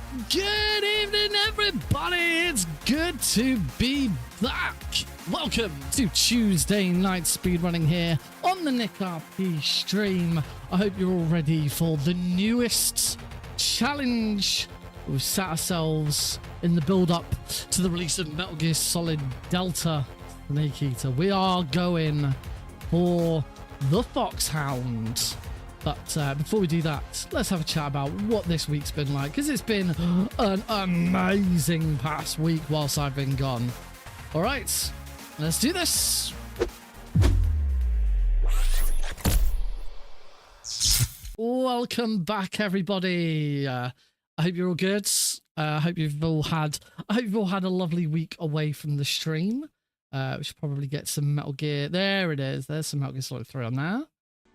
Good evening, everybody. It's good to be back. Welcome to Tuesday night speedrunning here on the Nick RP stream. I hope you're all ready for the newest challenge. We've sat ourselves in the build-up to the release of Metal Gear Solid Delta Snake Eater. We are going for the Foxhound. But before we do that, let's have a chat about what this week's been like, because it's been an amazing past week whilst I've been gone. All right, let's do this. Welcome back, everybody. I hope you're all good. I hope you've all had a lovely week away from the stream. We should probably get some Metal Gear. There it is. There's some Metal Gear Solid 3 on there.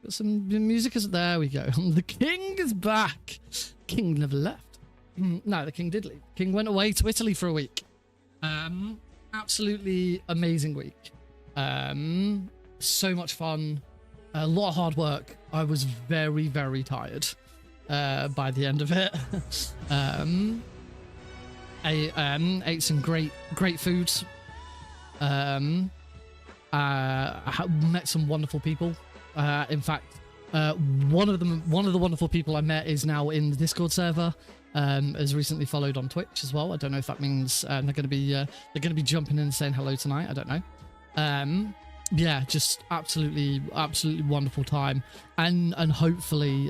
Got some music. There we go. The king is back. King never left. No, the king did leave. King went away to Italy for a week. Absolutely amazing week. So much fun. A lot of hard work. I was very, very tired by the end of it. I ate some great food. I met some wonderful people. In fact, one of the wonderful people I met is now in the Discord server. Has recently followed on Twitch as well. I don't know if that means they're going to be jumping in and saying hello tonight. I don't know. Yeah, just absolutely wonderful time, and hopefully,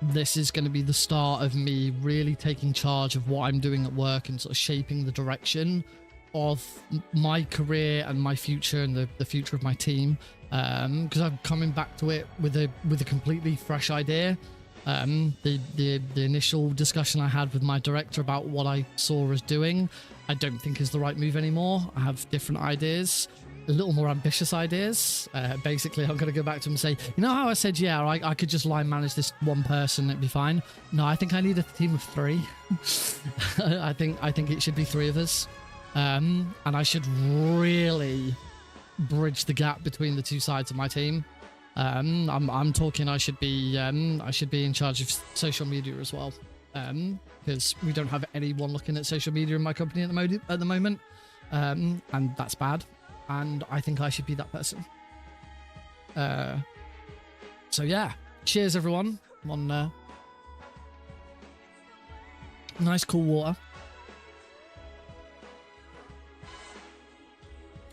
this is going to be the start of me really taking charge of what I'm doing at work and sort of shaping the direction of my career and my future and the future of my team, because I'm coming back to it with a completely fresh idea. The initial discussion I had with my director about what I saw us doing, I don't think is the right move anymore. I have different ideas, a little more ambitious ideas. Basically, I'm going to go back to him and say, you know how I said, yeah, I could just line manage this one person, it'd be fine. No, I think I need a team of 3. I think it should be 3 of us. And I should really bridge the gap between the two sides of my team. I'm talking I should be in charge of social media as well, because we don't have anyone looking at social media in my company at the moment, and that's bad. And I think I should be that person. So yeah, cheers everyone. I'm on nice cool water.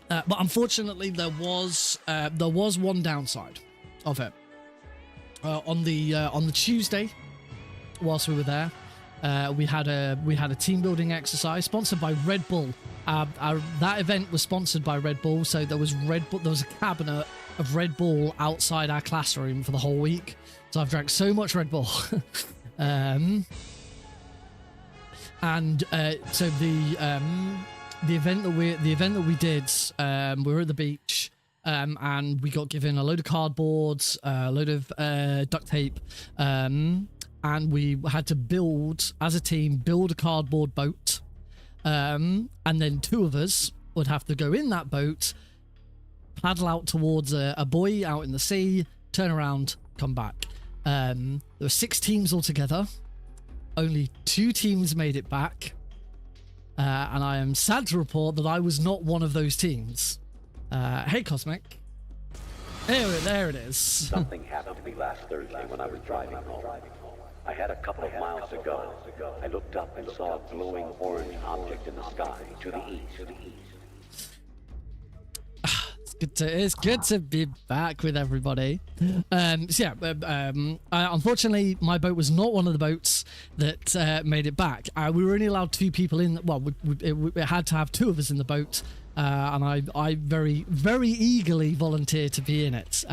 But unfortunately, there was one downside of it. On the Tuesday, whilst we were there, we had a team building exercise sponsored by Red Bull. That event was sponsored by Red Bull, so there was a cabinet of Red Bull outside our classroom for the whole week. So I've drank so much Red Bull. So the event that we did, we were at the beach, and we got given a load of cardboards, a load of duct tape, and we had to build, as a team, build a cardboard boat, and then 2 of us would have to go in that boat, paddle out towards a buoy out in the sea, turn around, come back. There were 6 teams altogether. Only 2 teams made it back. And I am sad to report that I was not one of those teams. Hey, Cosmic. There it is. Something happened to me last Thursday when I was driving home. I had a couple of miles to go. I looked up and saw a glowing orange object in the sky to the east. It's good to be back with everybody. Unfortunately, my boat was not one of the boats that made it back. We were only allowed 2 people in. Well, it had to have 2 of us in the boat. And I very, very eagerly volunteered to be in it.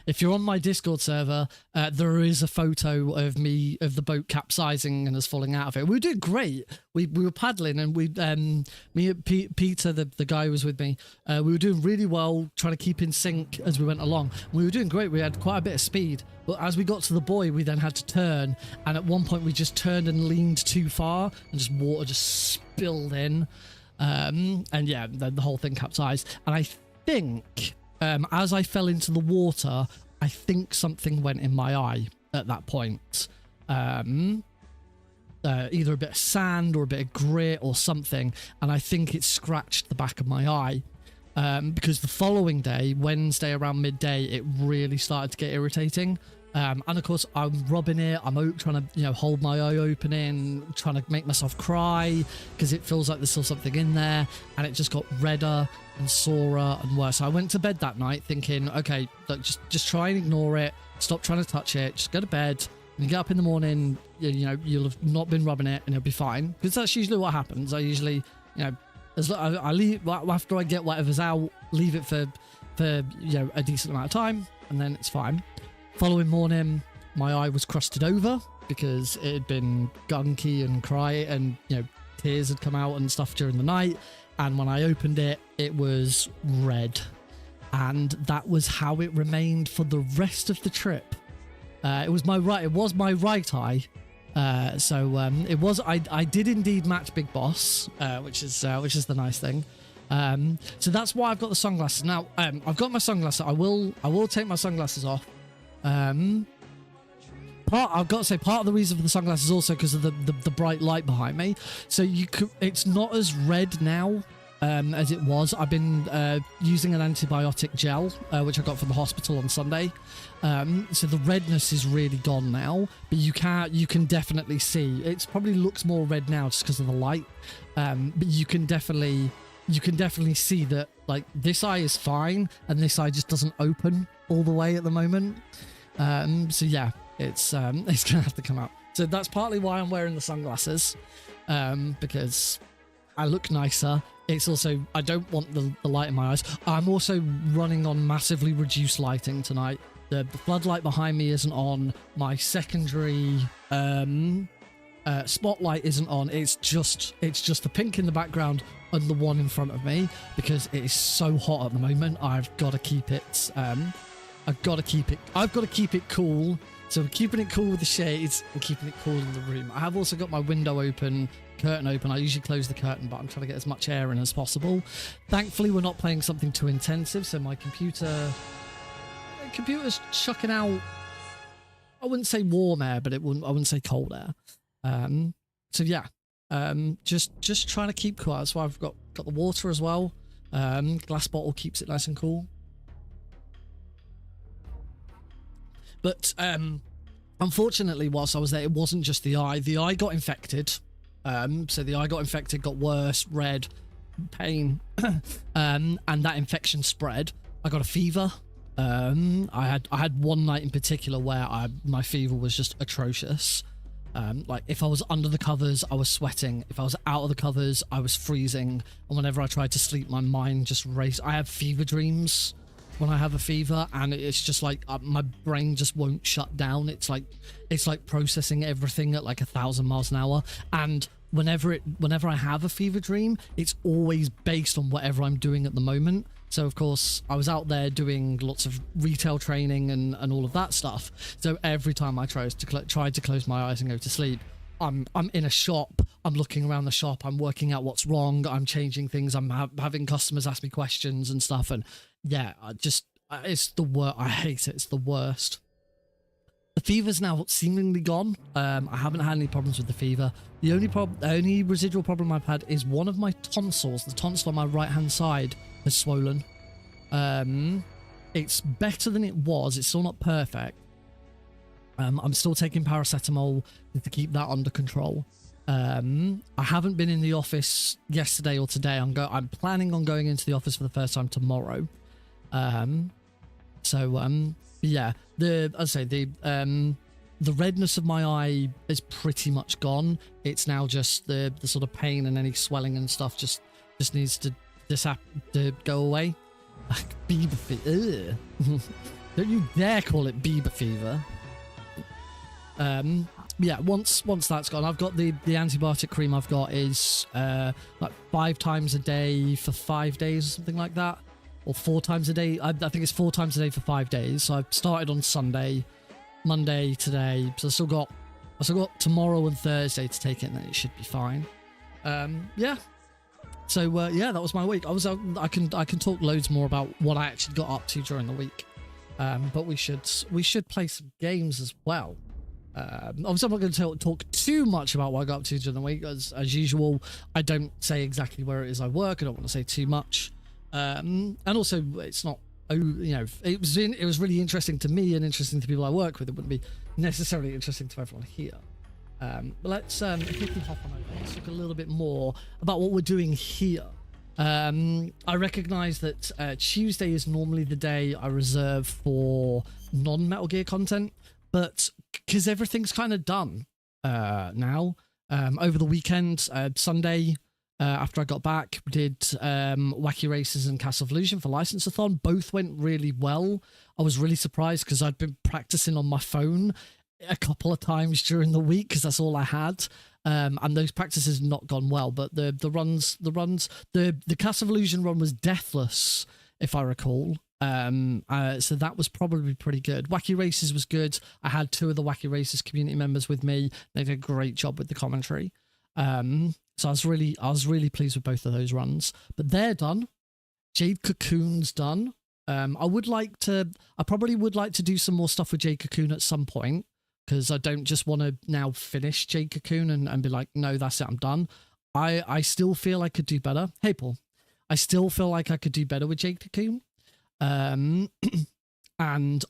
If you're on my Discord server, there is a photo of the boat capsizing and us falling out of it. We were doing great. We were paddling, and me and Peter, the guy who was with me, we were doing really well, trying to keep in sync as we went along. We were doing great. We had quite a bit of speed. But as we got to the buoy, we then had to turn. And at one point, we just turned and leaned too far, and water just spilled in. And yeah, the whole thing capsized. And I think as I fell into the water, I think something went in my eye at that point. Either a bit of sand or a bit of grit or something, and I think it scratched the back of my eye. Because the following day, Wednesday around midday, it really started to get irritating. And of course, I'm rubbing it. I'm trying to, you know, hold my eye open in, trying to make myself cry because it feels like there's still something in there. And it just got redder and sorer and worse. So I went to bed that night thinking, okay, look, just try and ignore it. Stop trying to touch it. Just go to bed. When you get up in the morning, you know, you'll have not been rubbing it and it'll be fine. Because that's usually what happens. I usually, you know, I leave after I get whatever's out, leave it for you know, a decent amount of time, and then it's fine. Following morning, my eye was crusted over because it had been gunky and and, you know, tears had come out and stuff during the night. And when I opened it, it was red, and that was how it remained for the rest of the trip. It was my right eye. It was. I did indeed match Big Boss, which is the nice thing. So that's why I've got the sunglasses now. I've got my sunglasses. I will take my sunglasses off. I've got to say, part of the reason for the sunglasses is also because of the bright light behind me. So it's not as red now as it was. I've been using an antibiotic gel, which I got from the hospital on Sunday. So the redness is really gone now, but you can definitely see. It probably looks more red now just because of the light. But you can definitely see that, like, this eye is fine and this eye just doesn't open all the way at the moment. So yeah, it's gonna have to come out. So that's partly why I'm wearing the sunglasses, because I look nicer. It's also, I don't want the light in my eyes. I'm also running on massively reduced lighting tonight. The floodlight behind me isn't on. My secondary spotlight isn't on. It's just the pink in the background and the one in front of me because it is so hot at the moment. I've got to keep it. I've got to keep it cool. So I'm keeping it cool with the shades and keeping it cool in the room. I have also got my window open, curtain open. I usually close the curtain, but I'm trying to get as much air in as possible. Thankfully, we're not playing something too intensive, so my computer's chucking out, I wouldn't say warm air, but I wouldn't say cold air. So yeah, just trying to keep cool. That's why I've got the water as well. Glass bottle keeps it nice and cool. But unfortunately, whilst I was there, it wasn't just the eye. The eye got infected. So the eye got infected, got worse, red, pain, and that infection spread. I got a fever. I had one night in particular where my fever was just atrocious. Like, if I was under the covers, I was sweating. If I was out of the covers, I was freezing. And whenever I tried to sleep, my mind just raced. I have fever dreams when I have a fever, and it's just like my brain just won't shut down. It's like processing everything at like 1,000 miles an hour. And whenever I have a fever dream, it's always based on whatever I'm doing at the moment. So of course I was out there doing lots of retail training and all of that stuff. So every time I tried to close my eyes and go to sleep, I'm in a shop, I'm looking around the shop, I'm working out what's wrong, I'm changing things, I'm having customers ask me questions and stuff. And yeah, it's the worst. I hate it. It's the worst. The fever's now seemingly gone. I haven't had any problems with the fever. The only residual problem I've had is one of my tonsils. The tonsil on my right hand side has swollen. It's better than it was. It's still not perfect. I'm still taking paracetamol to keep that under control. I haven't been in the office yesterday or today. I'm planning on going into the office for the first time tomorrow. Yeah, the redness of my eye is pretty much gone. It's now just the sort of pain and any swelling and stuff just needs to go away. Bieber fever. Don't you dare call it Bieber fever. Yeah, once that's gone, I've got the antibiotic cream I've got is like 5 times a day for 5 days or something like that. Or 4 times a day. I think it's 4 times a day for 5 days. So I've started on Sunday, Monday, today. So I still got tomorrow and Thursday to take it, and then it should be fine. Yeah. So yeah, that was my week. I can talk loads more about what I actually got up to during the week. But we should play some games as well. Obviously, I'm not going to talk too much about what I got up to during the week. As usual, I don't say exactly where it is I work. I don't want to say too much. And also, it's not, it was really interesting to me and interesting to people I work with. It wouldn't be necessarily interesting to everyone here. But let's quickly hop on over. Let's talk a little bit more about what we're doing here. I recognize that Tuesday is normally the day I reserve for non-Metal Gear content, but because everything's kind of done now, over the weekend, Sunday, after I got back, we did Wacky Races and Castle of Illusion for License-a-thon. Both went really well. I was really surprised because I'd been practicing on my phone a couple of times during the week because that's all I had. And those practices not gone well, but the Castle of Illusion run was deathless, if I recall. So that was probably pretty good. Wacky Races was good. I had 2 of the Wacky Races community members with me. They did a great job with the commentary. So I was really pleased with both of those runs. But they're done. Jade Cocoon's done. I probably would like to do some more stuff with Jade Cocoon at some point, because I don't just want to now finish Jade Cocoon and be like, no, that's it, I'm done. I still feel I could do better. Hey, Paul. I still feel like I could do better with Jade Cocoon. And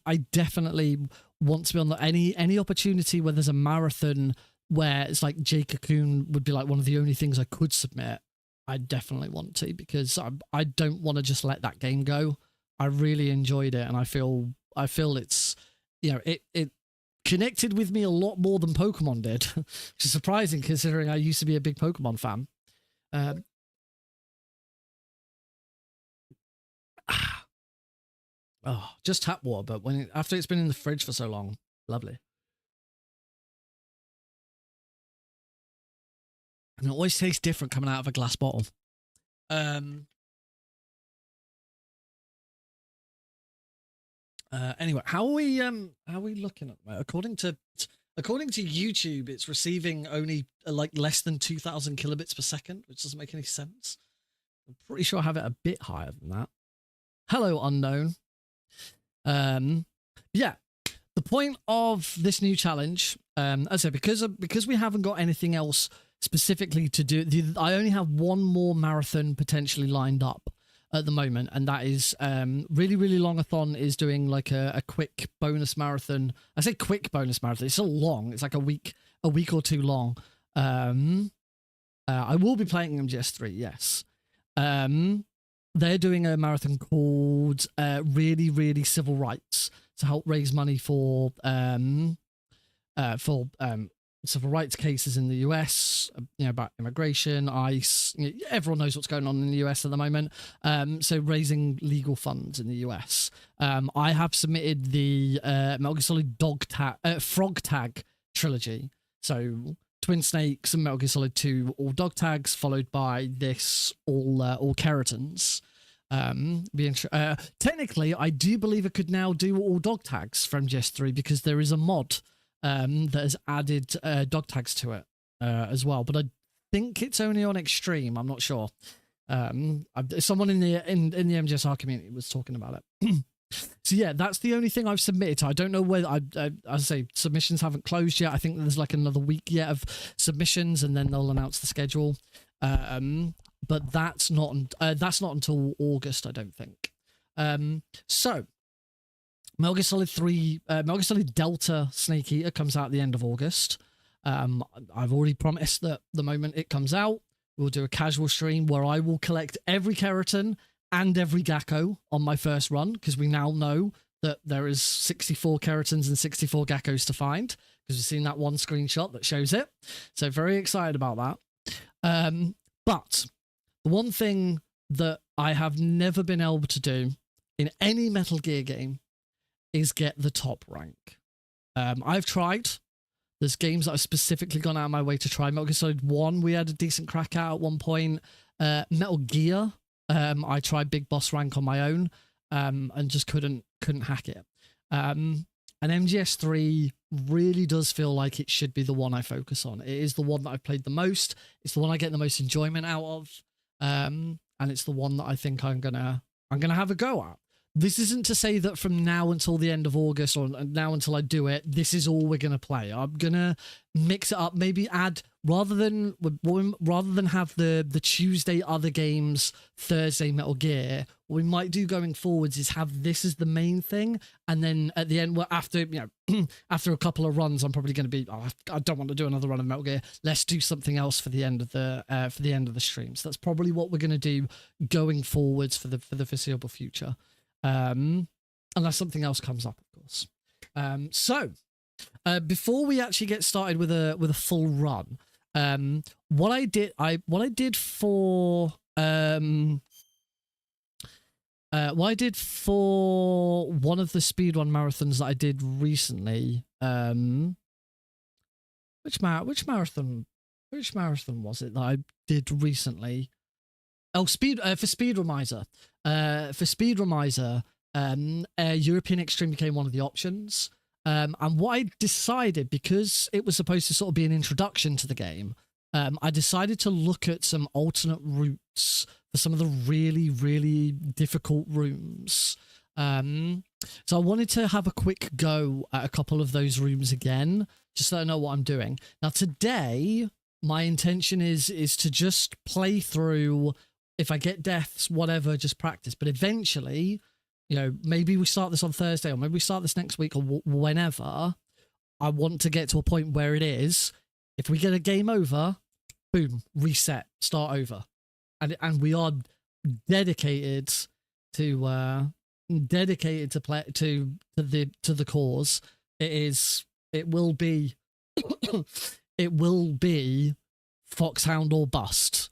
I definitely want to be on any opportunity where there's a marathon where it's like Jade Cocoon would be like one of the only things I could submit. I definitely want to, because I don't want to just let that game go. I really enjoyed it, and I feel it's, it connected with me a lot more than Pokemon did, which is surprising considering I used to be a big Pokemon fan. Just tap water, but after it's been in the fridge for so long, lovely. And it always tastes different coming out of a glass bottle. Anyway, how are we looking at that? According to YouTube, it's receiving only like less than 2,000 kilobits per second, which doesn't make any sense. I'm pretty sure I have it a bit higher than that. Hello, unknown. Yeah, the point of this new challenge, as I said, because we haven't got anything else specifically to do, I only have one more marathon potentially lined up at the moment, and that is really long-a-thon is doing like a quick bonus marathon. I say quick bonus marathon, it's still long, it's like a week or two long. I will be playing MGS3, yes. They're doing a marathon called really Civil Rights to help raise money for civil rights cases in the US, about immigration, ICE. Everyone knows what's going on in the US at the moment. So raising legal funds in the US. I have submitted the Metal Gear Solid Frog Tag trilogy. So Twin Snakes and Metal Gear Solid 2 all dog tags, followed by this all keratins. Technically, I do believe I could now do all dog tags from MGS3 because there is a mod that has added dog tags to it as well, but I think it's only on Extreme. I'm not sure. Someone in the MGSR community was talking about it. So yeah, that's the only thing I've submitted. I don't know whether I say submissions haven't closed yet. I think there's like another week yet of submissions, and then they'll announce the schedule. But that's not until August, I don't think. So Metal Gear Solid 3, Metal Gear Solid Delta Snake Eater comes out at the end of August. I've already promised that the moment it comes out, we'll do a casual stream where I will collect every keratin and every Gakko on my first run, because we now know that there is 64 keratins and 64 Gakkos to find, because we've seen that one screenshot that shows it. So very excited about that. But the one thing that I have never been able to do in any Metal Gear game is get the top rank. I've tried. There's games that I've specifically gone out of my way to try. Metal Gear Solid 1, we had a decent crack at one point. Metal Gear, I tried Big Boss rank on my own, and just couldn't hack it. And MGS3 really does feel like it should be the one I focus on. It is the one that I've played the most. It's the one I get the most enjoyment out of. And it's the one that I think I'm gonna have a go at. this isn't to say that from now until the end of August or now until I do it, this is all we're gonna play. I'm gonna mix it up, maybe add rather than have the Tuesday other games, Thursday Metal Gear. What we might do going forwards is have this as the main thing, and then at the end, well, after after a couple of runs, I'm probably going to be, I don't want to do another run of Metal Gear. Let's do something else for the end of the stream. So that's probably what we're going to do going forwards for the foreseeable future. Unless something else comes up, of course. So before we actually get started with a full run, what I did for one of the speedrun marathons that I did recently, which marathon was it that I did recently? Oh, for Speedrumizer. For Speedrumizer, European Extreme became one of the options. And what I decided, because it was supposed to sort of be an introduction to the game, I decided to look at some alternate routes for some of the really, really difficult rooms. So I wanted to have a quick go at a couple of those rooms again, just so I know what I'm doing. Now today, my intention is to just play through. If I get deaths, whatever, just practice. But eventually, maybe we start this on Thursday, or maybe we start this next week, or whenever. I want to get to a point where it is, if we get a game over, boom, reset, start over, and we are dedicated to play to the cause. It will be Foxhound or bust.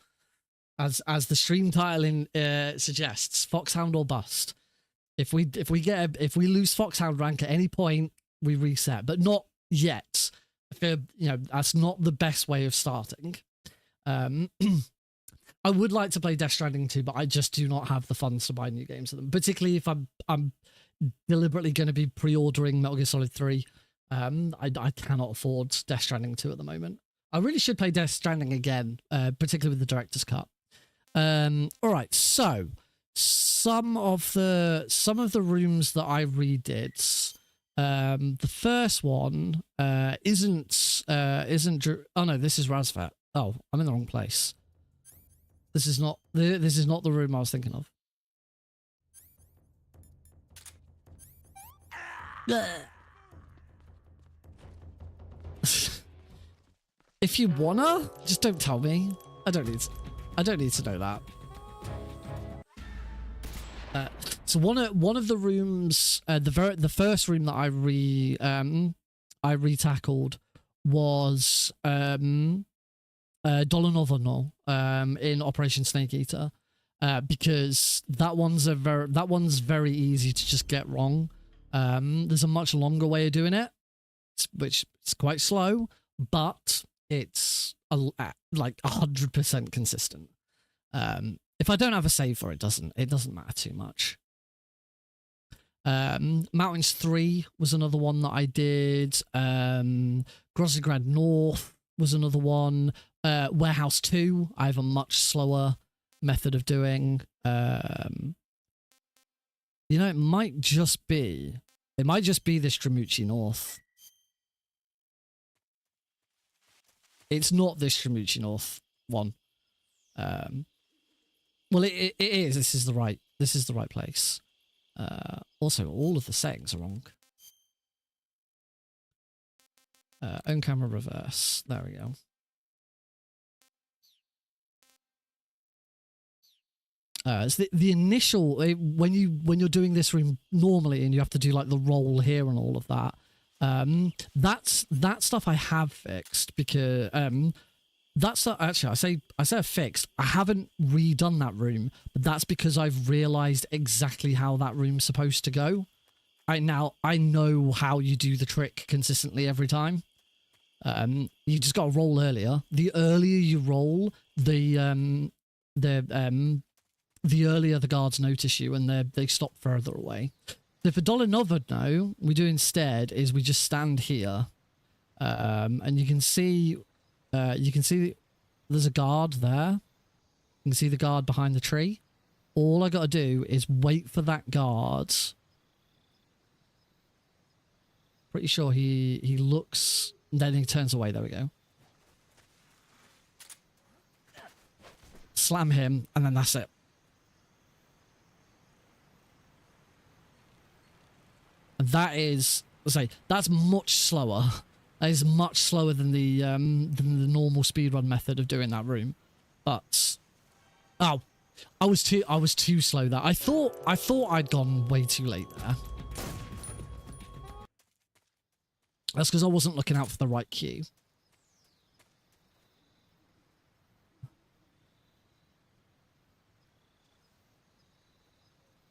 As the stream title suggests, Foxhound or bust. If we lose Foxhound rank at any point, we reset, but not yet. I feel that's not the best way of starting. I would like to play Death Stranding 2, but I just do not have the funds to buy new games of them. Particularly if I'm deliberately going to be pre-ordering Metal Gear Solid 3. I cannot afford Death Stranding 2 at the moment. I really should play Death Stranding again, particularly with the director's cut. All right, so some of the rooms that I redid. The first one isn't. Oh no, this is Razvat. Oh, I'm in the wrong place. This is not the room I was thinking of. If you wanna, just don't tell me. I don't need to know that. So one of the rooms, the first room that I retackled was Dolanovono in Operation Snake Eater, because that one's very easy to just get wrong. There's a much longer way of doing it, which is quite slow, but it's like 100% consistent. If I don't have a save for it, it doesn't matter too much. Mountains 3 was another one that I did. Groznygrad North was another one. Warehouse 2, I have a much slower method of doing. It might just be this Dramucci North. It's not this Dramucci North one. Well, it is. This is the right place. Also, all of the settings are wrong. Own camera reverse. There we go. It's the initial when you're doing this room normally, and you have to do like the roll here and all of that. That stuff I have fixed, because that's actually I say I've fixed. I haven't redone that room, but that's because I've realized exactly how that room's supposed to go. I know how you do the trick consistently every time. You just got to roll earlier. The earlier you roll, the earlier the guards notice you, and they stop further away. So for Dolanovono, we do instead is we just stand here, and you can see there's a guard there. You can see the guard behind the tree. All I got to do is wait for that guard. Pretty sure he looks, then he turns away. There we go. Slam him, and then that's it. That is, let's say, that's much slower. That is much slower than the normal speedrun method of doing that room. But oh, I was too slow there. I thought I'd gone way too late there. That's because I wasn't looking out for the right cue.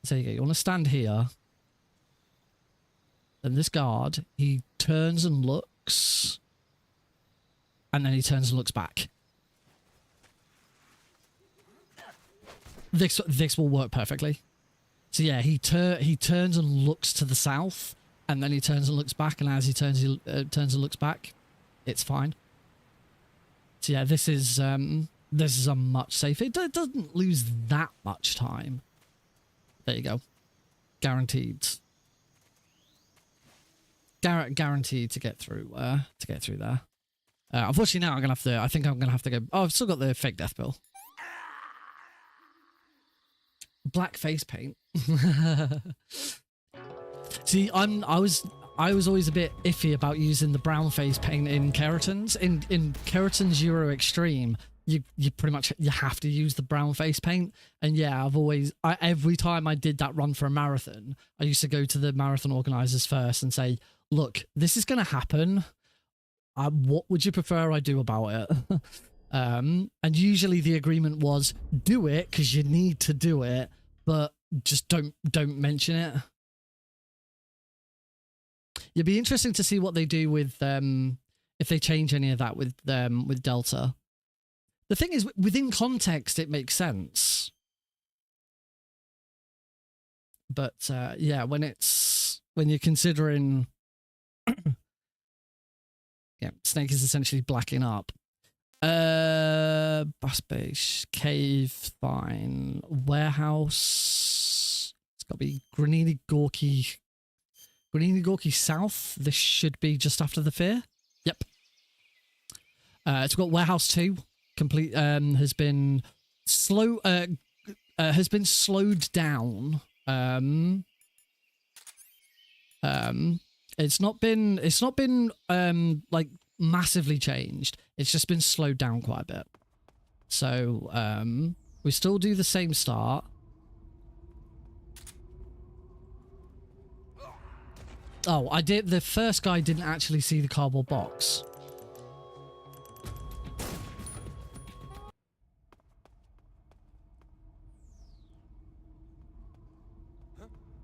So there you go. You want to stand here. And this guard, he turns and looks. And then he turns and looks back. This will work perfectly. So yeah, he turns and looks to the south. And then he turns and looks back. And as he turns and looks back, it's fine. So yeah, this is a much safer. It doesn't lose that much time. There you go. Guaranteed. Guaranteed to get through there. Unfortunately now I think I'm gonna have to go. Oh, I've still got the fake death bill. Black face paint. See, I was always a bit iffy about using the brown face paint in Keratin's. In Keratin's Euro Extreme, you pretty much you have to use the brown face paint. And yeah, every time I did that run for a marathon, I used to go to the marathon organizers first and say, look, this is going to happen. What would you prefer I do about it? And usually the agreement was do it because you need to do it, but just don't mention it. It'd be interesting to see what they do with if they change any of that with Delta. The thing is, within context, it makes sense. But yeah, when you're considering, yeah, Snake is essentially blacking up. Bus base, cave, fine, warehouse. It's got to be Granini Gorky South. This should be just after the fair. Yep. It's got warehouse 2. Complete has been slowed down. It's not been like massively changed. It's just been slowed down quite a bit. So we still do the same start. Oh, the first guy didn't actually see the cardboard box.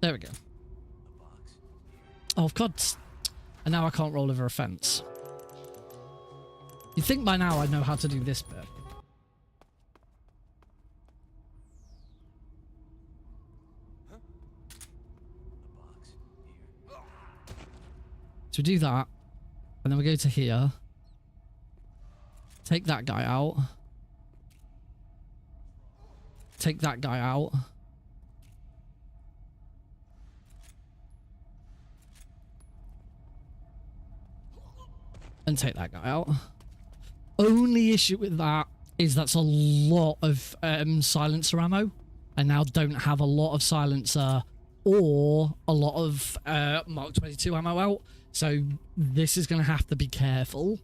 There we go. Oh, God. And now I can't roll over a fence. You'd think by now I know how to do this bit. So we do that. And then we go to here. Take that guy out. Take that guy out. And take that guy out. Only issue with that is that's a lot of silencer ammo. I now don't have a lot of silencer or a lot of Mark 22 ammo out. So this is going to have to be careful.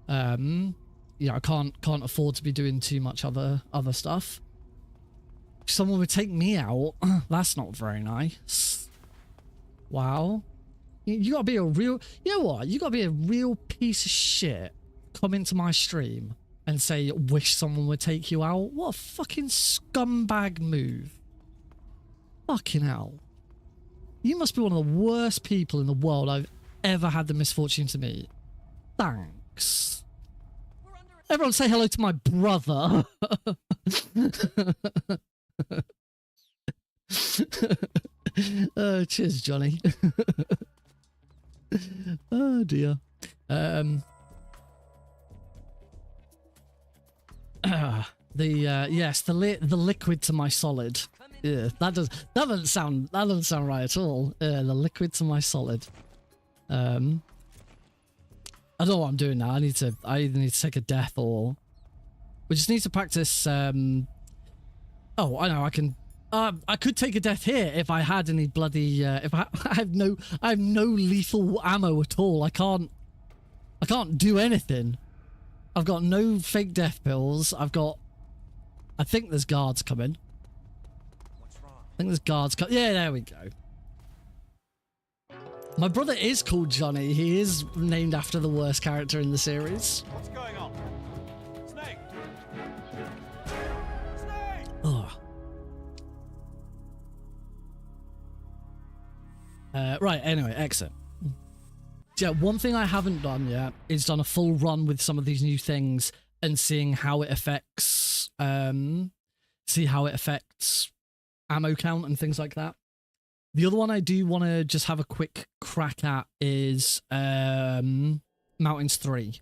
Yeah, I can't afford to be doing too much other stuff. Someone would take me out. That's not very nice. Wow. You gotta be a real, you know what? You gotta be a real piece of shit. Come into my stream and say, wish someone would take you out. What a fucking scumbag move. Fucking hell. You must be one of the worst people in the world I've ever had the misfortune to meet. Thanks. Everyone say hello to my brother. Cheers, Johnny. Oh dear. Yes, the liquid to my solid. Yeah, that doesn't sound right at all. The liquid to my solid. I don't know what I'm doing now. I either need to take a death or we just need to practice. Oh, I know. I can. I could take a death here if I had any bloody. If I have no lethal ammo at all. I can't do anything. I've got no fake death pills. I think there's guards coming. What's wrong? I think there's guards coming. Yeah, there we go. My brother is called Johnny. He is named after the worst character in the series. What's going on? Snake! Snake! Oh. Right, anyway, exit. Yeah, one thing I haven't done yet is done a full run with some of these new things and seeing how it affects ammo count and things like that. The other one I do want to just have a quick crack at is Mountains 3.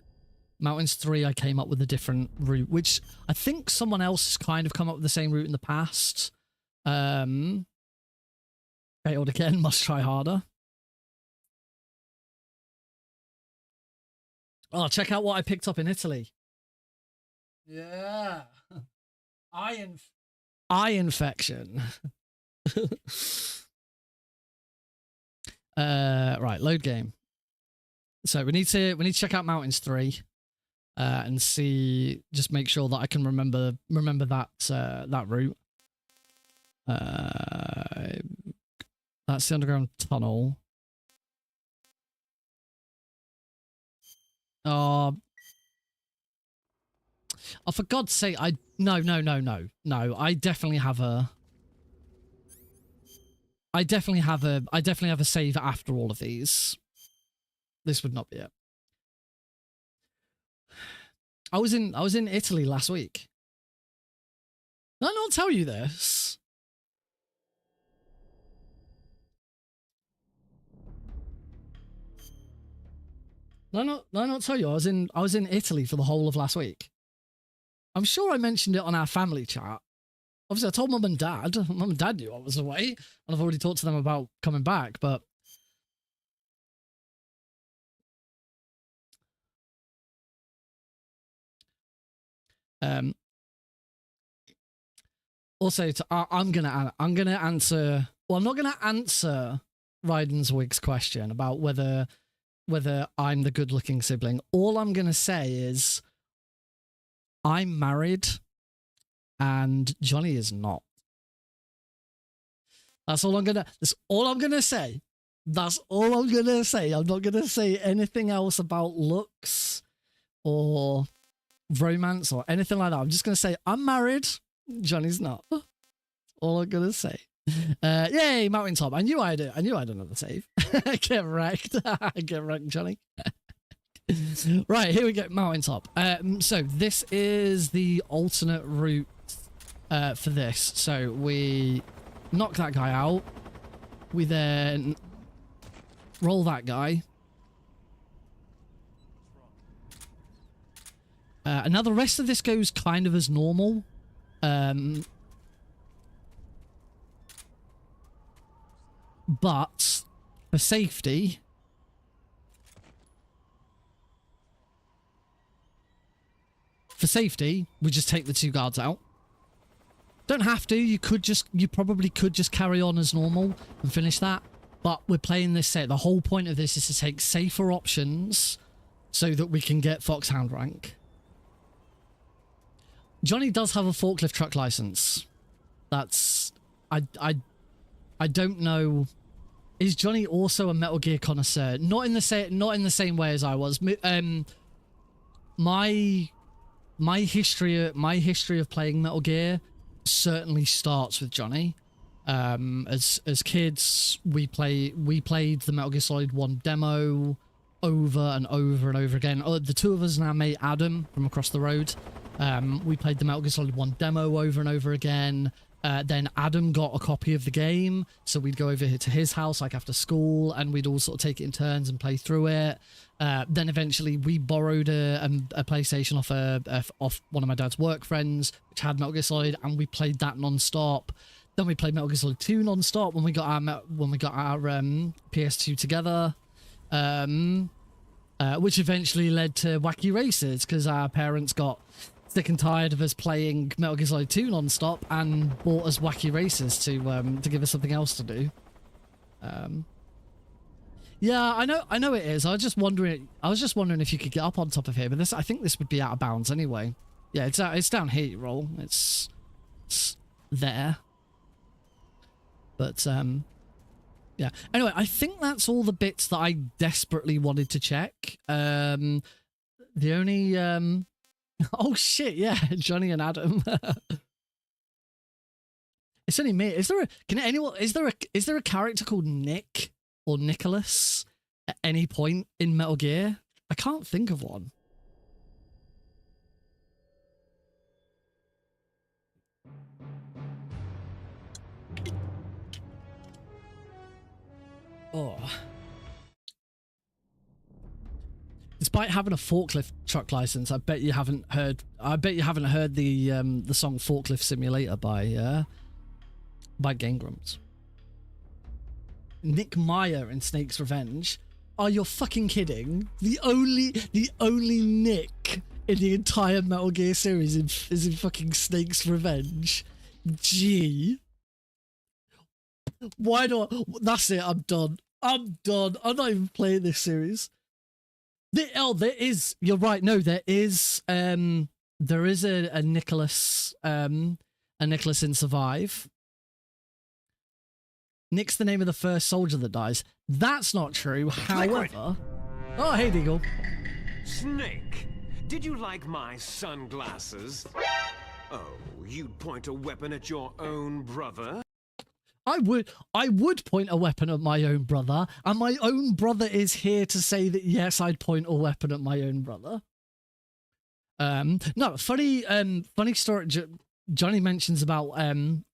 Mountains 3 I came up with a different route, which I think someone else has kind of come up with the same route in the past. Failed again, must try harder. Oh, check out what I picked up in Italy. Yeah. Eye infection. Right, load game. So we need to check out Mountains 3 and see, just make sure that I can remember that that route. That's the underground tunnel. Oh, for God's sake, no. I definitely have a save after all of these. This would not be it. I was in Italy last week. Did I not tell you this? Did I not tell you I was in Italy for the whole of last week? I'm sure I mentioned it on our family chat. Obviously, I told Mum and Dad. Mum and Dad knew I was away, and I've already talked to them about coming back, but... Also, I'm gonna answer... Well, I'm not gonna answer Ryden's Wig's question about whether I'm the good-looking sibling. All I'm gonna say is I'm married and Johnny is not. That's all I'm gonna say. That's all I'm gonna say. I'm not gonna say anything else about looks or romance or anything like that. I'm just gonna say I'm married, Johnny's not. All I'm gonna say. Yay, mountaintop. I knew I'd another save. Get wrecked. Get wrecked, Johnny. Right, here we go, mountaintop. So this is the alternate route for this. So we knock that guy out. We then roll that guy. And now the rest of this goes kind of as normal. But for safety, we just take the two guards out. Don't have to. You probably could just carry on as normal and finish that. But we're playing this set. The whole point of this is to take safer options so that we can get Foxhound rank. Johnny does have a forklift truck license. That's... I don't know. Is Johnny also a Metal Gear connoisseur? Not in the same way as I was. My history of playing Metal Gear certainly starts with Johnny. As kids, we played the Metal Gear Solid 1 demo over and over and over again. The two of us and our mate Adam from across the road. We played the Metal Gear Solid 1 demo over and over again. Then Adam got a copy of the game, so we'd go over to his house like after school, and we'd all sort of take it in turns and play through it. Then eventually we borrowed a PlayStation off one of my dad's work friends, which had Metal Gear Solid, and we played that non-stop. Then we played Metal Gear Solid 2 non-stop when we got our PS2 together, which eventually led to Wacky Races because our parents got sick and tired of us playing Metal Gear Solid 2 non-stop and bought us Wacky Races to give us something else to do. Yeah, I know it is. I was just wondering if you could get up on top of here, but I think this would be out of bounds anyway. Yeah, it's down here, you roll. It's there. But yeah. Anyway, I think that's all the bits that I desperately wanted to check. The only oh shit, yeah, Johnny and Adam. It's only me. Is there a character called Nick or Nicholas at any point in Metal Gear? I can't think of one. Oh. Despite having a forklift truck license, I bet you haven't heard the song Forklift Simulator by Game Grumps. Nick Meyer in Snake's Revenge. Are you fucking kidding? The only Nick in the entire Metal Gear series is in fucking Snake's Revenge. Gee. Why not? That's it. I'm done. I'm not even playing this series. There is. You're right. No, there is. There is a Nicholas. A Nicholas in Survive. Nick's the name of the first soldier that dies. That's not true. However, oh hey Deagle. Snake, did you like my sunglasses? Oh, you'd point a weapon at your own brother? I would point a weapon at my own brother, and my own brother is here to say that yes, I'd point a weapon at my own brother. No, funny story. Johnny mentions about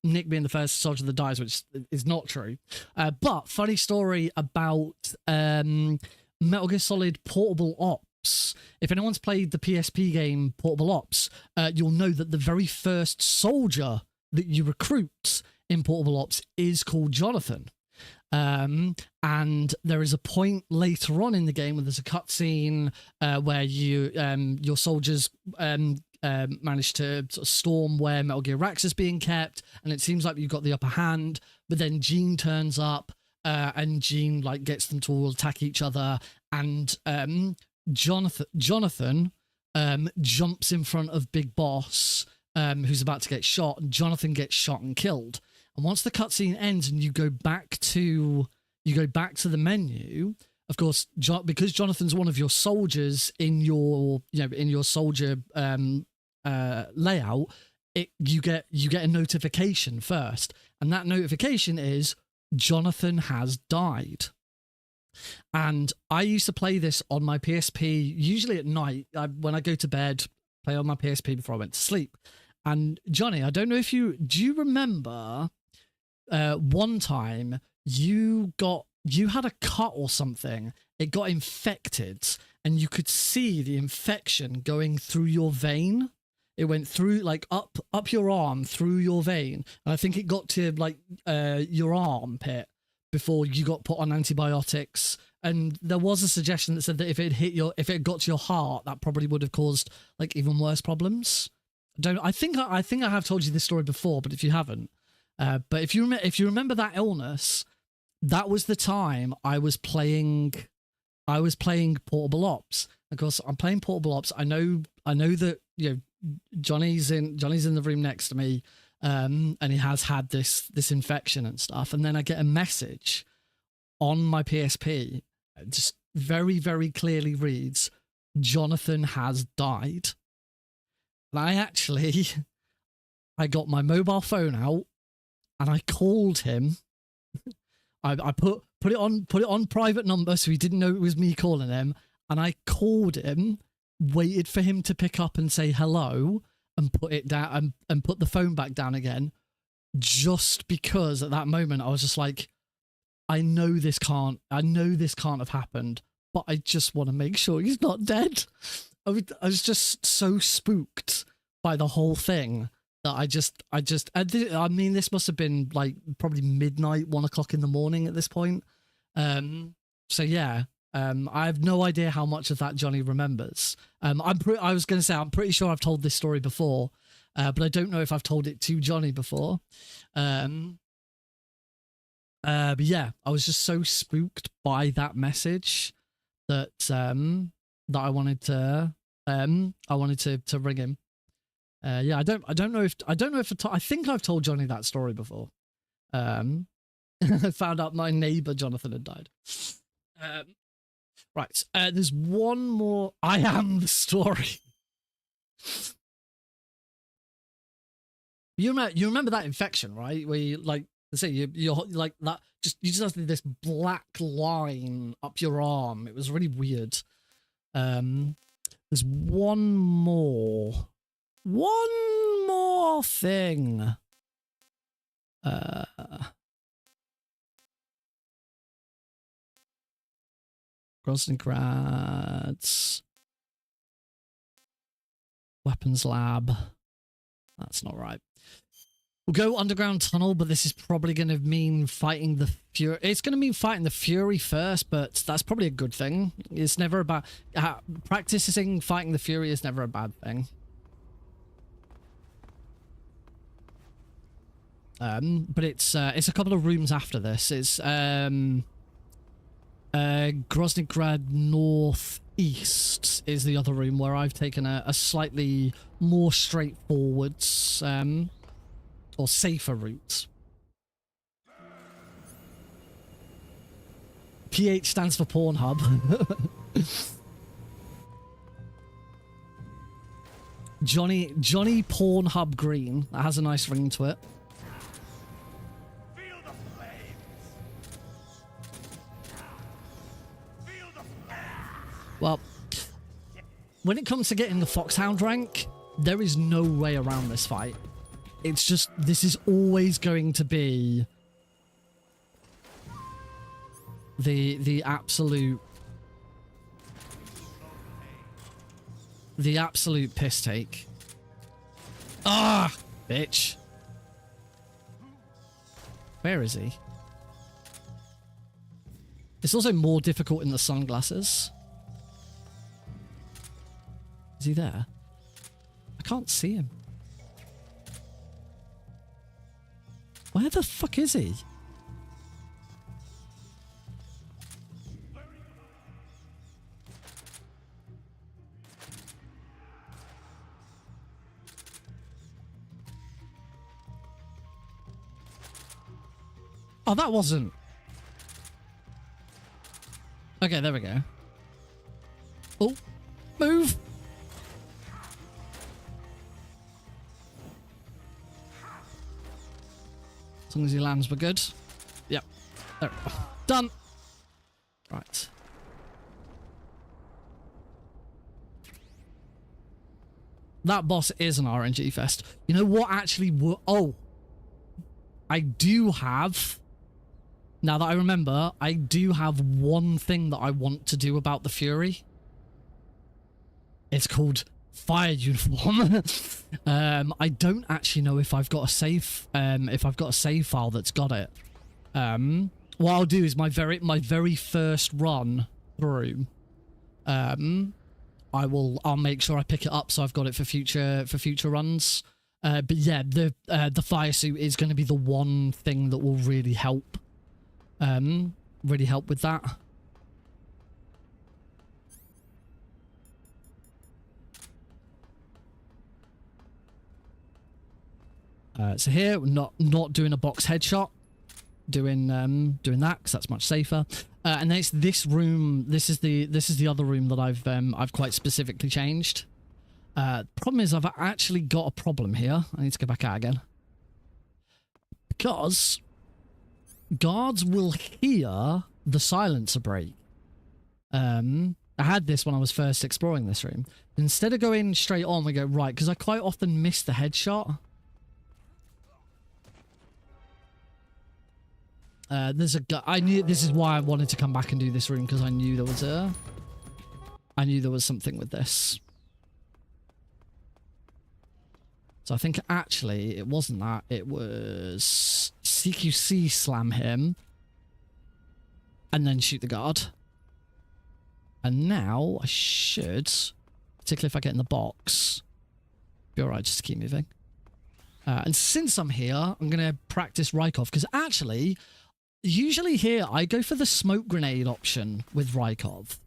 Nick being the first soldier that dies, which is not true. But funny story about Metal Gear Solid Portable Ops. If anyone's played the PSP game Portable Ops, you'll know that the very first soldier that you recruit in Portable Ops is called Jonathan. And there is a point later on in the game where there's a cutscene where your soldiers manage to sort of storm where Metal Gear Rex is being kept, and it seems like you've got the upper hand. But then Gene turns up, and Gene like gets them to all attack each other, and Jonathan jumps in front of Big Boss, who's about to get shot, and Jonathan gets shot and killed. And once the cutscene ends and you go back to the menu, of course, because Jonathan's one of your soldiers in your soldier layout, you get a notification first, and that notification is Jonathan has died. And I used to play this on my PSP, usually at night when I go to bed, play on my PSP before I went to sleep. And Johnny, I don't know if do you remember one time you had a cut or something, it got infected, and you could see the infection going through your vein. It went through like up your arm through your vein, and I think it got to like your armpit before you got put on antibiotics. And there was a suggestion that said that if it got to your heart, that probably would have caused like even worse problems. I think I have told you this story before, but if you haven't, but if you remember that illness, that was the time I was playing Portable Ops. Of course, I'm playing Portable Ops. I know that Johnny's in the room next to me, and he has had this infection and stuff. And then I get a message on my PSP, just very, very clearly reads, Jonathan has died. And I got my mobile phone out and I called him. I put it on private number so he didn't know it was me calling him, and I called him, waited for him to pick up and say hello, and put it down and put the phone back down again, just because at that moment I was just like, I know this can't have happened, but I just want to make sure he's not dead. I was just so spooked by the whole thing that I mean, this must have been like probably midnight, 1 o'clock in the morning at this point. So yeah, I have no idea how much of that Johnny remembers. I was going to say, I'm pretty sure I've told this story before, but I don't know if I've told it to Johnny before. But yeah, I was just so spooked by that message that that I wanted to ring him. Yeah, I don't know if I think I've told Johnny that story before. I found out my neighbor Jonathan had died. Right, there's one more. I am the story. You remember that infection, right? Where you like, let's say you're like that. You just have this black line up your arm. It was really weird. There's one more thing. Grosnigrad's weapons lab. That's not right. We'll go underground tunnel, but this is probably going to mean fighting the Fury. It's going to mean fighting the Fury first, but that's probably a good thing. It's never about practicing fighting the Fury is never a bad thing. But it's a couple of rooms after this. It's Grosnigrad Northeast is the other room where I've taken a slightly more straightforward or safer route. PH stands for Pornhub. Johnny Pornhub Green. That has a nice ring to it. Well, when it comes to getting the Foxhound rank, there is no way around this fight. It's just, this is always going to be the absolute piss take. Ah, bitch. Where is he? It's also more difficult in the sunglasses. Is he there? I can't see him. Where the fuck is he? Oh, that wasn't... Okay, there we go. Oh, move! As long as he lands, we're good. Yep. There we go. Done! Right. That boss is an RNG fest. You know what actually... Oh! I do have... Now that I remember, I do have one thing that I want to do about the Fury. It's called Fire Uniform. I don't actually know if I've got a save file that's got it. What I'll do is my very first run through. I'll make sure I pick it up so I've got it for future runs. But yeah, the fire suit is going to be the one thing that will really help. Really help with that. So here we're not doing a box headshot, doing that because that's much safer. And then it's this room. This is the other room that I've quite specifically changed. Problem is I've actually got a problem here. I need to go back out again because guards will hear the silencer break. I had this when I was first exploring this room. Instead of going straight on, we go right, because I quite often miss the headshot. There's a guy. I knew this is why I wanted to come back and do this room, because I knew there was something with this. So I think actually it wasn't that. It was CQC slam him and then shoot the guard. And now I should, particularly if I get in the box, be alright just to keep moving. And since I'm here, I'm going to practice Rykov, because actually, usually here, I go for the smoke grenade option with Rykov.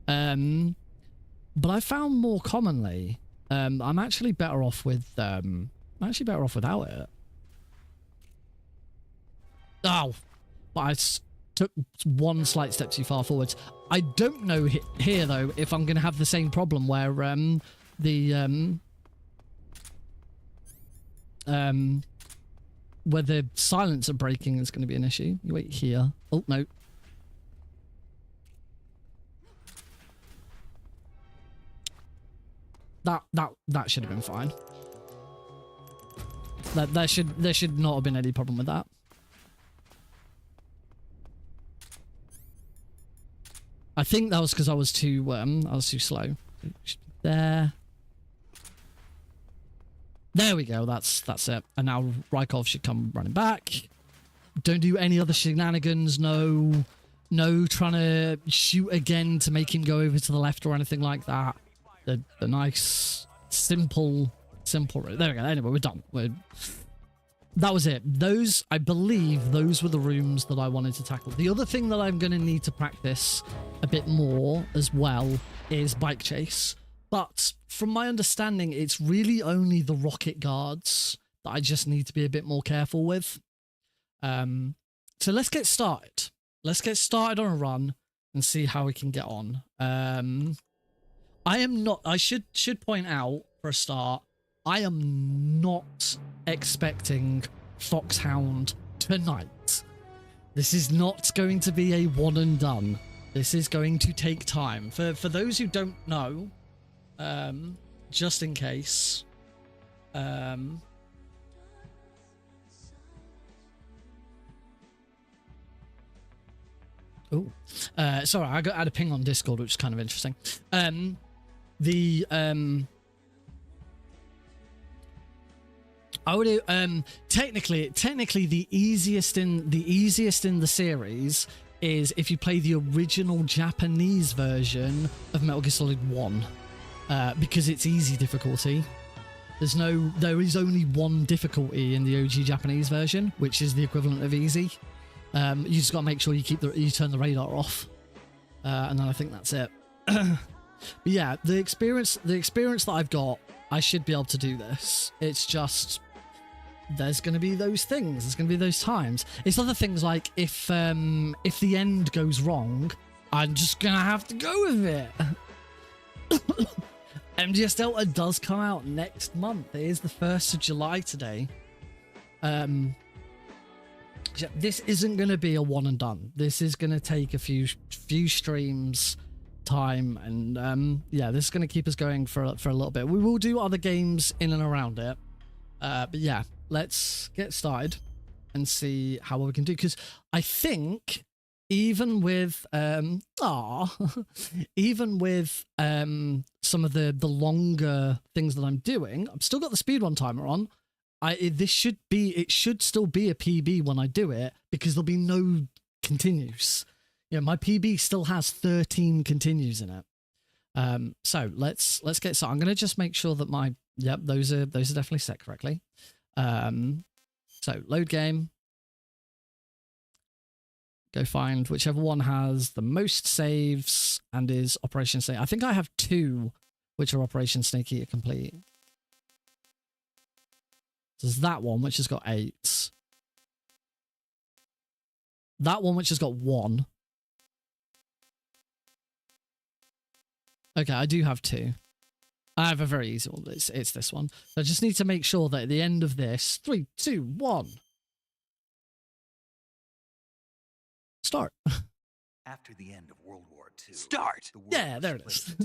But I found more commonly, I'm actually better off with, without it. Oh, but I took one slight step too far forwards. I don't know here, though, if I'm going to have the same problem where, where the silencer breaking is going to be an issue. You wait here. Oh, no. That should have been fine. There should not have been any problem with that. I think that was because I was too slow. There. There we go. That's it. And now Rykov should come running back. Don't do any other shenanigans. No trying to shoot again to make him go over to the left or anything like that. The nice simple. There we go. Anyway, we're done. That was it. I believe those were the rooms that I wanted to tackle. The other thing that I'm going to need to practice a bit more as well is bike chase. But from my understanding, it's really only the rocket guards that I just need to be a bit more careful with. So let's get started. Let's get started on a run and see how we can get on. I should point out for a start, I am not expecting Foxhound tonight. This is not going to be a one and done. This is going to take time. For those who don't know, just in case, sorry, I had a ping on Discord, which is kind of interesting. I would technically the easiest in the series is if you play the original Japanese version of Metal Gear Solid 1, because it's easy difficulty. There is only one difficulty in the OG Japanese version, which is the equivalent of easy. You just got to make sure you turn the radar off, and then I think that's it. But yeah, the experience that I've got, I should be able to do this. It's just there's going to be those things. There's going to be those times. It's other things like if the end goes wrong, I'm just gonna have to go with it. MGS Delta does come out next month. It is the 1st of July today. This isn't going to be a one and done. This is going to take a few streams time, and yeah, this is going to keep us going for a little bit. We will do other games in and around it, but yeah, let's get started and see how we can do, because I think even with even with some of the longer things that I'm doing, I've still got the speedrun timer on. It should still be a PB when I do it, because there'll be no continues. Yeah, my PB still has 13 continues in it. So let's get started. I'm gonna just make sure that those are definitely set correctly. So load game. Go find whichever one has the most saves and is Operation Snake. I think I have 2 which are Operation Snake Eater complete. So there's that one which has got 8. That one which has got 1. Okay, I do have 2. I have a very easy one. It's this one. So I just need to make sure that at the end of this, 3, 2, 1. Start. After the end of World War II, Start! Yeah, there it is.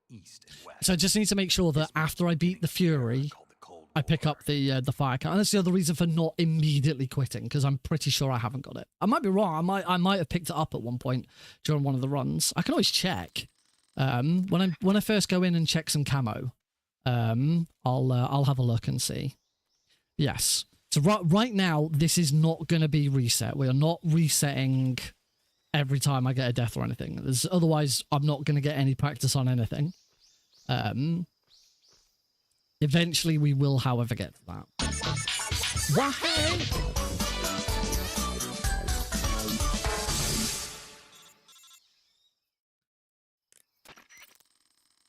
East and West. So I just need to make sure that after I beat the Fury, I pick up the fire count. And that's the other reason for not immediately quitting, because I'm pretty sure I haven't got it. I might be wrong. I might have picked it up at one point during one of the runs. I can always check. When I first go in and check some camo, I'll have a look and see. Yes. So right now, this is not going to be reset. We are not resetting every time I get a death or anything. Otherwise, I'm not going to get any practice on anything. Eventually, we will, however, get to that. Wahey!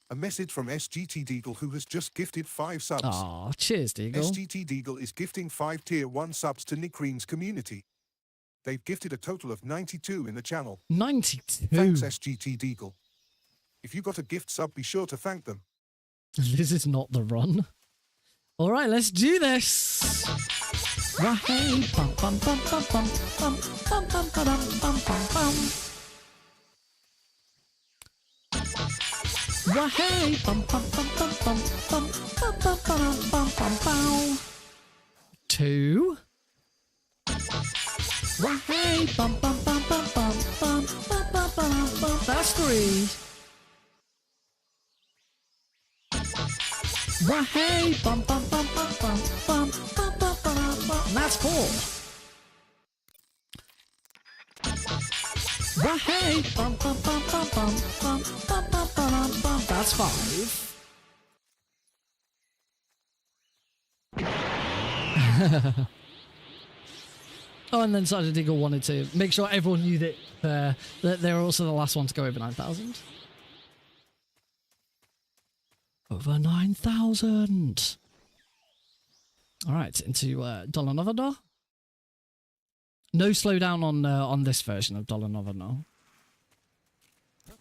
A message from SGT Deagle, who has just gifted 5 subs. Aw, cheers, Deagle. SGT Deagle is gifting 5 tier 1 subs to Nick Green's community. They've gifted a total of 92 in the channel. 92. Thanks, SGT Deagle. If you got a gift sub, be sure to thank them. This is not the run. All right, let's do this. Wahey, bum bum bum bum bum bum bum bum bum bum bum bum. Wahey, bum bum bum bum bum bum bum bum bum bum bum bum. 2. Wahey, bum bum bum bum bum bum bum bum bum bum. That's 3. Wahey, bum bum bum bum bum bum bum bum bum bum. And that's 4. Wahey, bum bum bum bum bum bum bum bum bum bum. That's 5. Oh, and then Sergeant Deagle wanted to make sure everyone knew that they're also the last one to go over 9,000. Over 9,000. All right, into Dollar Novador. No slowdown on this version of Dollar Novador. There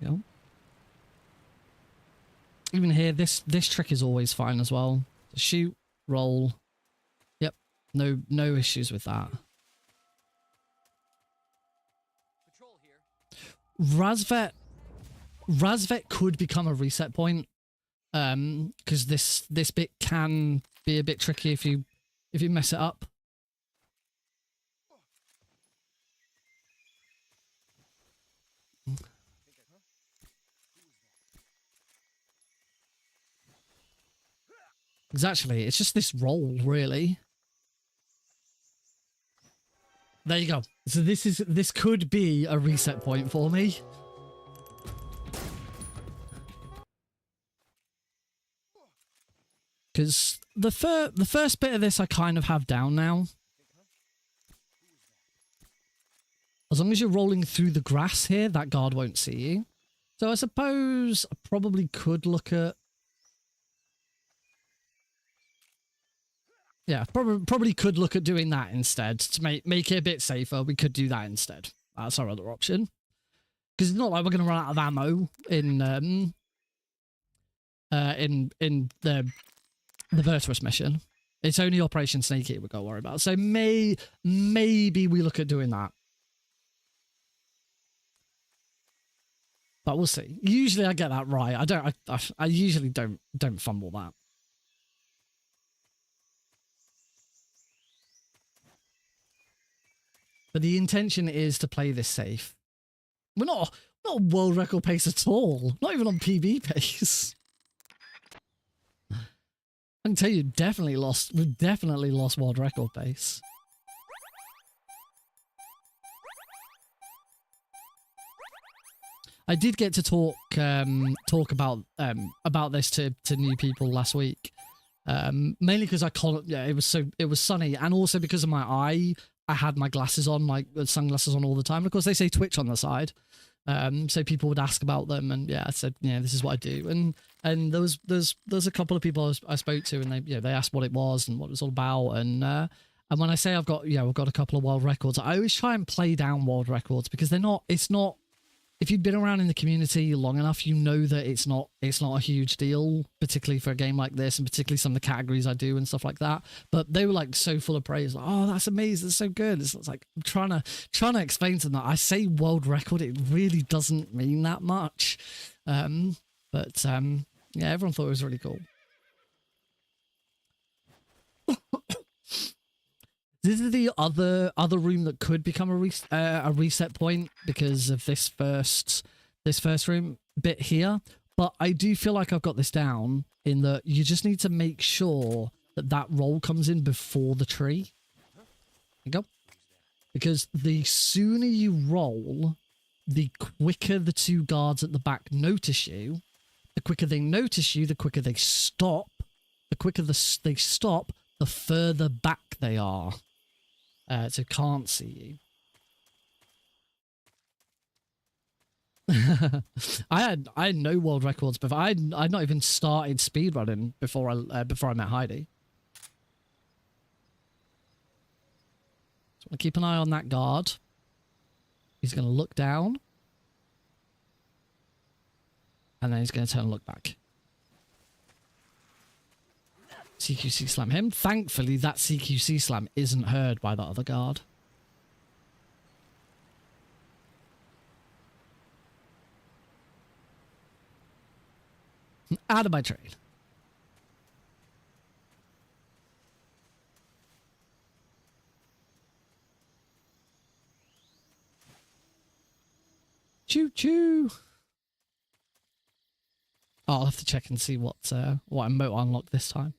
we go. Even here, this trick is always fine as well. Shoot, roll. Yep, no issues with that. Razvet could become a reset point, because this bit can be a bit tricky if you mess it up. Because actually, it's just this roll, really. There you go. So this could be a reset point for me. Because the first bit of this I kind of have down now. As long as you're rolling through the grass here, that guard won't see you. So I suppose I probably could look at... Yeah, probably could look at doing that instead to make it a bit safer. We could do that instead. That's our other option. Because it's not like we're going to run out of ammo in the Virtuous mission. It's only Operation Snake Eater we've got to worry about. So maybe we look at doing that. But we'll see. Usually I get that right. I usually don't fumble that. But the intention is to play this safe. We're not world record pace at all. Not even on PB pace. I can tell you, we've definitely lost world record pace. I did get to talk about this to new people last week. Mainly because it was sunny, and also because of my eye. I had my glasses on, like sunglasses on all the time. And of course, they say Twitch on the side, so people would ask about them, and yeah, I said, yeah, this is what I do. And there's a couple of people I spoke to, and they asked what it was and what it was all about. And when I say I've got a couple of world records, I always try and play down world records because it's not. If you've been around in the community long enough, you know that it's not a huge deal, particularly for a game like this, and particularly some of the categories I do and stuff like that. But they were like so full of praise, like, "Oh, that's amazing, that's so good." It's like I'm trying to explain to them that I say world record, it really doesn't mean that much. But yeah, everyone thought it was really cool. This is the other room that could become a reset point because of this first room bit here. But I do feel like I've got this down in that you just need to make sure that that roll comes in before the tree. There you go. Because the sooner you roll, the quicker the two guards at the back notice you. The quicker they notice you, the quicker they stop. The quicker they stop, the further back they are. So can't see you. I had no world records before. I'd not even started speedrunning before I met Heidi. So I keep an eye on that guard. He's going to look down. And then he's going to turn and look back. CQC slam him. Thankfully, that CQC slam isn't heard by the other guard. Out of my trade. Choo choo. Oh, I'll have to check and see what emote I unlocked this time.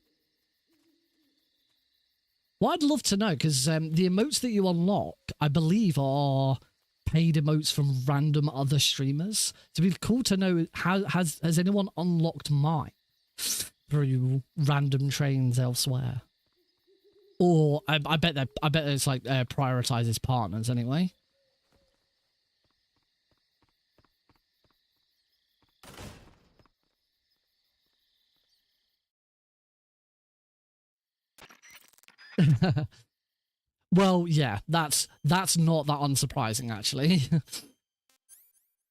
What I'd love to know, because the emotes that you unlock, I believe, are paid emotes from random other streamers. So it'd be cool to know, has anyone unlocked mine through random trains elsewhere? Or I bet it's like prioritizes partners anyway. Well, yeah, that's not that unsurprising, actually.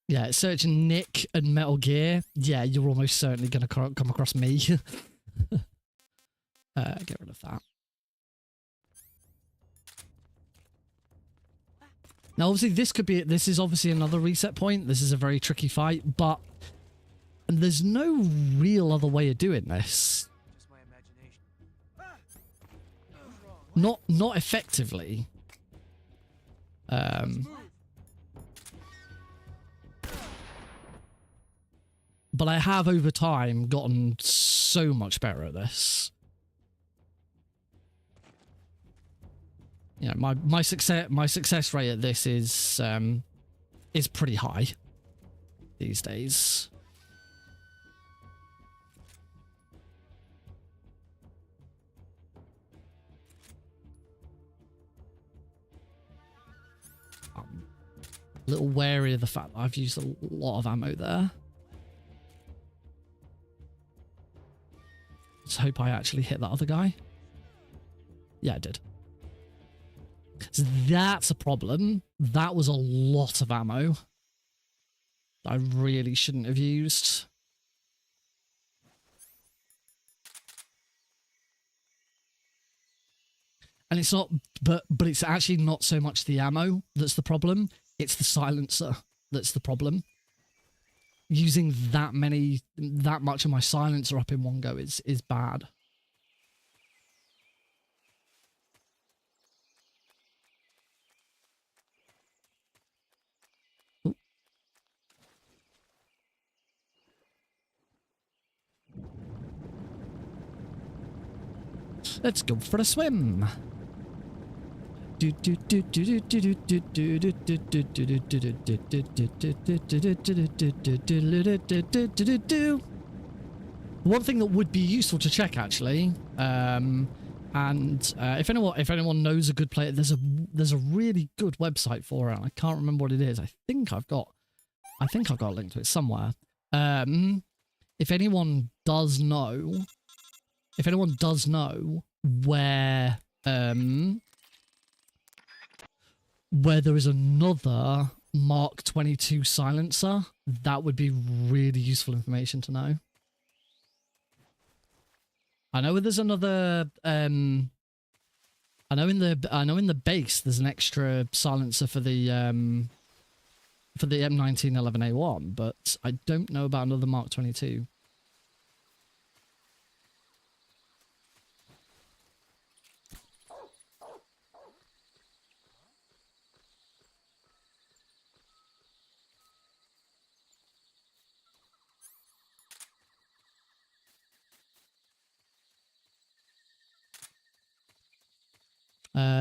Yeah, searching Nick and Metal Gear. Yeah, you're almost certainly going to come across me. Get rid of that. Now, obviously, this is obviously another reset point. This is a very tricky fight, but there's no real other way of doing this. Not effectively. But I have over time gotten so much better at this. You know, my success rate at this is pretty high these days. A little wary of the fact that I've used a lot of ammo there. Let's hope I actually hit that other guy. Yeah, I did. So that's a problem. That was a lot of ammo that I really shouldn't have used. And it's not, but it's actually not so much the ammo that's the problem. It's the silencer that's the problem. Using that much of my silencer up in one go is bad. Ooh. Let's go for a swim. One thing that would be useful to check, actually, and if anyone knows a good player, there's a really good website for it. I can't remember what it is. I think I've got a link to it somewhere. If anyone does know where there is another Mark 22 silencer, that would be really useful information to know. I know there's another I know in the base there's an extra silencer for the M1911A1, but I don't know about another Mark 22.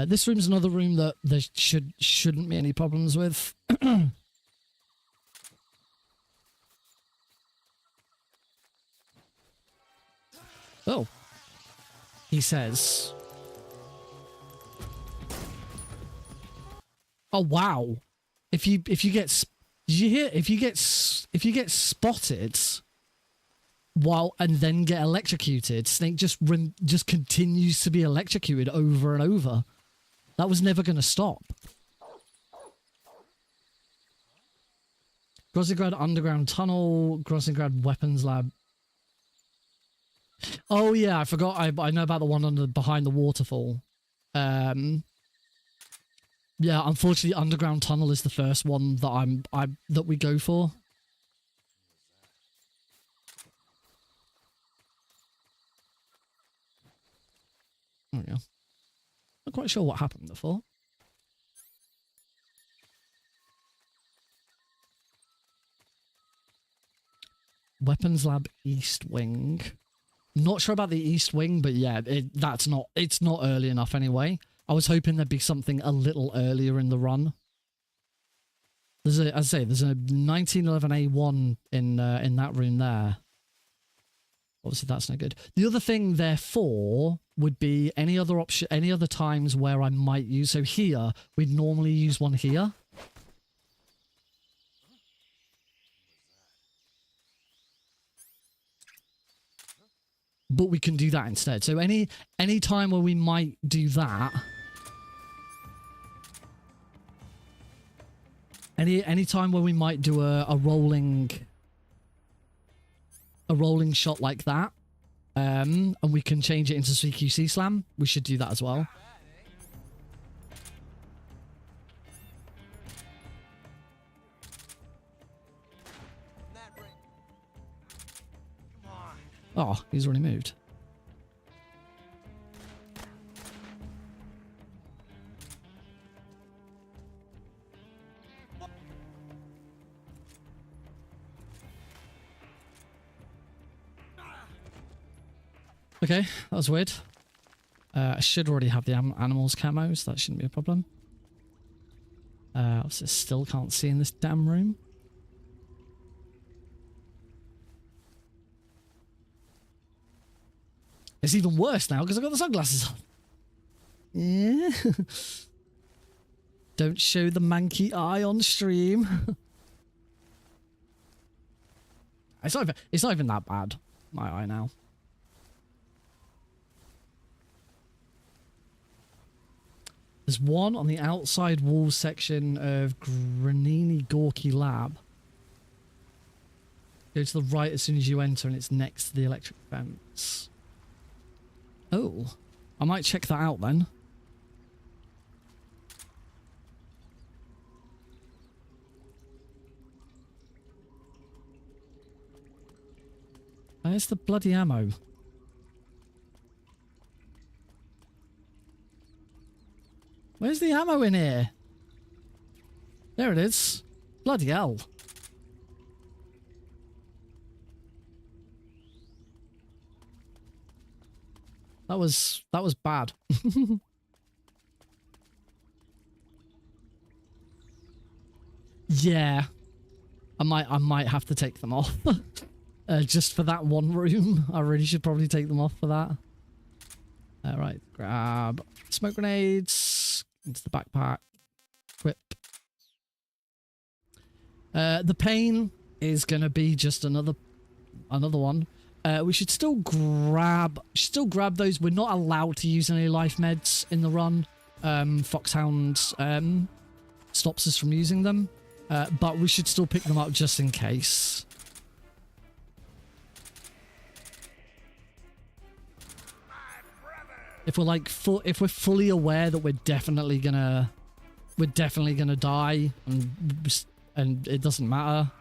This room's another room that there shouldn't be any problems with. Oh. He says. Oh wow. If you get did you hear if you get spotted while and then get electrocuted, Snake just continues to be electrocuted over and over. That was never going to stop. Grozingrad Underground Tunnel, Grozingrad Weapons Lab. Oh yeah, I forgot. I know about the one behind the waterfall. Yeah, unfortunately, Underground Tunnel is the first one that that we go for. There we go. Not quite sure what happened before. Weapons Lab East Wing. Not sure about the East Wing, but yeah, it's not early enough anyway. I was hoping there'd be something a little earlier in the run. There's a 1911A1 in that room there. Obviously, that's no good. The other thing, therefore, would be any other option, any other times where I might use. So here, we'd normally use one here. But we can do that instead. So any time where we might do that. Any time where we might do a rolling shot like that, and we can change it into CQC slam, we should do that as well. Oh, he's already moved. Okay, that was weird. I should already have the animals camos. That shouldn't be a problem. Obviously, still can't see in this damn room. It's even worse now because I've got the sunglasses on. Yeah. Don't show the manky eye on stream. It's not even that bad, my eye now. There's one on the outside wall section of Granini Gorky Lab. Go to the right as soon as you enter and it's next to the electric fence. Oh, I might check that out then. Where's the bloody ammo? Where's the ammo in here? There it is. Bloody hell. That was bad. Yeah. I might have to take them off. Just for that one room. I really should probably take them off for that. Right, grab smoke grenades into the backpack. Equip. The pain is gonna be just another one. We should still grab those. We're not allowed to use any life meds in the run. Foxhound stops us from using them, but we should still pick them up just in case. If we're if we're fully aware that we're definitely gonna die, and it doesn't matter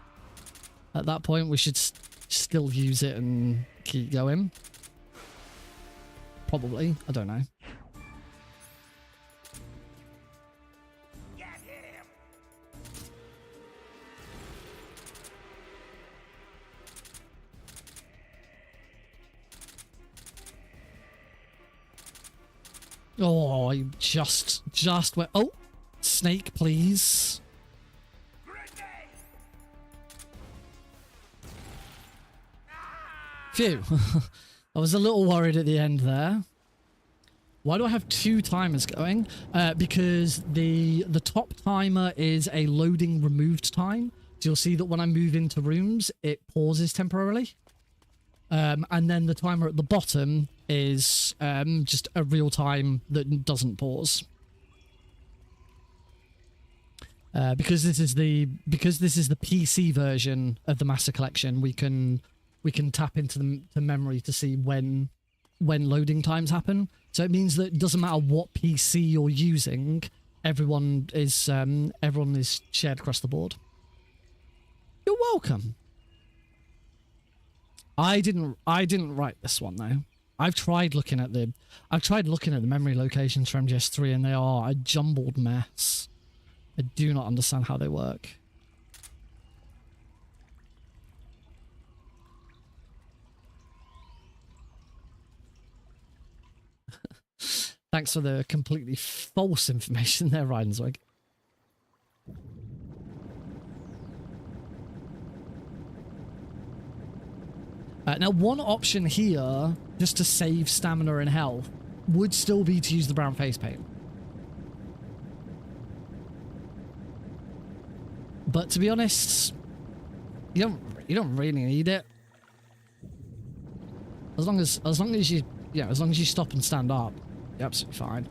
at that point, we should still use it and keep going. Probably, I don't know. Oh, you just went. Oh, snake, please. Phew. I was a little worried at the end there. Why do I have 2 timers going? Because the top timer is a loading removed time. So you'll see that when I move into rooms, it pauses temporarily. And then the timer at the bottom is just a real time that doesn't pause. Because this is the PC version of the Master Collection, we can tap into the memory to see when loading times happen. So it means that it doesn't matter what PC you're using, everyone is shared across the board. You're welcome. I didn't write this one though. I've tried looking at the memory locations for MGS3 and they are a jumbled mess. I do not understand how they work. Thanks for the completely false information there, Rydenswig. Now, one option here, just to save stamina and health, would still be to use the brown face paint. But to be honest, you don't really need it. As long as you stop and stand up, you're absolutely fine.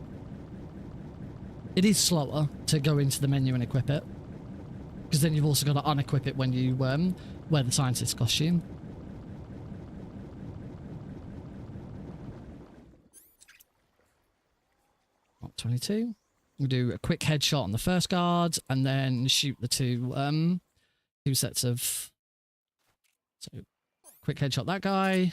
It is slower to go into the menu and equip it, because then you've also got to unequip it when you wear the scientist costume. Not 22. We'll do a quick headshot on the first guard, and then shoot the two sets of. So, quick headshot that guy.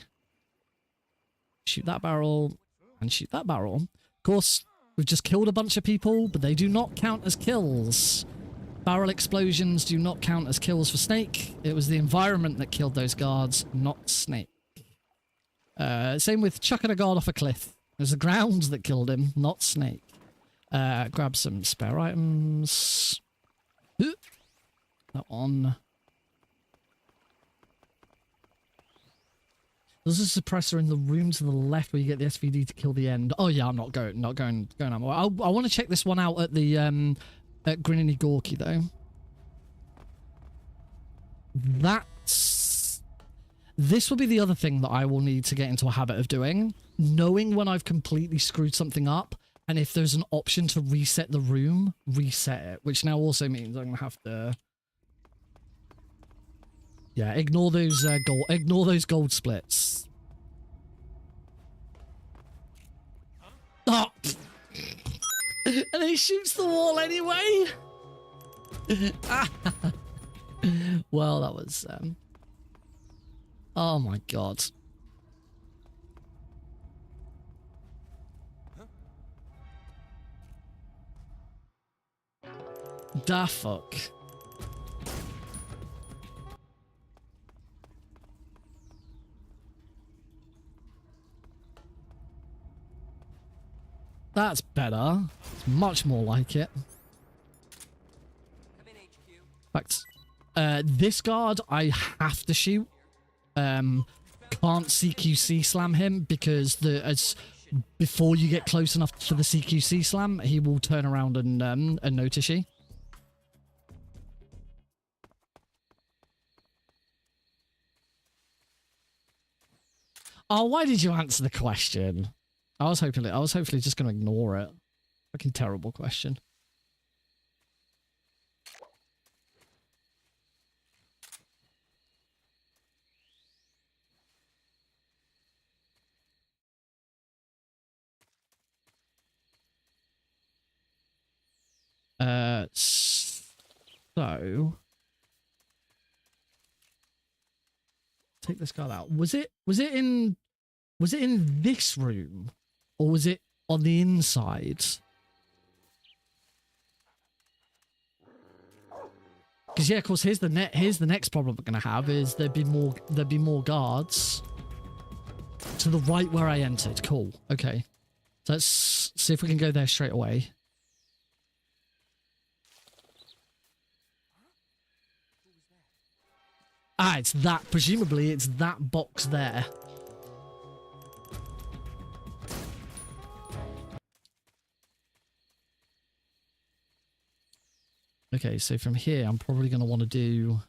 Shoot that barrel, and shoot that barrel. Of course, we've just killed a bunch of people, but they do not count as kills. Barrel explosions do not count as kills for Snake. It was the environment that killed those guards, not Snake. Same with chucking a guard off a cliff. It was the ground that killed him, not Snake. Grab some spare items. That one. There's a suppressor in the room to the left where you get the SVD to kill the end. Oh yeah, I'm not going on. I want to check this one out at the at Grinny Gorky though. This will be the other thing that I will need to get into a habit of doing. Knowing when I've completely screwed something up, and if there's an option to reset the room, reset it. Which now also means I'm gonna have to. Yeah, ignore those gold splits. Oh, and he shoots the wall anyway. Well, that was. Oh my god. Da fuck. That's better. It's much more like it. In fact, this guard I have to shoot. Can't CQC slam him because before you get close enough for the CQC slam, he will turn around and notice you. Oh, why did you answer the question? I was hopefully just going to ignore it. Fucking terrible question. So take this guy out. Was it in this room? Or was it on the inside? Because yeah, of course, here's the next problem we're gonna have is there'd be more guards to the right where I entered. Cool. Okay. So See if we can go there straight away. Ah, it's that. Presumably, it's that box there. Okay, so from here, I'm probably going to want to do...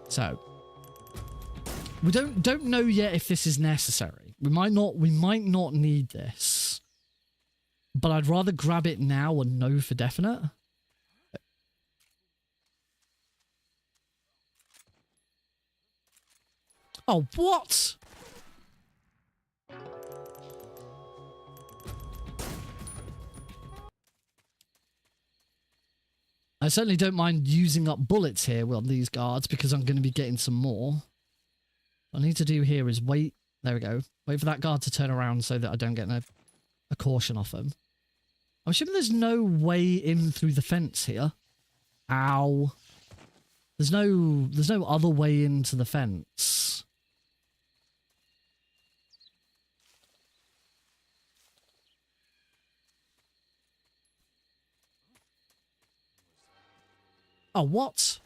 So, we don't know yet if this is necessary. We might not need this. But I'd rather grab it now and know for definite. Oh, what? I certainly don't mind using up bullets here on these guards because I'm going to be getting some more. What I need to do here is wait. There we go. Wait for that guard to turn around so that I don't get a caution off him. I'm assuming there's no way in through the fence here. Ow. There's no other way into the fence. Oh, what?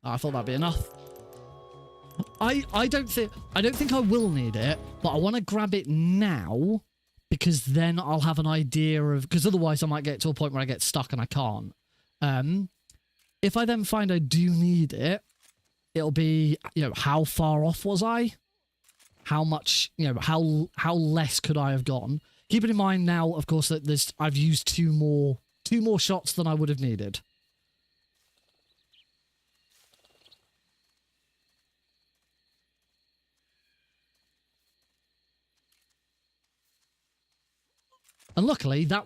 Oh, I thought that'd be enough. I don't think I will need it, but I want to grab it now because then I'll have an idea of, because otherwise I might get to a point where I get stuck and I can't. If I then find I do need it, it'll be, you know, how far off was I? How much, you know, how less could I have gone? Keeping in mind now, of course, that I've used two more shots than I would have needed. And luckily, that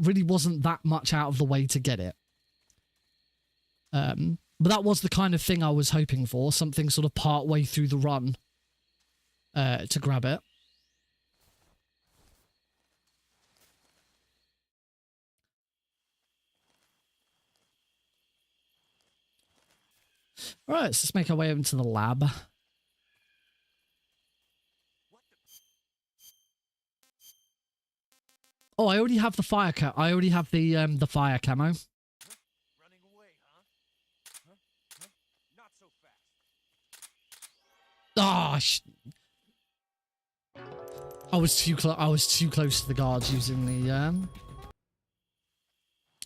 really wasn't that much out of the way to get it. But that was the kind of thing I was hoping for, something sort of part way through the run to grab it. All right, so let's make our way over to the lab. Oh, I already have the fire I already have the fire camo. Running away, huh? Not so fast. I was too close. I was too close to the guards using the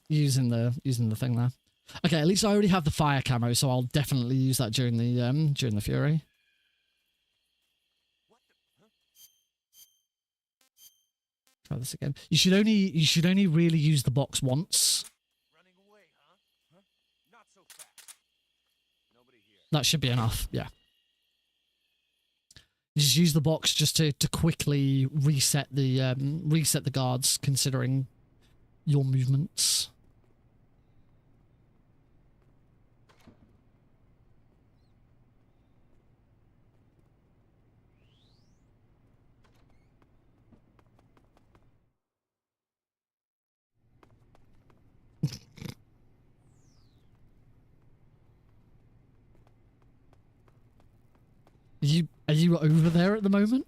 using the thing there. Okay, at least I already have the fire camo, so I'll definitely use that during the fury. Try this again. You should only really use the box once. Running away, huh? Not so fast. Nobody here. That should be enough. Yeah. You just use the box just to quickly reset the guards, considering your movements. Are you over there at the moment?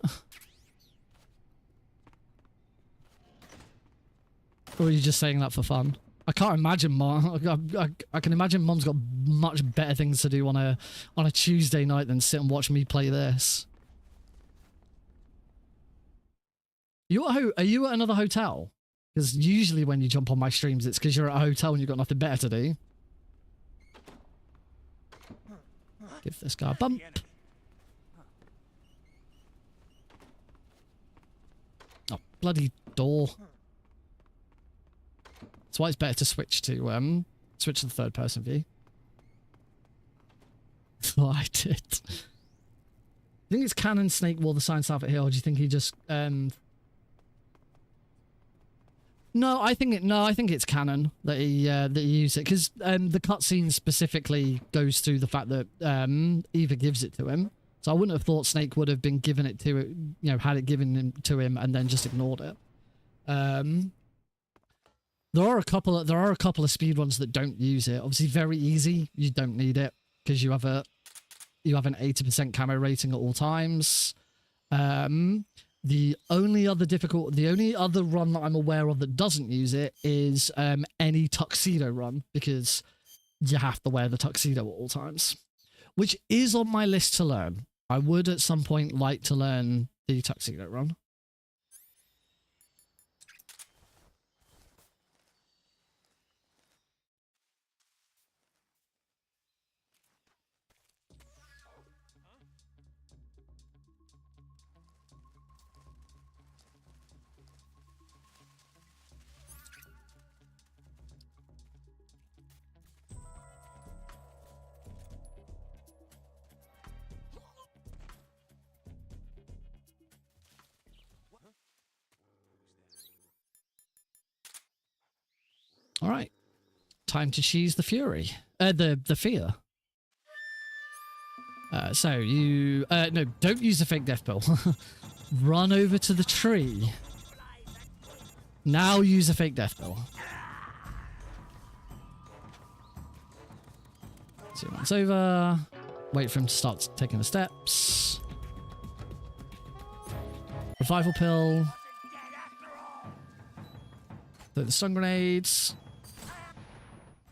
Or are you just saying that for fun? I can't imagine Mom. I can imagine Mom's got much better things to do on a Tuesday night than sit and watch me play this. Are you at another hotel? Because usually when you jump on my streams, it's because you're at a hotel and you've got nothing better to do. Give this guy a bump. Oh, bloody door. That's why it's better to switch to the third person view. Oh, I did. Do you think it's canon Snake wore the sign south at here, or do you think he just No, I think it's canon that he used it, because the cutscene specifically goes through the fact that Eva gives it to him. So I wouldn't have thought Snake would have been given it to it, you know, had it given to him and then just ignored it. There are a couple of speedruns that don't use it. Obviously, very easy. You don't need it because you have an 80% camo rating at all times. The only other run that I'm aware of that doesn't use it is any tuxedo run, because you have to wear the tuxedo at all times, which is on my list to learn. I would at some point like to learn the tuxedo run. All right, time to choose the fury, the fear. So you, no, don't use the fake death pill. Run over to the tree. Now use a fake death pill. 2 months over. Wait for him to start taking the steps. Revival pill. Throw the stun grenades.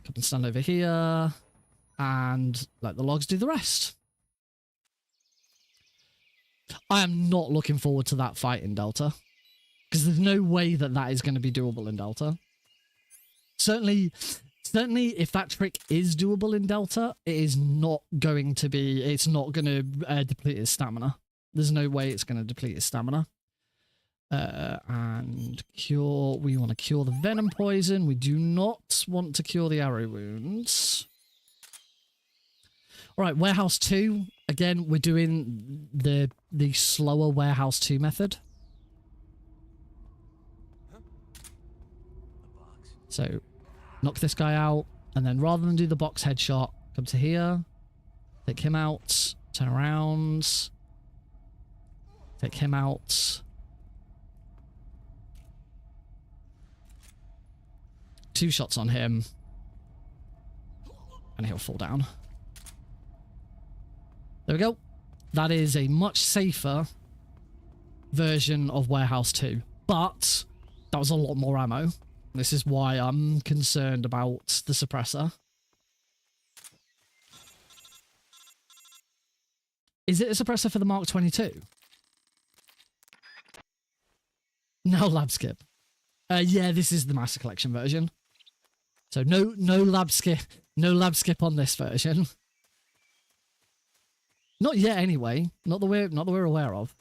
Come and stand over here. And let the logs do the rest. I am not looking forward to that fight in Delta. Because there's no way that that is going to be doable in Delta. Certainly if that trick is doable in Delta, it is not going to be, it's not going to deplete his stamina. There's no way it's going to deplete his stamina. And cure, we want to cure the venom poison. We do not want to cure the arrow wounds. All right, warehouse 2. Again, we're doing the slower warehouse 2 method. So, knock this guy out, and then rather than do the box headshot, come to here, take him out, turn around, take him out. 2 shots on him, and he'll fall down. There we go. That is a much safer version of Warehouse 2, but that was a lot more ammo. This is why I'm concerned about the suppressor. Is it a suppressor for the Mark 22? No lab skip. Yeah, this is the Master Collection version. So no lab skip on this version. Not yet, anyway. Not that we're aware of.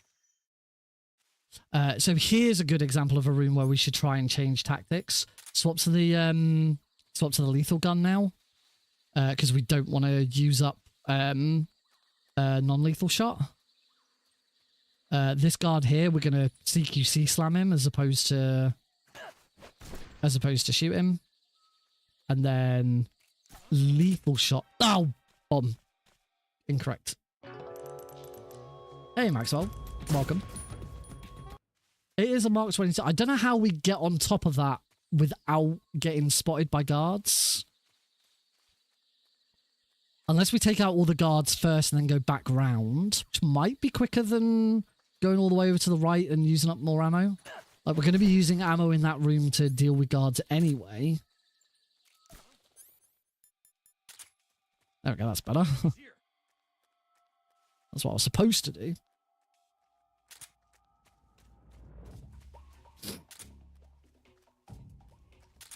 So here's a good example of a room where we should try and change tactics. Swap to the lethal gun now, because we don't want to use up non-lethal shot. This guard here, we're gonna CQC slam him as opposed to shoot him, and then lethal shot. Oh, bomb. Incorrect. Hey, Maxwell. Welcome. It is a Mark 22. I don't know how we get on top of that without getting spotted by guards. Unless we take out all the guards first and then go back round, which might be quicker than going all the way over to the right and using up more ammo. Like, we're going to be using ammo in that room to deal with guards anyway. There we go, that's better. That's what I was supposed to do.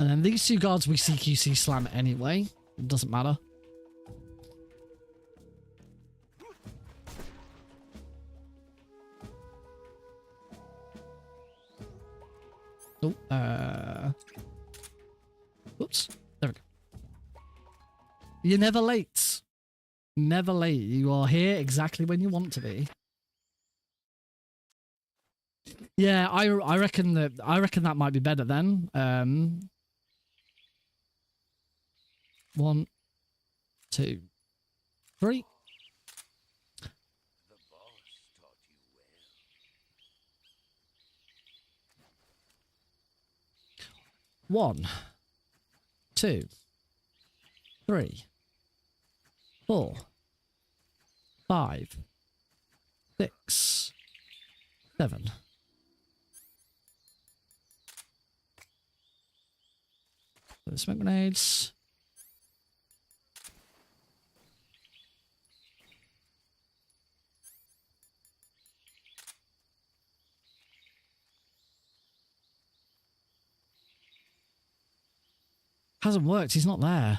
And then these 2 guards we CQC slam anyway. It doesn't matter. Oh, whoops. There we go. You're never late. Never late. You are here exactly when you want to be. Yeah, I reckon that might be better then. 1, 2, 3. One. 2, 3, 4, 5, 6, 7. The smoke grenades. Hasn't worked, he's not there.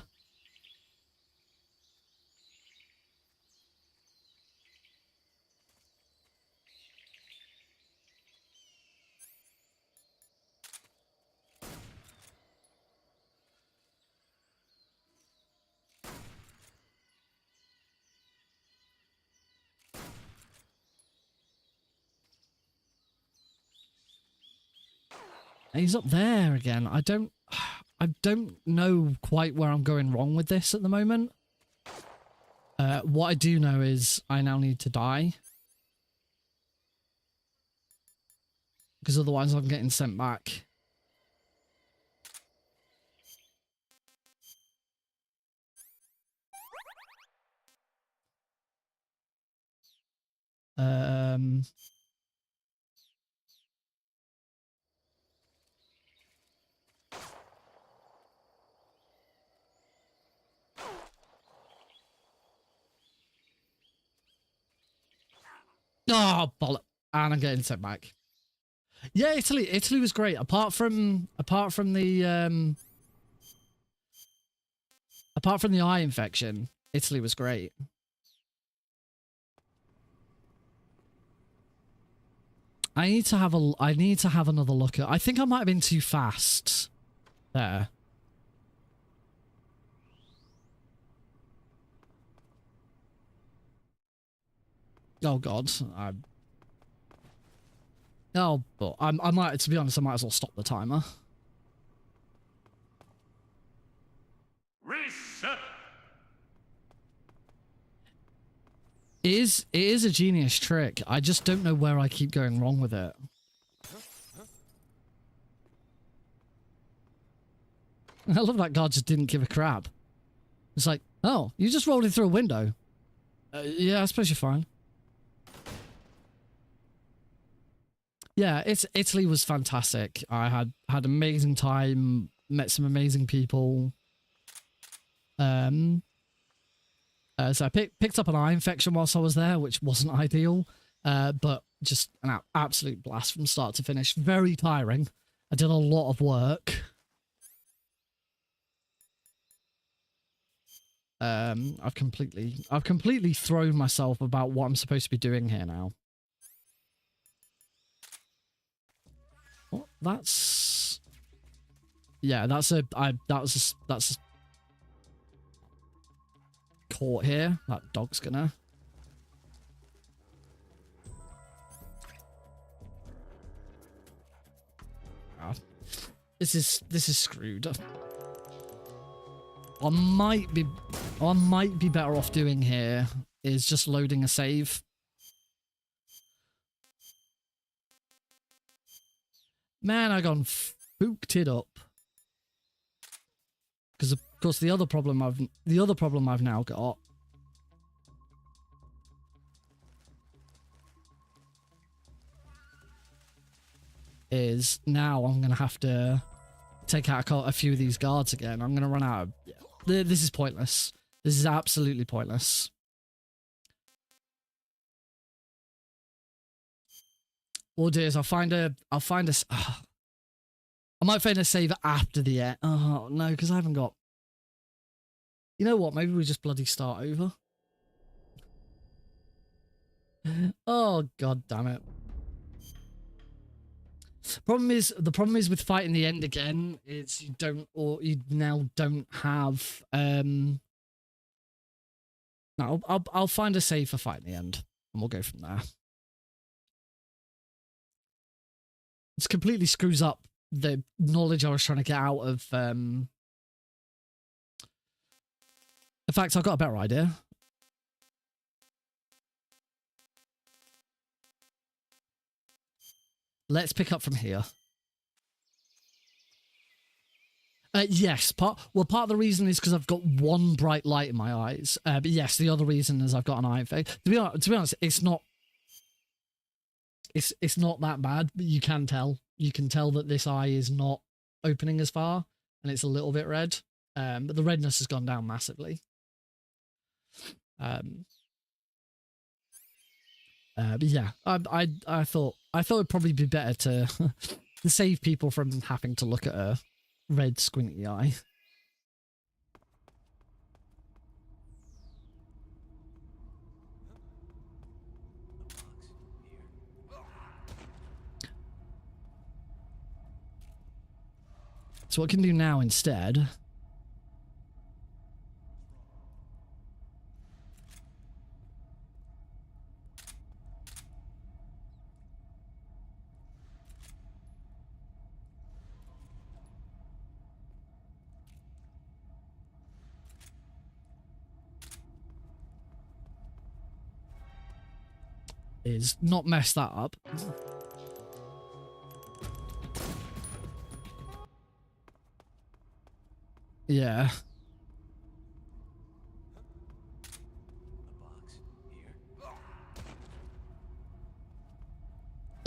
He's up there again. I don't know quite where I'm going wrong with this at the moment. What I do know is I now need to die. Because otherwise I'm getting sent back. Oh, bollock. And I'm getting sent back. Yeah, Italy was great. Apart from the eye infection, Italy was great. I need to have another look at. I think I might have been too fast there. Oh God, oh, but I might. To be honest, I might as well stop the timer. Reset. It is a genius trick. I just don't know where I keep going wrong with it. I love that guard just didn't give a crap. It's like, oh, you just rolled it through a window. Yeah, I suppose you're fine. Yeah, Italy was fantastic. I had amazing time, met some amazing people. So I picked up an eye infection whilst I was there, which wasn't ideal, but just an absolute blast from start to finish. Very tiring. I did a lot of work. I've completely thrown myself about what I'm supposed to be doing here now. What? That's... Yeah, that's a court here. That dog's gonna... Oh, this is screwed. What might be better off doing here is just loading a save. Man, I gone spooked it up. Because of course the other problem I've now got is now I'm gonna have to take out a few of these guards again. I'm gonna run out of... This is pointless. This is absolutely pointless. What I'll do is I'll find a I might find a save after the end. Oh no, because I haven't got... You know what? Maybe we just bloody start over. Oh god damn it. The problem is with fighting the end again is you now don't have no, I'll find a save for fighting the end and we'll go from there. It completely screws up the knowledge I was trying to get out of in fact, I've got a better idea. Let's pick up from here. Yes, part of the reason is because I've got one bright light in my eyes. But yes, the other reason is I've got an eye infection. To be honest, it's not that bad, but you can tell. You can tell that this eye is not opening as far, and it's a little bit red. But the redness has gone down massively. But yeah, I thought it'd probably be better to to save people from having to look at a red squinty eye. So what I can do now instead is not mess that up. Yeah.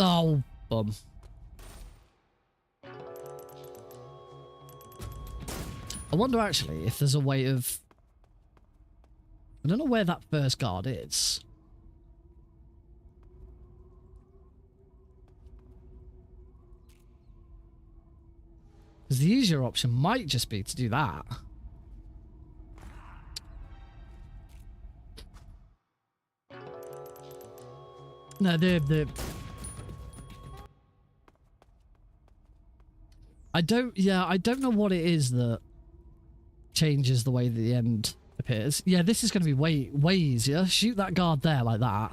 Oh, bum. I wonder actually if there's a way of... I don't know where that first guard is. Because the easier option might just be to do that. No, I don't know what it is that changes the way that the end appears. Yeah, this is going to be way easier. Shoot that guard there like that.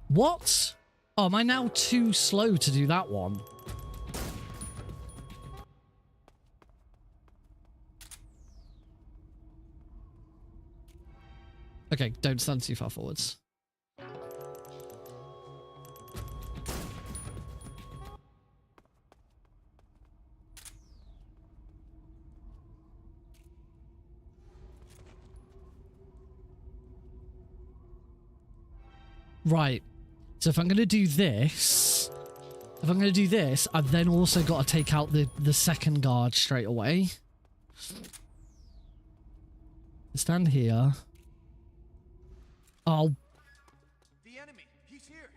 What? Oh, am I now too slow to do that one? Okay, don't stand too far forwards. Right. So if I'm going to do this, I've then also got to take out the second guard straight away. Stand here. Oh. The enemy, he's here.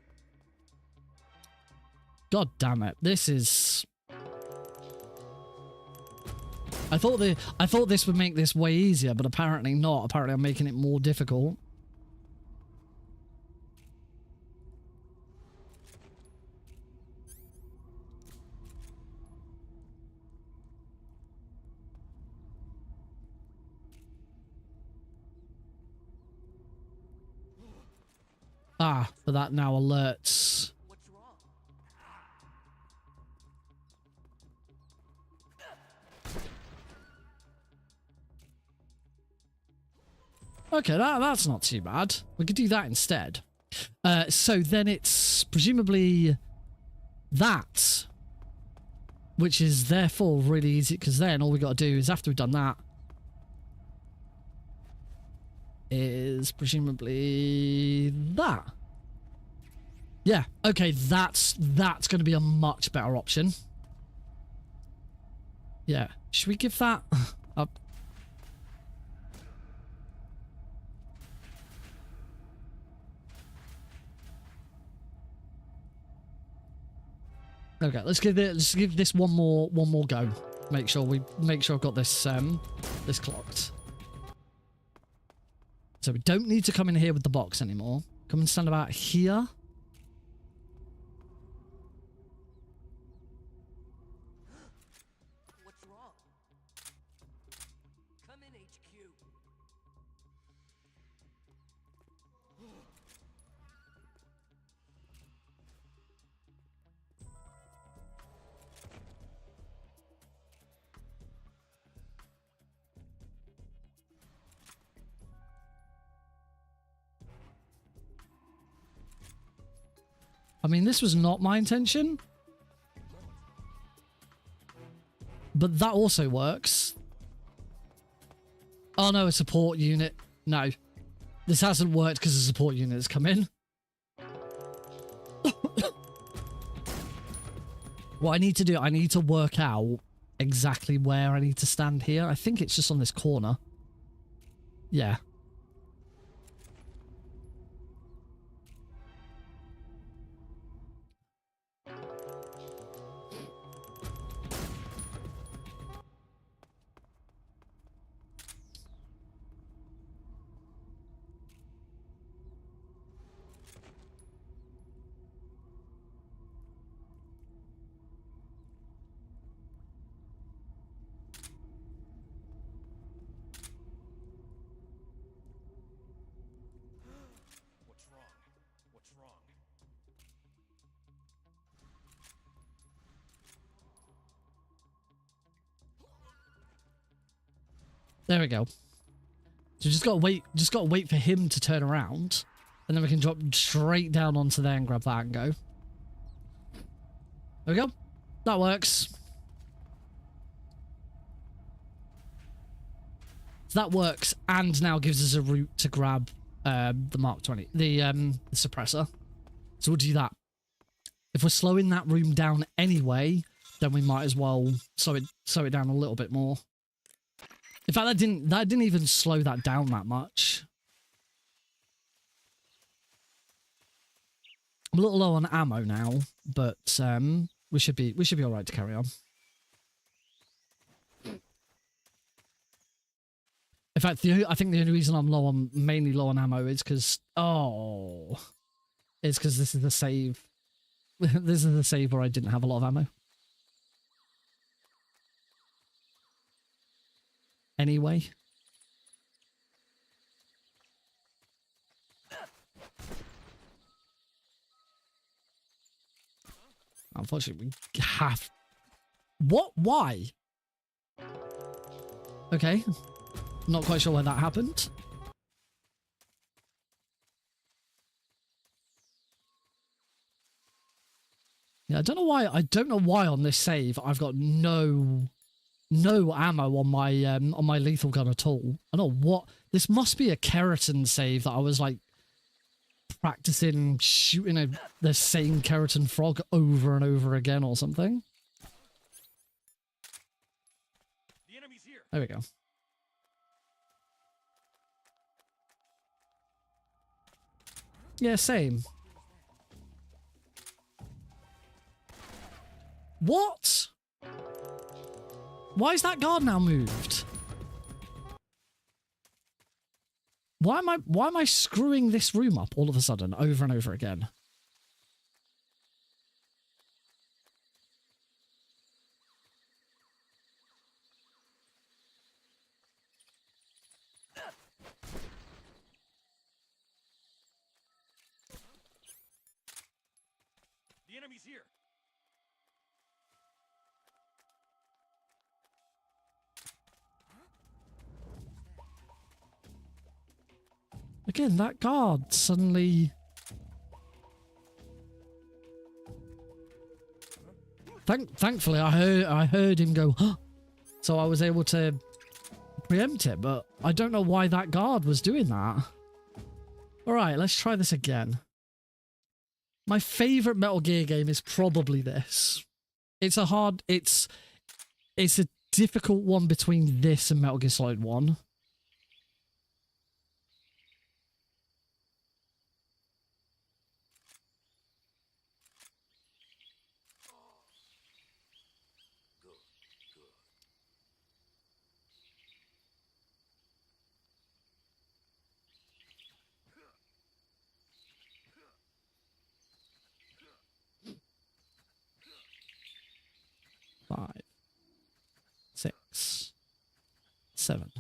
God damn it. This is... I thought this would make this way easier, but apparently not. Apparently I'm making it more difficult. Ah, but that now alerts. What's wrong? Okay, that's not too bad. We could do that instead. So then it's presumably that, which is therefore really easy, because then all we got to do is after we've done that is presumably that. Yeah, okay, that's going to be a much better option. Yeah, should we give that up? Okay, let's give this one more go. Make sure I've got this this clocked. So we don't need to come in here with the box anymore. Come and stand about here. What's wrong? Come in, HQ. I mean, this was not my intention. But that also works. Oh no, a support unit. No. This hasn't worked because a support unit has come in. What I need to do, I need to work out exactly where I need to stand here. I think it's just on this corner. Yeah. What's wrong? What's wrong? There we go. So just gotta wait for him to turn around. And then we can drop straight down onto there and grab that and go. There we go. That works. So that works and now gives us a route to grab the Mark 20, the suppressor. So we'll do that. If we're slowing that room down anyway, then we might as well slow it down a little bit more. In fact, that didn't even slow that down that much. I'm a little low on ammo now, but we should be all right to carry on. In fact, I think the only reason I'm mainly low on ammo is because this is the save. This is the save where I didn't have a lot of ammo. Anyway. Unfortunately, we have... What? Why? Okay. Not quite sure why that happened. Yeah, I don't know why on this save I've got no ammo on my lethal gun at all. I don't know what... This must be a keratin save that I was like practicing shooting the same keratin frog over and over again or something. The enemy's here. There we go. Yeah, same. What? Why is that guard now moved? Why am I screwing this room up all of a sudden over and over again? The enemy's here. Again, that guard suddenly... Thankfully, I heard him go, huh! So I was able to preempt it, but I don't know why that guard was doing that. Alright, let's try this again. My favourite Metal Gear game is probably this. It's a difficult one between this and Metal Gear Solid 1. Five, 6, 7.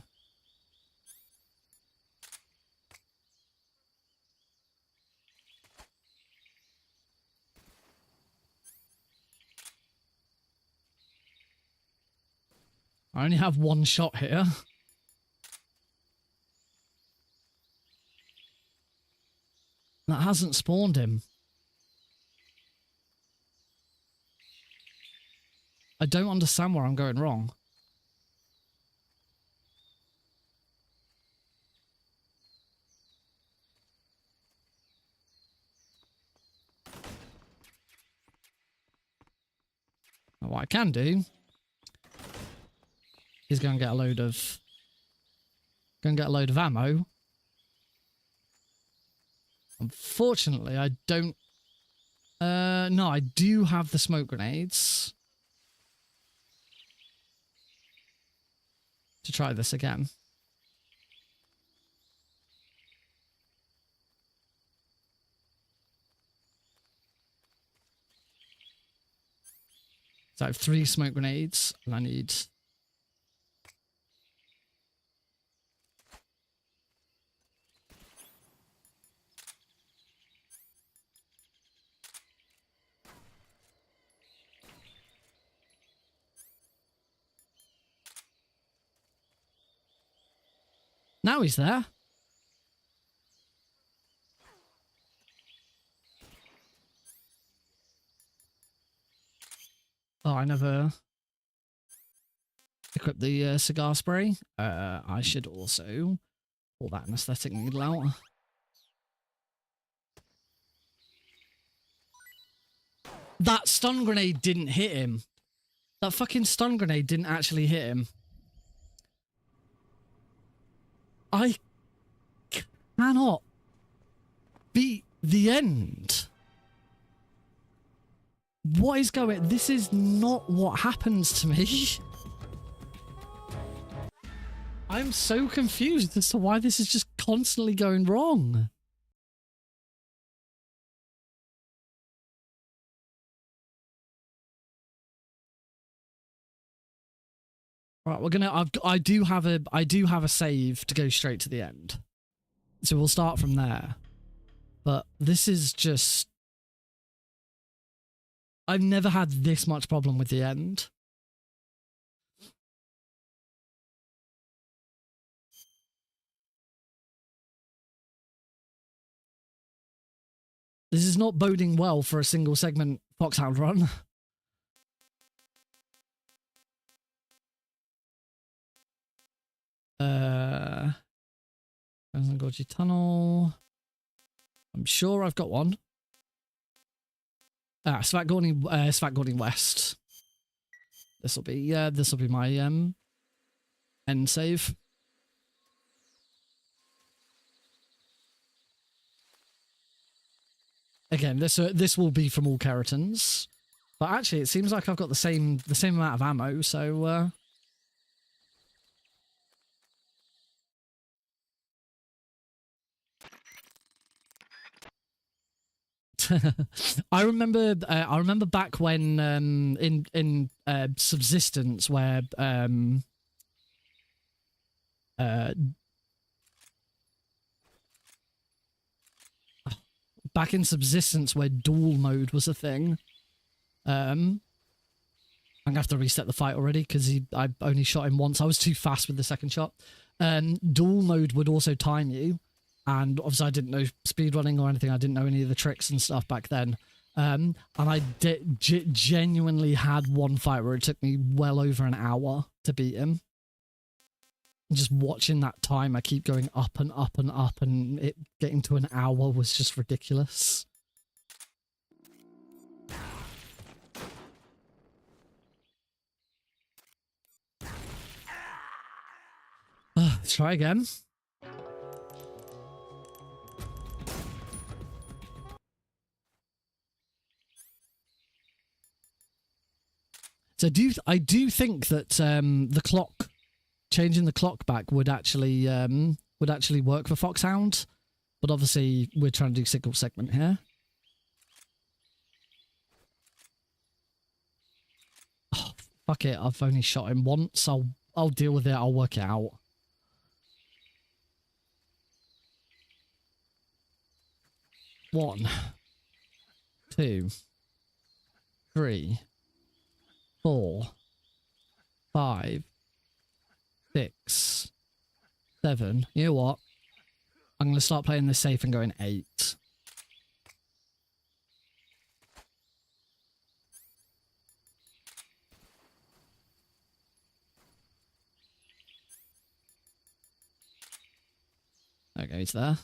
I only have one shot here. That hasn't spawned him. I don't understand where I'm going wrong. Now, what I can do is go and get a load of ammo. Unfortunately, I don't. No, I do have the smoke grenades to try this again. So I have 3 smoke grenades, and I need... Now he's there. Oh, I never equipped the cigar spray. I should also pull that anesthetic needle out. That stun grenade didn't hit him. That fucking stun grenade didn't actually hit him. I cannot beat the end. What is going... This is not what happens to me. I'm so confused as to why this is just constantly going wrong. Right, we're gonna... I do have a save to go straight to the end. So we'll start from there. But this is just... I've never had this much problem with the end. This is not boding well for a single segment Foxhound run. Gorgy Tunnel. I'm sure I've got one. Svatgorny West. This will be my end save. Again, this will be from all keratins, but actually it seems like I've got the same amount of ammo, so I remember back when in Subsistence where back in Subsistence where duel mode was a thing. I'm gonna have to reset the fight already because I only shot him once. I was too fast with the second shot. Duel mode would also time you. And obviously I didn't know speedrunning or anything. I didn't know any of the tricks and stuff back then. And I genuinely had one fight where it took me well over an hour to beat him. Just watching that time, I keep going up and up and up, and it getting to an hour was just ridiculous. Let's try again. So I do think that the clock, changing the clock back would actually work for Foxhound, but obviously we're trying to do single segment here. Oh, fuck it! I've only shot him once. I'll deal with it. I'll work it out. One, 2, 3, 4, 5, 6, 7. You know what? I'm going to start playing this safe and going 8. Don't go to there.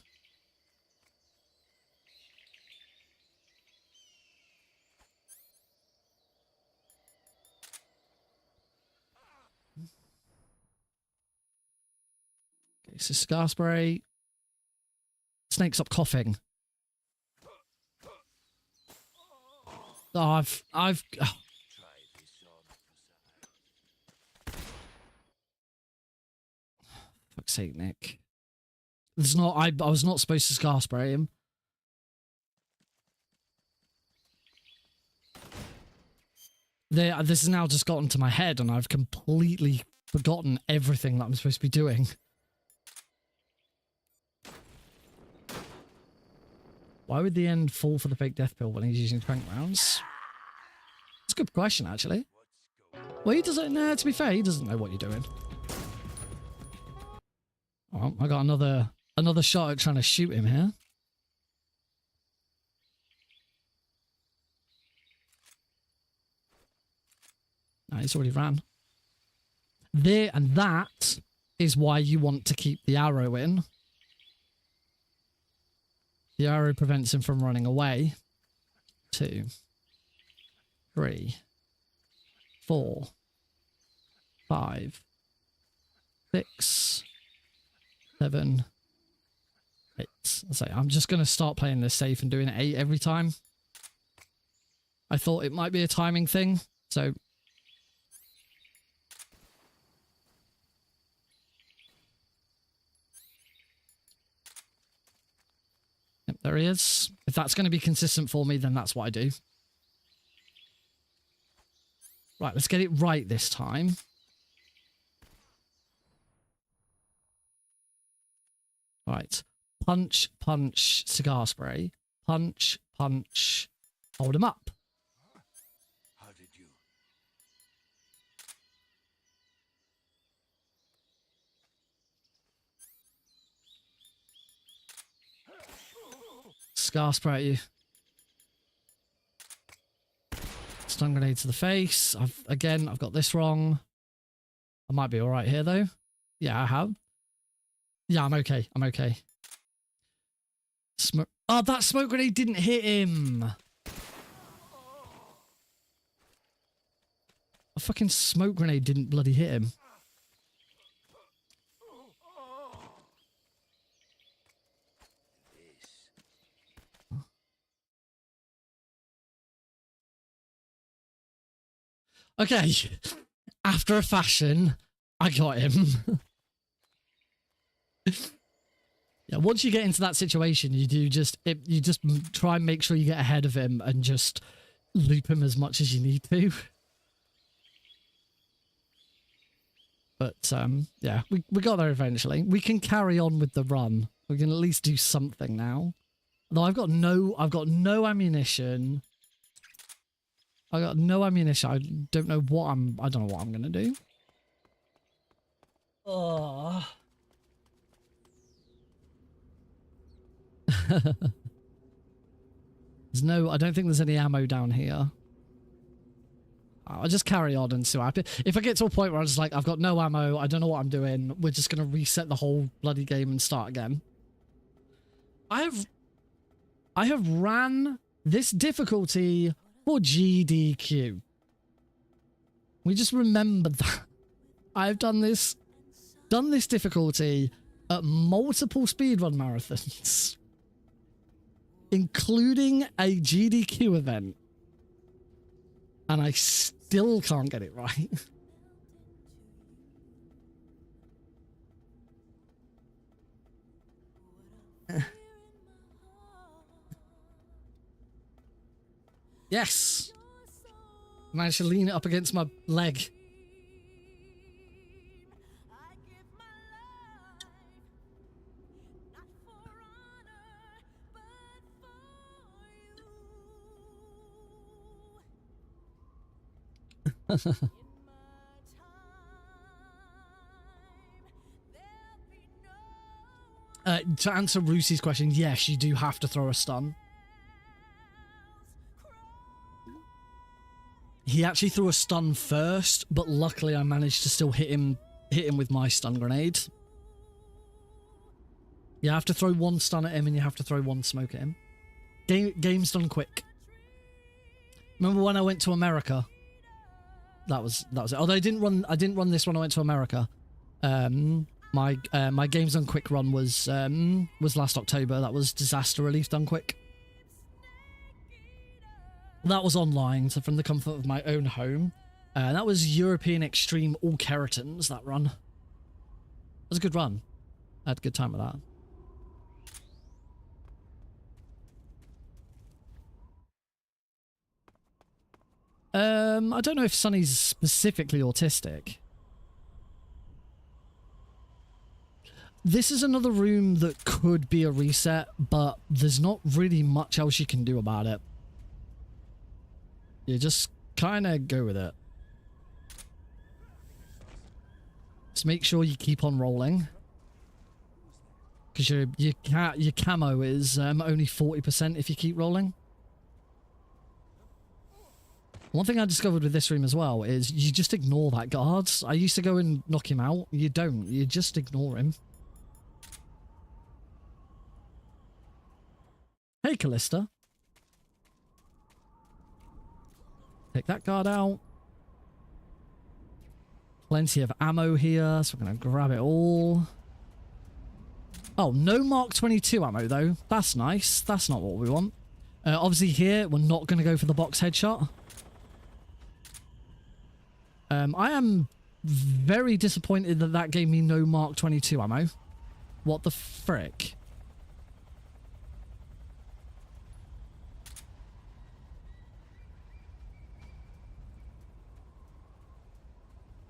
Okay, so cigar spray. Snake, stop coughing. Oh, I've. Oh. Fuck's sake, Nick. It's not. I was not supposed to cigar spray him. This has now just gotten to my head, and I've completely forgotten everything that I'm supposed to be doing. Why would the end fall for the fake death pill when he's using trank rounds? It's a good question, actually. Well, he doesn't. Nah, to be fair, he doesn't know what you're doing. Oh, I got another shot at trying to shoot him here. No, he's already ran. There, and that is why you want to keep the arrow in. The arrow prevents him from running away. 2, 3, 4, 5, 6, 7, 8. So I'm just going to start playing this safe and doing it 8 every time. I thought it might be a timing thing, so... Yep, there he is. If that's going to be consistent for me, then that's what I do. Right, let's get it right this time. Right. Punch, punch, cigar spray. Punch, punch. Hold him up. How did you? Cigar spray at you. Stun grenade to the face. I've got this wrong. I might be alright here, though. Yeah, I have. Yeah, I'm okay. I'm okay. Smoke. Oh, that smoke grenade didn't hit him. A fucking smoke grenade didn't bloody hit him. Okay. After a fashion, I got him. Yeah, once you get into that situation, you just try and make sure you get ahead of him and just loop him as much as you need to. But yeah, we got there eventually. We can carry on with the run. We can at least do something now. Though I've got no ammunition. I got no ammunition. I don't know what I'm gonna do. Oh. I don't think there's any ammo down here. I'll just carry on and see what happens. If I get to a point where I'm just like, I've got no ammo, I don't know what I'm doing, we're just gonna reset the whole bloody game and start again. I have ran this difficulty for GDQ. We just remembered that. I've done this difficulty at multiple speedrun marathons, including a GDQ event, and I still can't get it right. Yes! Managed to lean it up against my leg. To answer Roosie's question, yes, you do have to throw a stun. He actually threw a stun first, but luckily I managed to still hit him with my stun grenade. You have to throw one stun at him and you have to throw one smoke at him. Game's done quick. Remember when I went to America? That was it. Although I didn't run this when I went to America. My games done quick run was last October. That was disaster relief done quick. That was online, so from the comfort of my own home. That was European Extreme All Keratins, that run. It was a good run. I had a good time with that. I don't know if Sunny's specifically autistic. This is another room that could be a reset, but there's not really much else you can do about it. You just kind of go with it. Just make sure you keep on rolling. Because your camo is only 40% if you keep rolling. One thing I discovered with this room as well is you just ignore that guard. I used to go and knock him out. You don't. You just ignore him. Hey, Callista. Take that guard out. Plenty of ammo here, so we're going to grab it all. Oh, no Mark 22 ammo, though. That's nice. That's not what we want. Obviously, here, we're not going to go for the box headshot. I am very disappointed that that gave me no Mark 22 ammo. What the frick?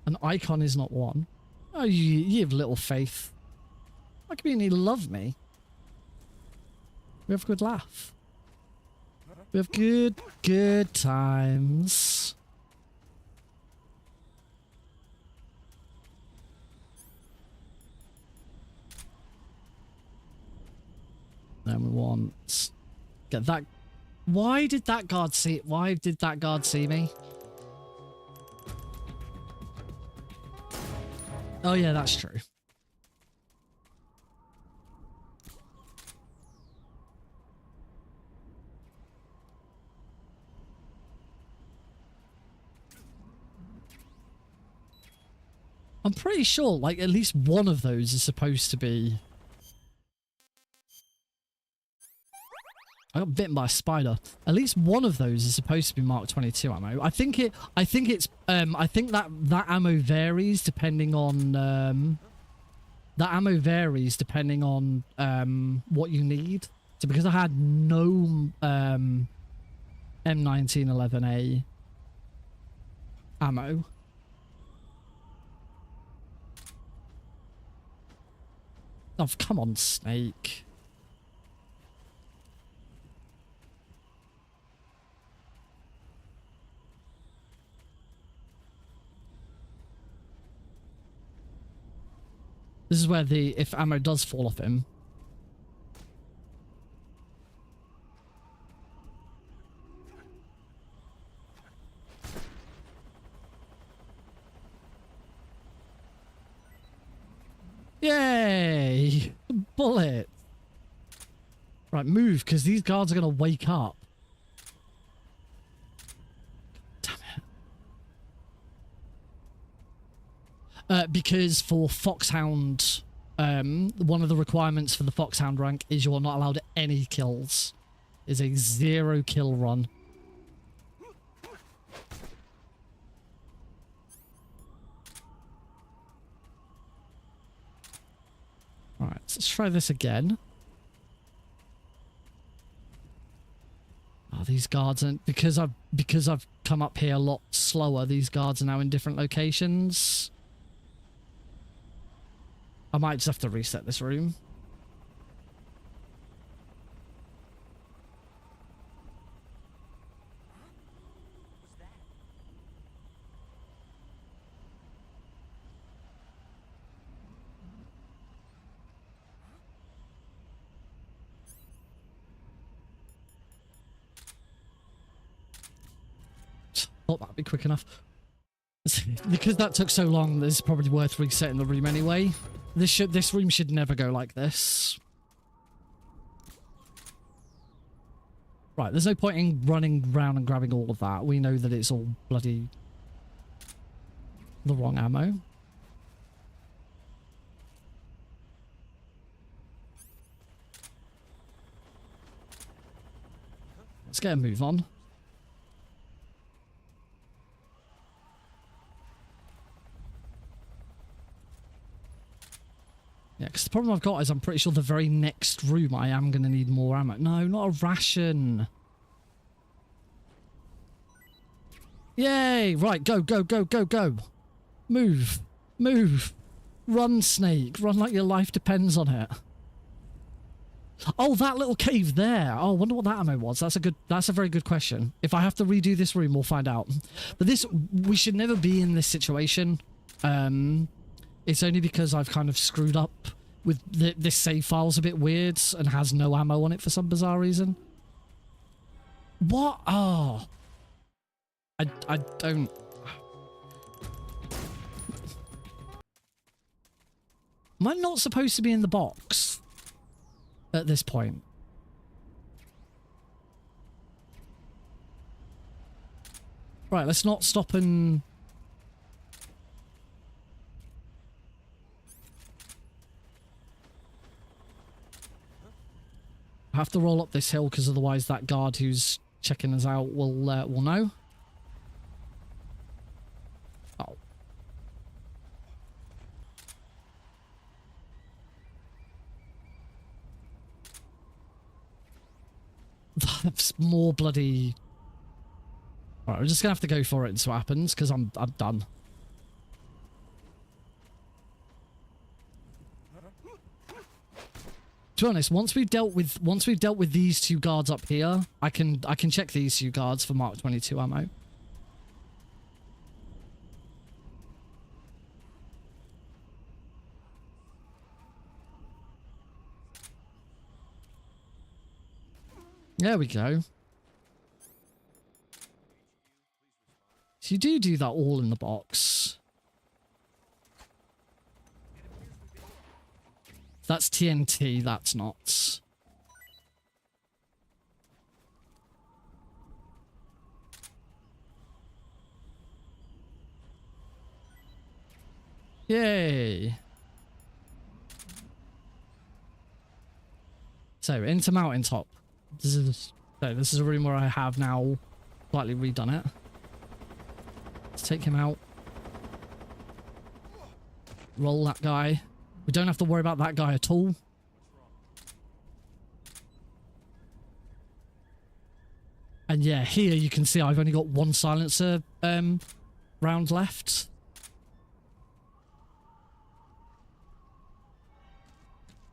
An icon is not one. Oh, you have little faith. My community love me. We have a good laugh. We have good times. Then we want... Get that... Why did that guard see me? Oh yeah, that's true. I'm pretty sure, like, at least one of those is supposed to be... I got bitten by a spider. At least one of those is supposed to be Mark 22 ammo. I think that ammo varies depending on what you need. So because I had no M1911A ammo. Oh, come on, Snake. This is where if ammo does fall off him. Yay! Bullet! Right, move, because these guards are going to wake up. Because for Foxhound, one of the requirements for the Foxhound rank is you're not allowed any kills. It's a 0 kill run. Alright, let's try this again. Oh, these guards aren't... Because I've come up here a lot slower, these guards are now in different locations. I might just have to reset this room. Thought that'd be quick enough. Because that took so long, it's probably worth resetting the room anyway. This room should never go like this. Right, there's no point in running around and grabbing all of that. We know that it's all bloody the wrong ammo. Let's get a move on. Yeah, because the problem I've got is I'm pretty sure the very next room I am going to need more ammo. No, not a ration. Yay! Right, go, go, go, go, go. Move. Move. Run, Snake. Run like your life depends on it. Oh, that little cave there. Oh, I wonder what that ammo was. That's a very good question. If I have to redo this room, we'll find out. But we should never be in this situation. It's only because I've kind of screwed up with this save file's a bit weird and has no ammo on it for some bizarre reason. What? Oh. I don't... Am I not supposed to be in the box at this point? Right, let's not stop and... I have to roll up this hill because otherwise that guard who's checking us out will know. Oh. That's more bloody... Alright, we're just gonna have to go for it and see what happens because I'm done. To be honest, once we've dealt with these two guards up here, I can check these two guards for Mark 22 ammo. There we go. So you do that all in the box. That's TNT, that's not. Yay. So, into Mountaintop. This is a room where I have now slightly redone it. Let's take him out. Roll that guy. We don't have to worry about that guy at all. And yeah, here you can see I've only got one silencer round left.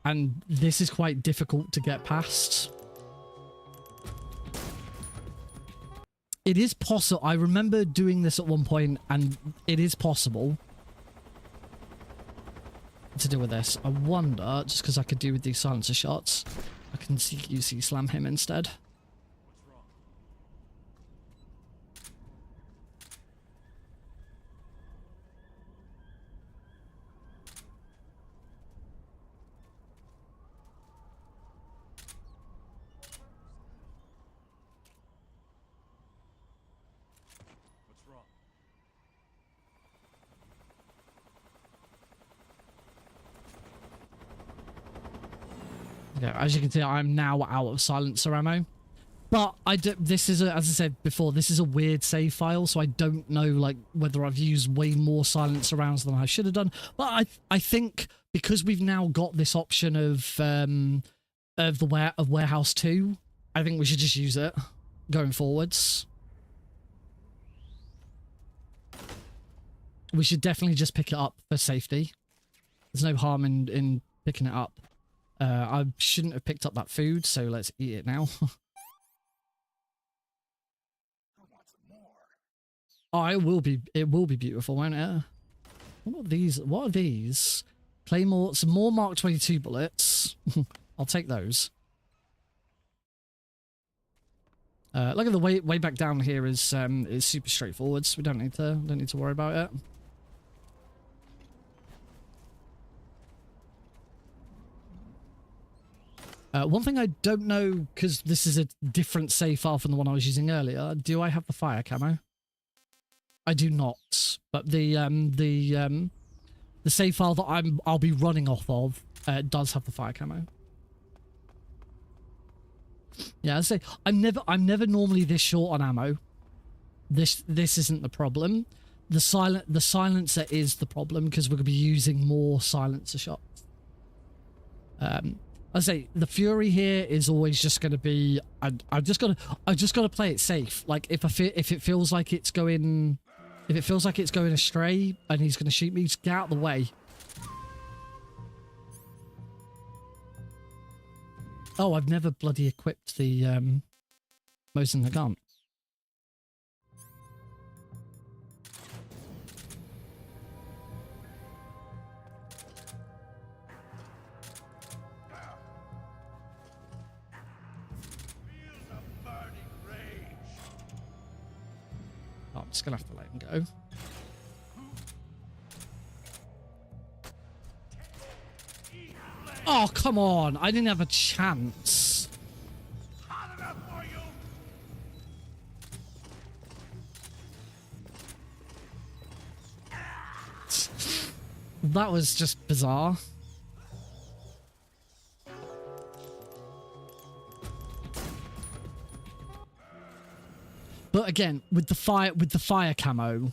And this is quite difficult to get past. It is possible. I remember doing this at one point, and it is possible to deal with this. I wonder, just because I could do with these silencer shots, I can CQC slam him instead. Yeah, as you can see, I'm now out of silencer ammo. But this is, as I said before, this is a weird save file, so I don't know like whether I've used way more silencer rounds than I should have done. But I think because we've now got this option of Warehouse 2, I think we should just use it going forwards. We should definitely just pick it up for safety. There's no harm in picking it up. I shouldn't have picked up that food, so let's eat it now. Oh, it will be beautiful, won't it? What are these? What are these? Claymore, some more Mark 22 bullets. I'll take those. Look at the way back down here is super straightforward. So we don't need to worry about it. One thing I don't know, because this is a different save file from the one I was using earlier. Do I have the fire camo? I do not. But the save file that I'll be running off of does have the fire camo. Yeah, I say I'm never normally this short on ammo. This isn't the problem. The silencer is the problem because we're gonna be using more silencer shots. I say the fury here is always just going to be. I've just got to play it safe. Like if it feels like it's going astray and he's going to shoot me, just get out of the way. Oh, I've never bloody equipped the Mosin Nagant. Oh, I'm just gonna have to let him go. Oh, come on. I didn't have a chance. That was just bizarre. But again, with the fire camo,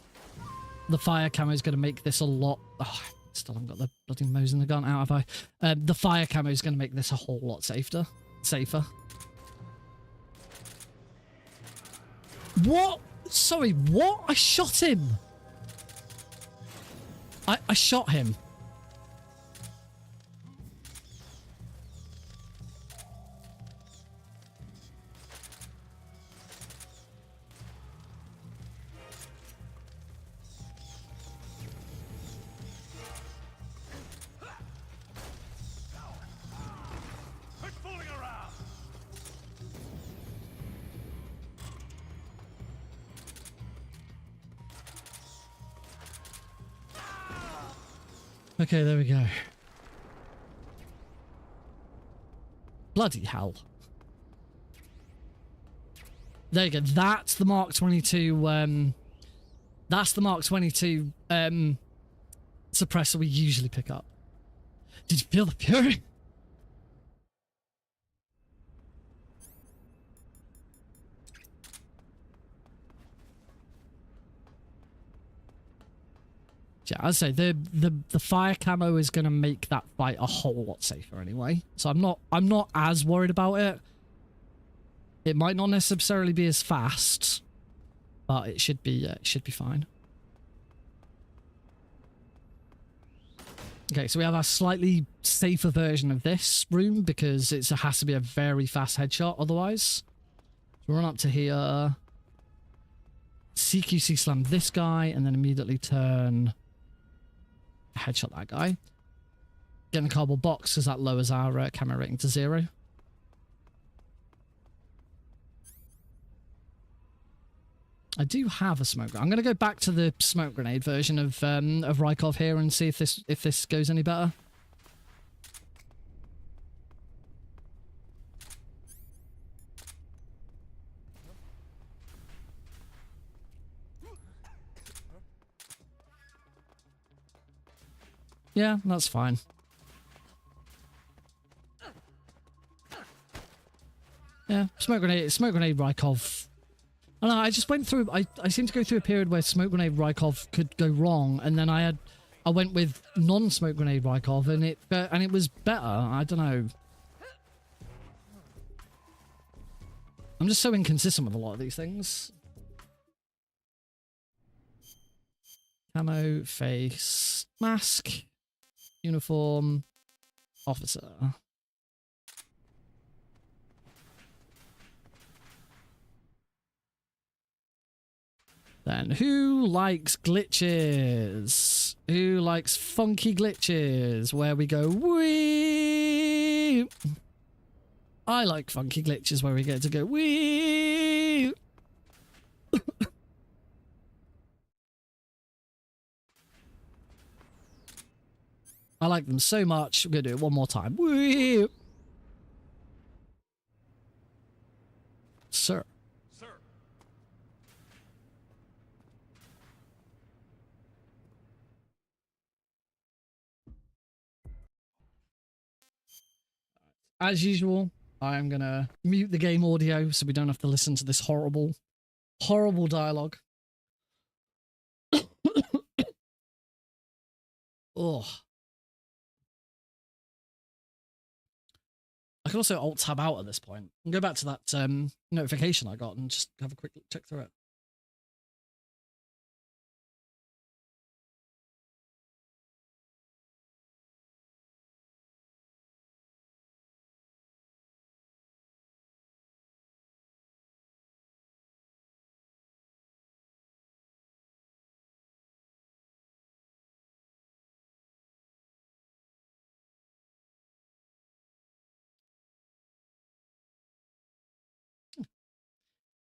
the fire camo is going to make this a lot. Oh, still haven't got the bloody Mosin in the gun out, have I? The fire camo is going to make this a whole lot safer. What? Sorry, what? I shot him. I shot him. Okay, there we go. Bloody hell. There you go. That's the Mark 22, that's the Mark 22, suppressor we usually pick up. Did you feel the fury? Yeah, I'd say the fire camo is going to make that fight a whole lot safer anyway. So I'm not as worried about it. It might not necessarily be as fast, but it should be fine. Okay, so we have a slightly safer version of this room because it has to be a very fast headshot otherwise. So run up to here, CQC slam this guy, and then immediately turn. Headshot that guy. Get in the cardboard box because that lowers our camera rating to 0. I do have a smoke. I'm going to go back to the smoke grenade version of Rykov here and see if this goes any better. Yeah, that's fine. Yeah, smoke grenade Rykov. I don't know, I just went through, I seem to go through a period where smoke grenade Rykov could go wrong, and then I went with non-smoke grenade Rykov, and it was better. I don't know. I'm just so inconsistent with a lot of these things. Camo, face, mask. Uniform, officer. Then who likes glitches? Who likes funky glitches where we go wee? I like funky glitches where we get to go wee. I like them so much. We're going to do it one more time. Woo! as usual, I'm gonna mute the game audio so we don't have to listen to this horrible, horrible dialogue. Oh, I can also alt tab out at this point and go back to that notification I got and just have a quick check through it.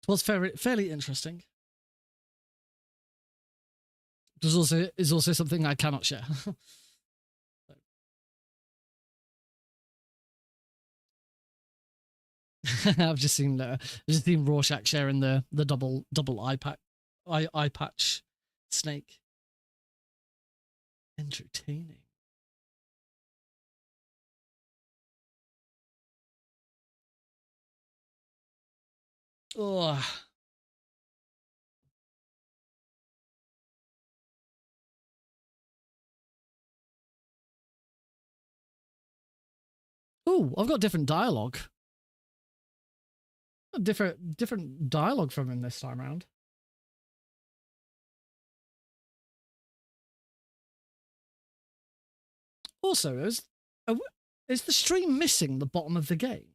It was fairly interesting. Is also something I cannot share. I've just seen Rorschach sharing the double eye patch snake. Entertaining. Oh. Oh, I've got different dialogue. Different dialogue from him this time around. Also, is the stream missing the bottom of the game?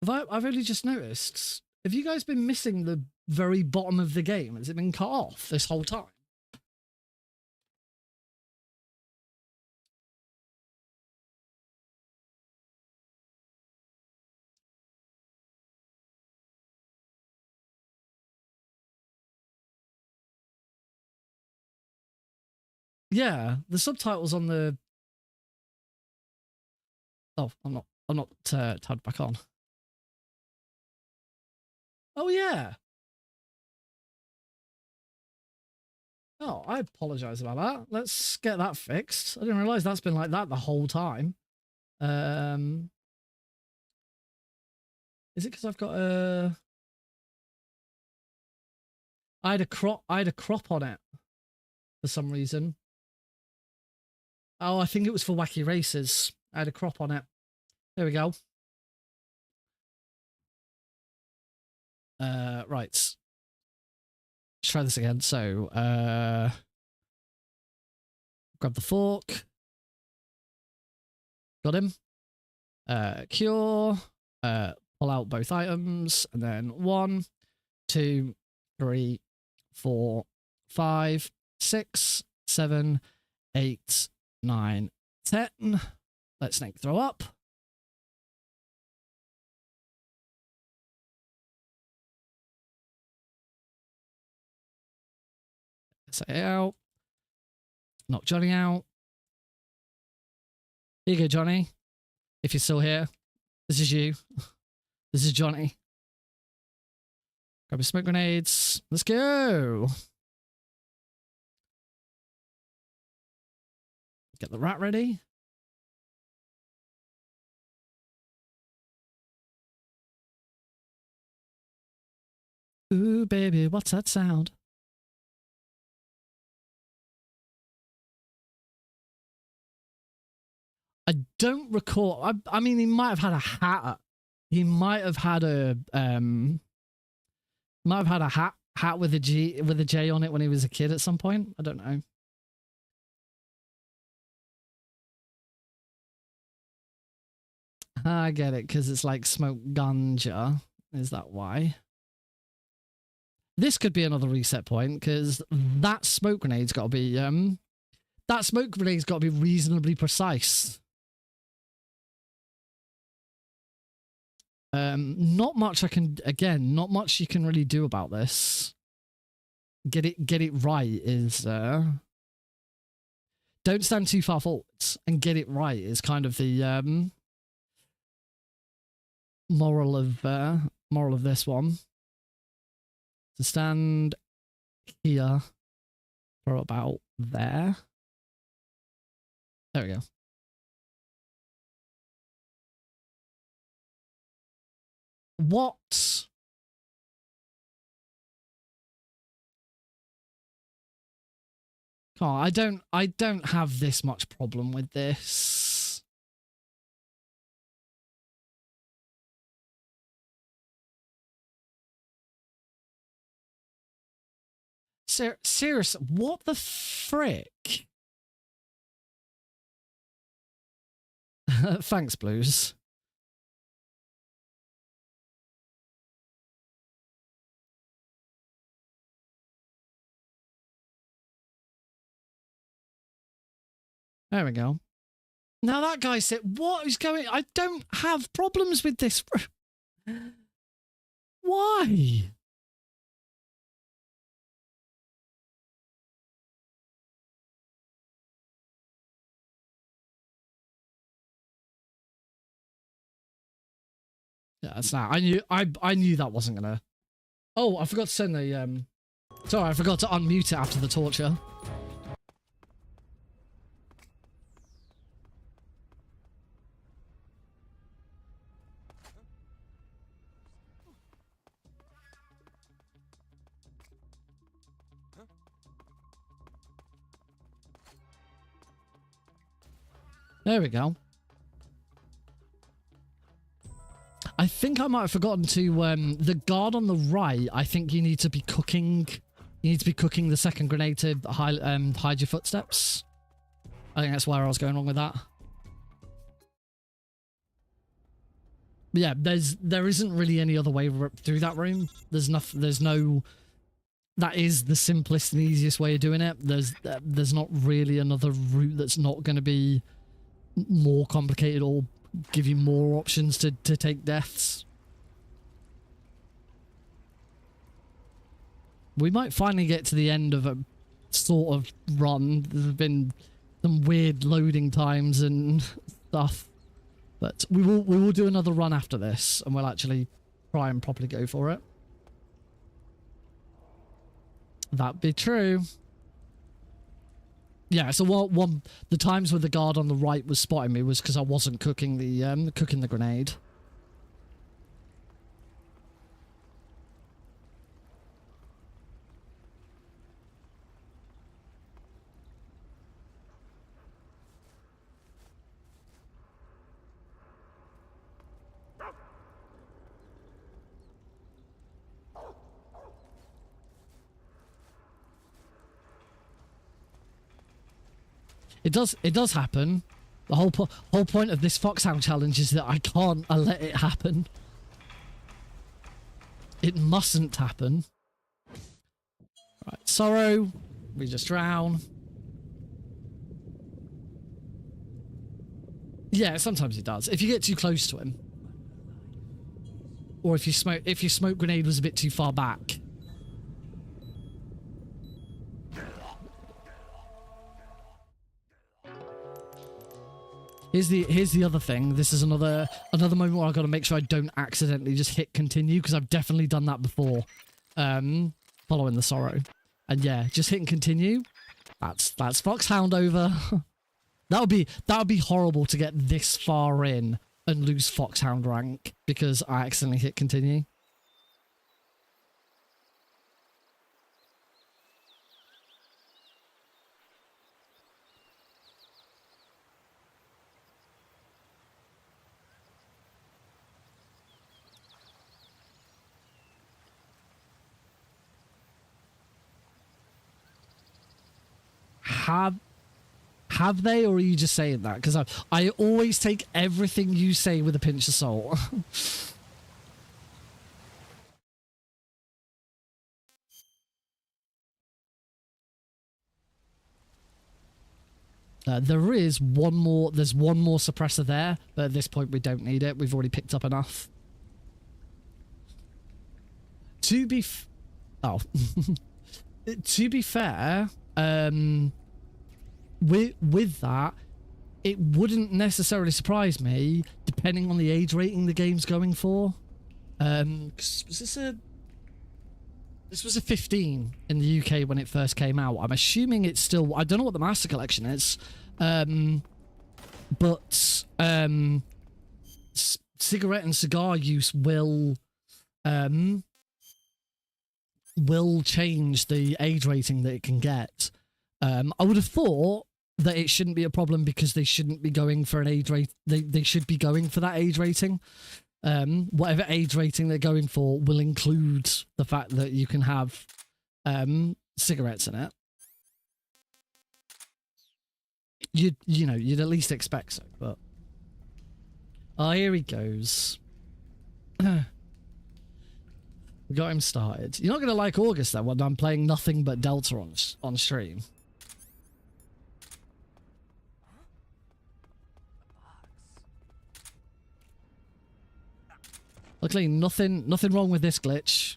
I've only just noticed. Have you guys been missing the very bottom of the game? Has it been cut off this whole time? Yeah, the subtitles on the... Oh, I'm not tabbed back on. Oh, yeah. Oh, I apologize about that. Let's get that fixed. I didn't realize that's been like that the whole time. Is it because I've got a... I had a crop on it for some reason. Oh, I think it was for Wacky Races. I had a crop on it. There we go. Right. Let's try this again. So, grab the fork. Got him. Cure. Pull out both items. And then 1, 2, 3, 4, 5, 6, 7, 8, 9, 10. Let Snake throw up. Say out. Knock Johnny out. Here you go, Johnny. If you're still here, this is you. This is Johnny. Grab your smoke grenades. Let's go. Get the rat ready. Ooh, baby, what's that sound? I don't recall. I mean, he might have had a hat. He might have had a hat with a J on it when he was a kid at some point. I don't know. I get it, because it's like smoke ganja. Is that why? This could be another reset point, because that smoke grenade's got to be reasonably precise. Not much not much you can really do about this. Get it right is don't stand too far forward, and get it right is kind of the moral of this one. To stand here for about there. There we go. What? Oh, I don't have this much problem with this. Serious, what the frick? Thanks, Blues. There we go. Now that guy said, what is going... I don't have problems with this. Why? Yeah, that's not... I knew that wasn't gonna... Oh, I forgot to send the... Sorry, I forgot to unmute it after the torture. There we go. I think I might have forgotten to, the guard on the right, I think you need to be cooking. You need to be cooking the second grenade to hide your footsteps. I think that's where I was going wrong with that. But yeah, there isn't really any other way through that room. There's no... That is the simplest and easiest way of doing it. There's not really another route that's not going to be more complicated or give you more options to take deaths. We might finally get to the end of a sort of run. There's been some weird loading times and stuff, but we will do another run after this, and we'll actually try and properly go for it. That'd be true. Yeah, so the times where the guard on the right was spotting me was because I wasn't cooking the grenade. It does happen. The whole point of this Foxhound challenge is that I can't let it happen. It mustn't happen. Right, Sorrow. We just drown. Yeah, sometimes it does. If you get too close to him. Or if your smoke grenade was a bit too far back. Here's the other thing. This is another moment where I've got to make sure I don't accidentally just hit continue, because I've definitely done that before. Following the Sorrow. And yeah, just hitting continue. That's Foxhound over. that would be horrible to get this far in and lose Foxhound rank because I accidentally hit continue. Have they, or are you just saying that? Because I always take everything you say with a pinch of salt. There's one more suppressor there, but at this point we don't need it. We've already picked up enough. To be fair, with that, it wouldn't necessarily surprise me, depending on the age rating the game's going for. 'Cause this was a 15 in the UK when it first came out. I'm assuming it's still... I don't know what the Master Collection is. but cigarette and cigar use will change the age rating that it can get. I would have thought that it shouldn't be a problem because they shouldn't be going for an age rate. They should be going for that age rating. Whatever age rating they're going for will include the fact that you can have cigarettes in it. You'd at least expect so, but here he goes. We got him started. You're not gonna like August though when I'm playing nothing but Delta on stream. Luckily, nothing wrong with this glitch.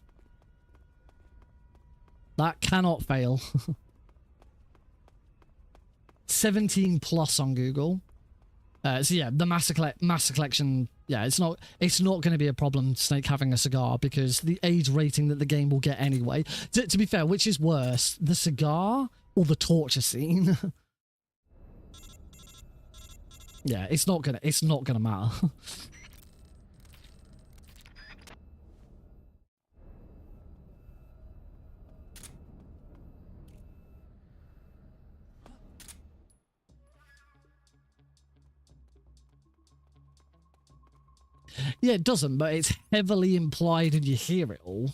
That cannot fail. 17 plus on Google. So yeah, the master collection. Yeah, it's not going to be a problem. Snake having a cigar because the age rating that the game will get anyway. To be fair, which is worse, the cigar or the torture scene? Yeah, it's not gonna matter. Yeah, it doesn't, but it's heavily implied and you hear it all.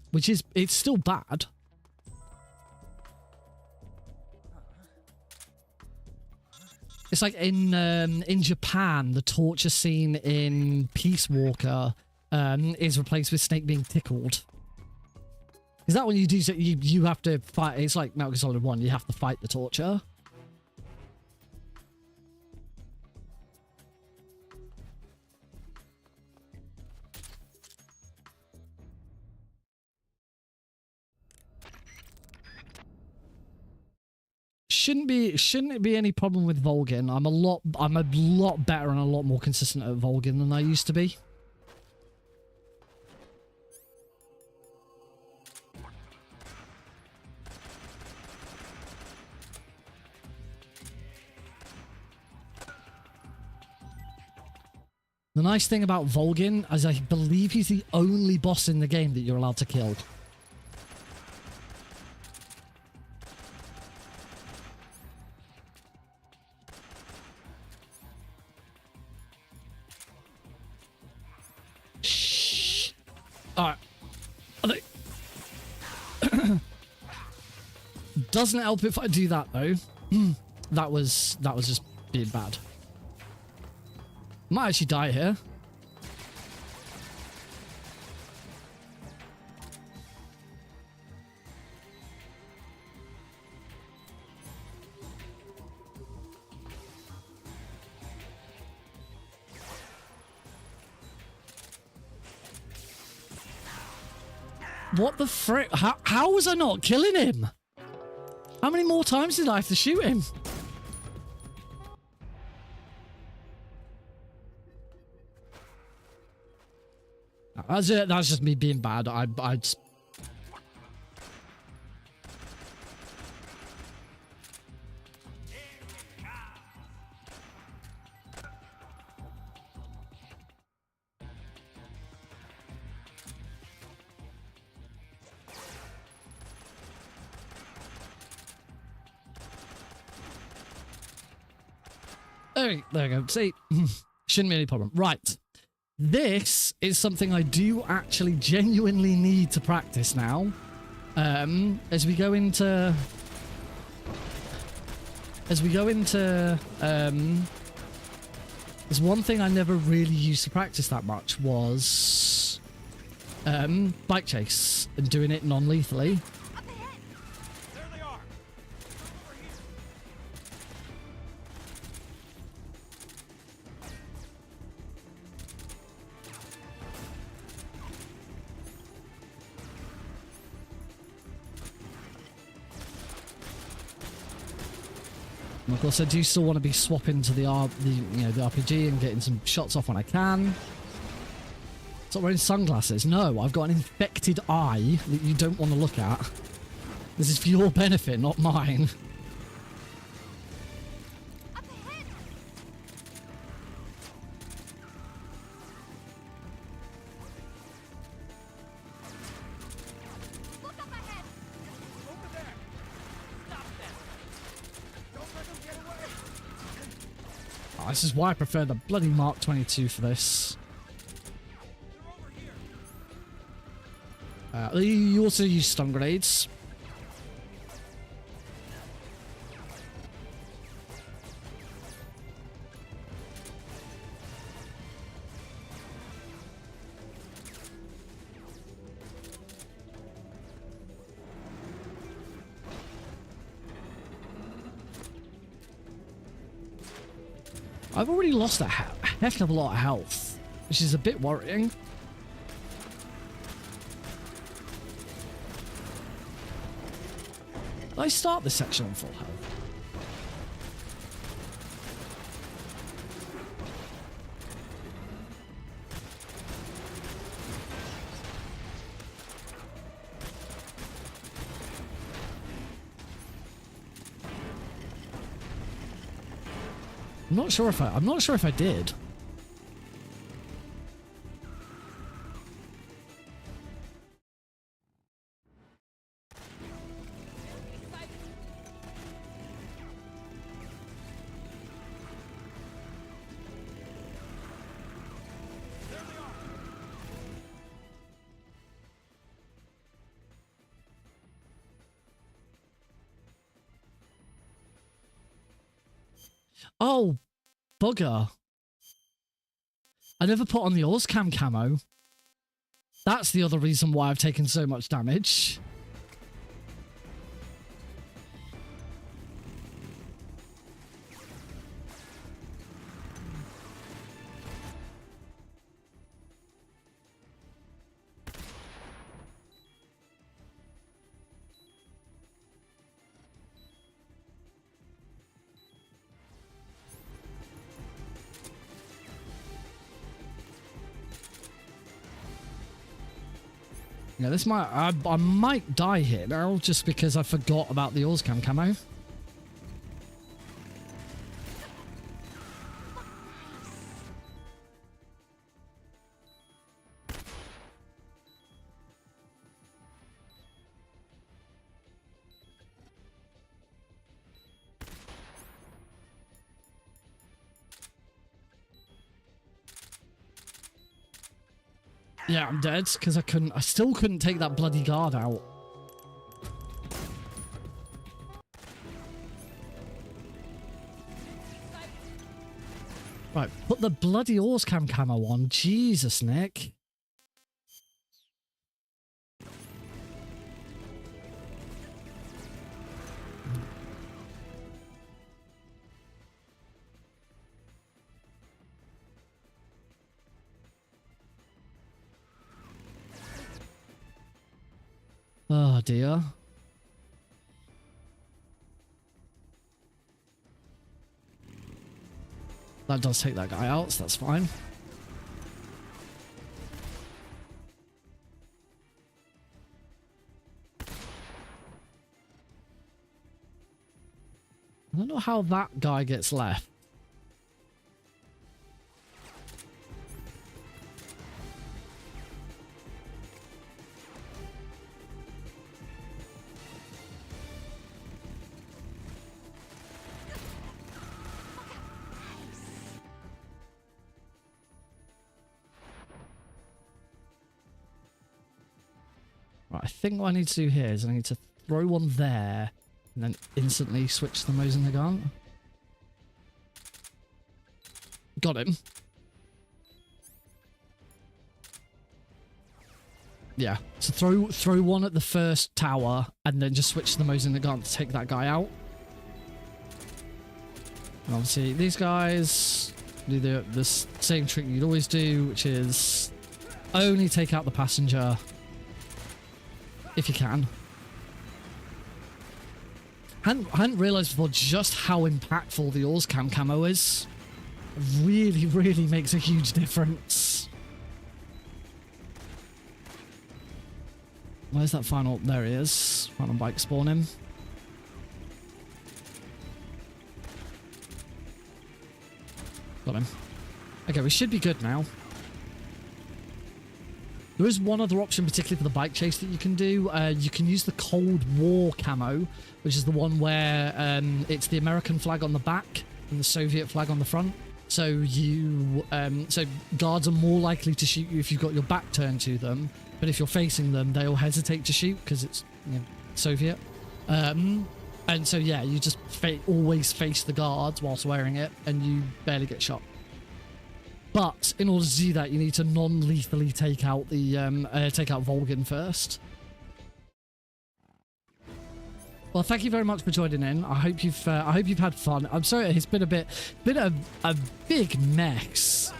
Which is, it's still bad. It's like in Japan, the torture scene in Peace Walker is replaced with Snake being tickled. Is that when you do, you have to fight, it's like Metal Gear Solid 1, you have to fight the torture. Shouldn't it be any problem with Volgin? I'm a lot better and a lot more consistent at Volgin than I used to be. The nice thing about Volgin is I believe he's the only boss in the game that you're allowed to kill. Alright. Doesn't help if I do that though. That was just being bad. Might actually die here. What the frick? How was I not killing him? How many more times did I have to shoot him? That's it. That's just me being bad. I just... There we go. See, shouldn't be any problem. Right. This is something I do actually genuinely need to practice now. As we go into... there's one thing I never really used to practice that much was bike chase and doing it non-lethally. Of course, I do still want to be swapping to the RPG and getting some shots off when I can. Stop wearing sunglasses. No, I've got an infected eye that you don't want to look at. This is for your benefit, not mine. This is why I prefer the bloody Mark 22 for this. You also use stun grenades. I've already lost a heck of a lot of health, which is a bit worrying. Did I start this section on full health? I'm not sure if I did. Oh, bugger. I never put on the Orscam camo. That's the other reason why I've taken so much damage. Yeah, this might... I might die here now, just because I forgot about the Orscam camo. Yeah, I'm dead because I still couldn't take that bloody guard out. Right, put the bloody Orscam camo on. Jesus, Nick. Oh dear. That does take that guy out, so that's fine. I don't know how that guy gets left. Right, I think what I need to do here is I need to throw one there and then instantly switch the Mosin Nagant. Got him. Yeah, so throw one at the first tower and then just switch the Mosin Nagant to take that guy out. And obviously these guys do the same trick you'd always do, which is only take out the passenger if you can. I hadn't realised before just how impactful the Orscam camo is. It really, really makes a huge difference. Where's that final? There he is. Final bike spawning. Got him. Okay, we should be good now. There is one other option, particularly for the bike chase, that you can do. You can use the Cold War camo, which is the one where it's the American flag on the back and the Soviet flag on the front. So so guards are more likely to shoot you if you've got your back turned to them, but if you're facing them, they'll hesitate to shoot because it's Soviet. And so yeah, you just always face the guards whilst wearing it, and you barely get shot. But in order to do that, you need to non-lethally take out the Volgin first. Well, thank you very much for joining in. I hope you've had fun. I'm sorry it's been a big mess.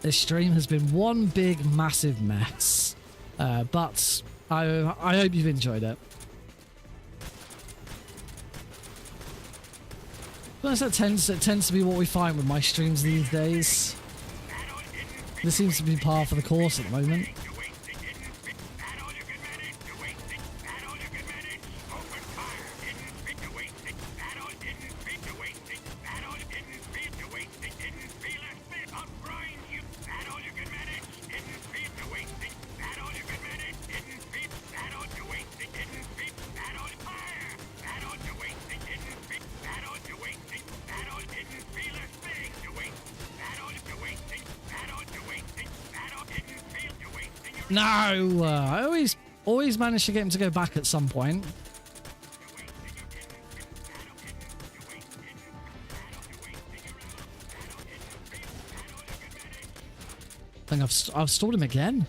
This stream has been one big massive mess, but I hope you've enjoyed it. But that tends to be what we find with my streams these days. This seems to be par for the course at the moment. No, I always manage to get him to go back at some point. I think I've stalled him again.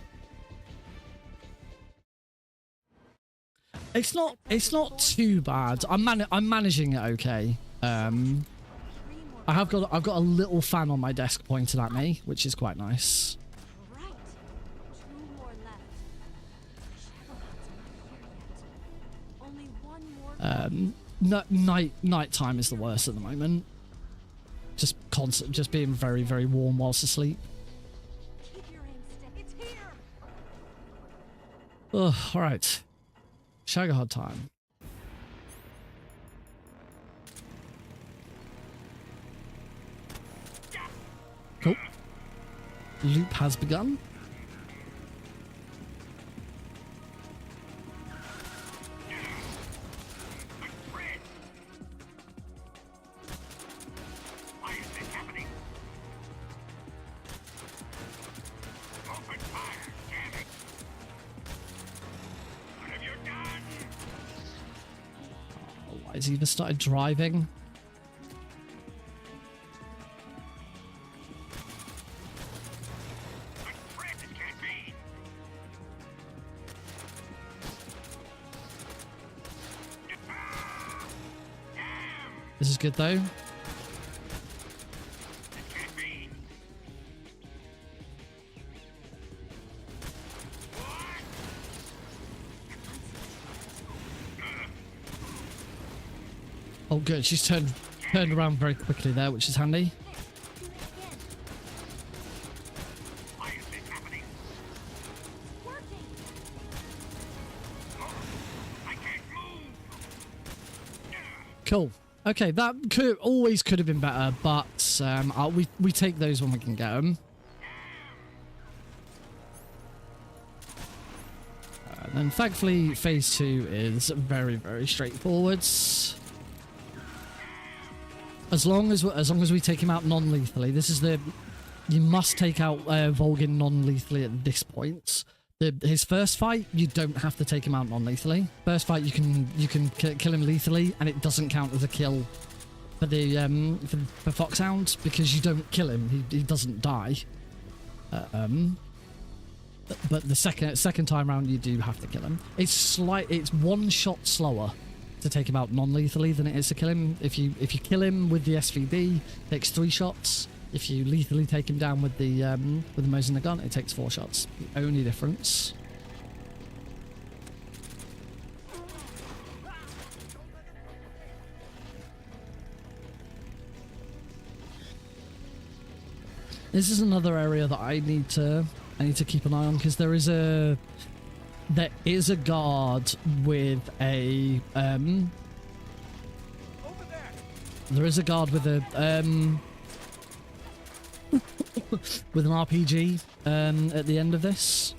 It's not too bad. I'm managing it okay. I've got a little fan on my desk pointed at me, which is quite nice. Night time is the worst at the moment. Just being very, very warm whilst asleep. Oh, all right. Shagahod time. Cool. Loop has begun. He's even started driving. This is good though. Oh good, she's turned around very quickly there, which is handy. Cool. Okay, that could have been better, but we take those when we can get them. And thankfully, phase 2 is very, very straightforward. As long as we take him out non-lethally, you must take out Volgin non-lethally at this point. His first fight, you don't have to take him out non-lethally. First fight, you can kill him lethally, and it doesn't count as a kill for the for Foxhound because you don't kill him. He doesn't die. But the second time round, you do have to kill him. It's one shot slower to take him out non-lethally than it is to kill him. If you kill him with the SVD, it takes 3 shots. If you lethally take him down with the Mosin Nagant, it takes 4 shots. The only difference. This is another area that I need to keep an eye on because there is a guard with a with an RPG at the end of this.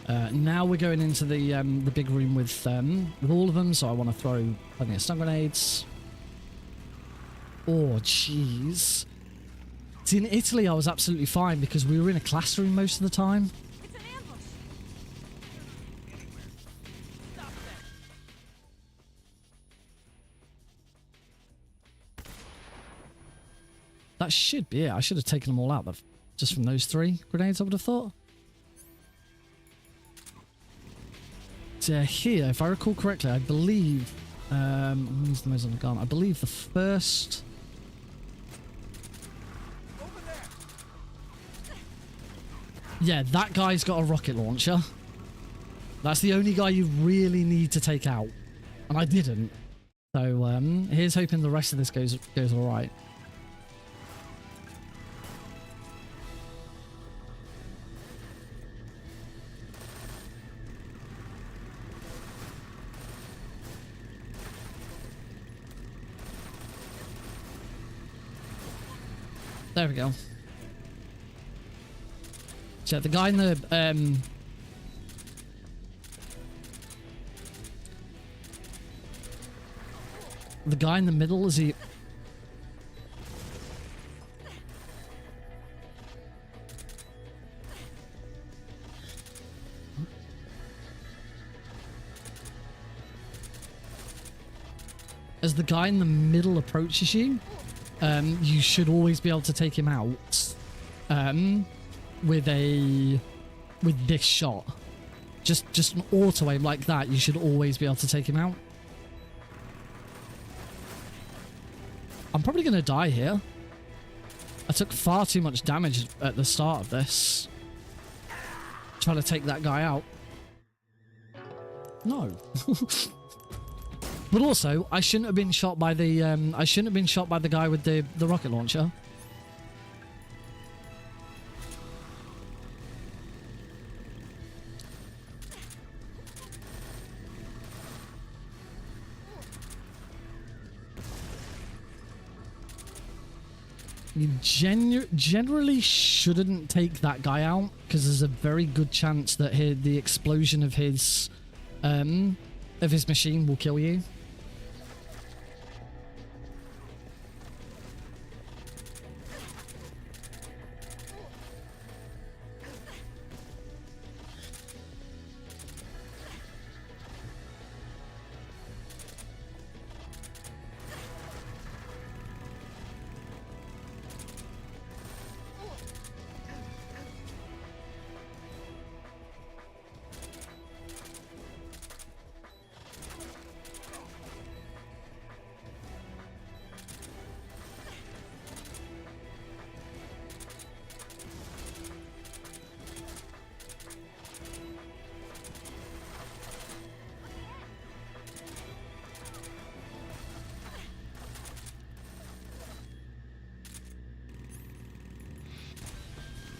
Now we're going into the big room with all of them, so I want to throw plenty of stun grenades. Oh, jeez. See, in Italy, I was absolutely fine because we were in a classroom most of the time. It's an ambush. That should be it. I should have taken them all out just from those 3 grenades, I would have thought. Here, if I recall correctly, I believe... I'm using those on the gun. I believe the first... Yeah, that guy's got a rocket launcher. That's the only guy you really need to take out. And I didn't. So, here's hoping the rest of this goes alright. There we go. So the guy in the middle, is he? As the guy in the middle approaches you, you should always be able to take him out with this shot. Just an auto aim like that, you should always be able to take him out. I'm probably going to die here. I took far too much damage at the start of this. Trying to take that guy out. No. But also, I shouldn't have been shot by the guy with the rocket launcher. You generally shouldn't take that guy out because there's a very good chance that the explosion of his machine will kill you.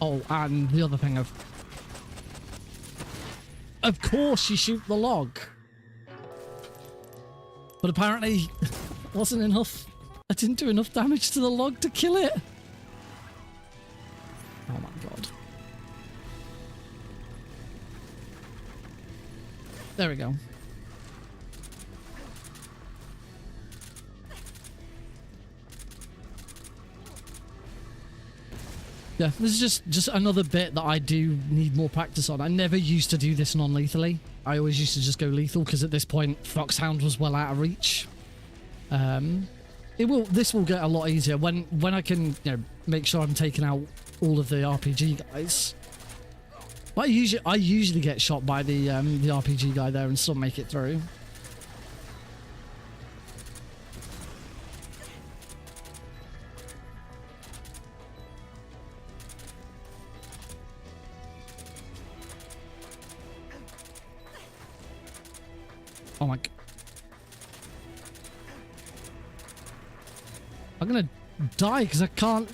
Oh, and the other thing of course you shoot the log. But apparently wasn't enough. I didn't do enough damage to the log to kill it. Oh my god. There we go. Yeah, this is just another bit that I do need more practice on. I never used to do this non-lethally. I always used to just go lethal because at this point Foxhound was well out of reach. This will get a lot easier when I can, make sure I'm taking out all of the RPG guys. But I usually get shot by the RPG guy there and still make it through. Oh my... I'm gonna die because I can't...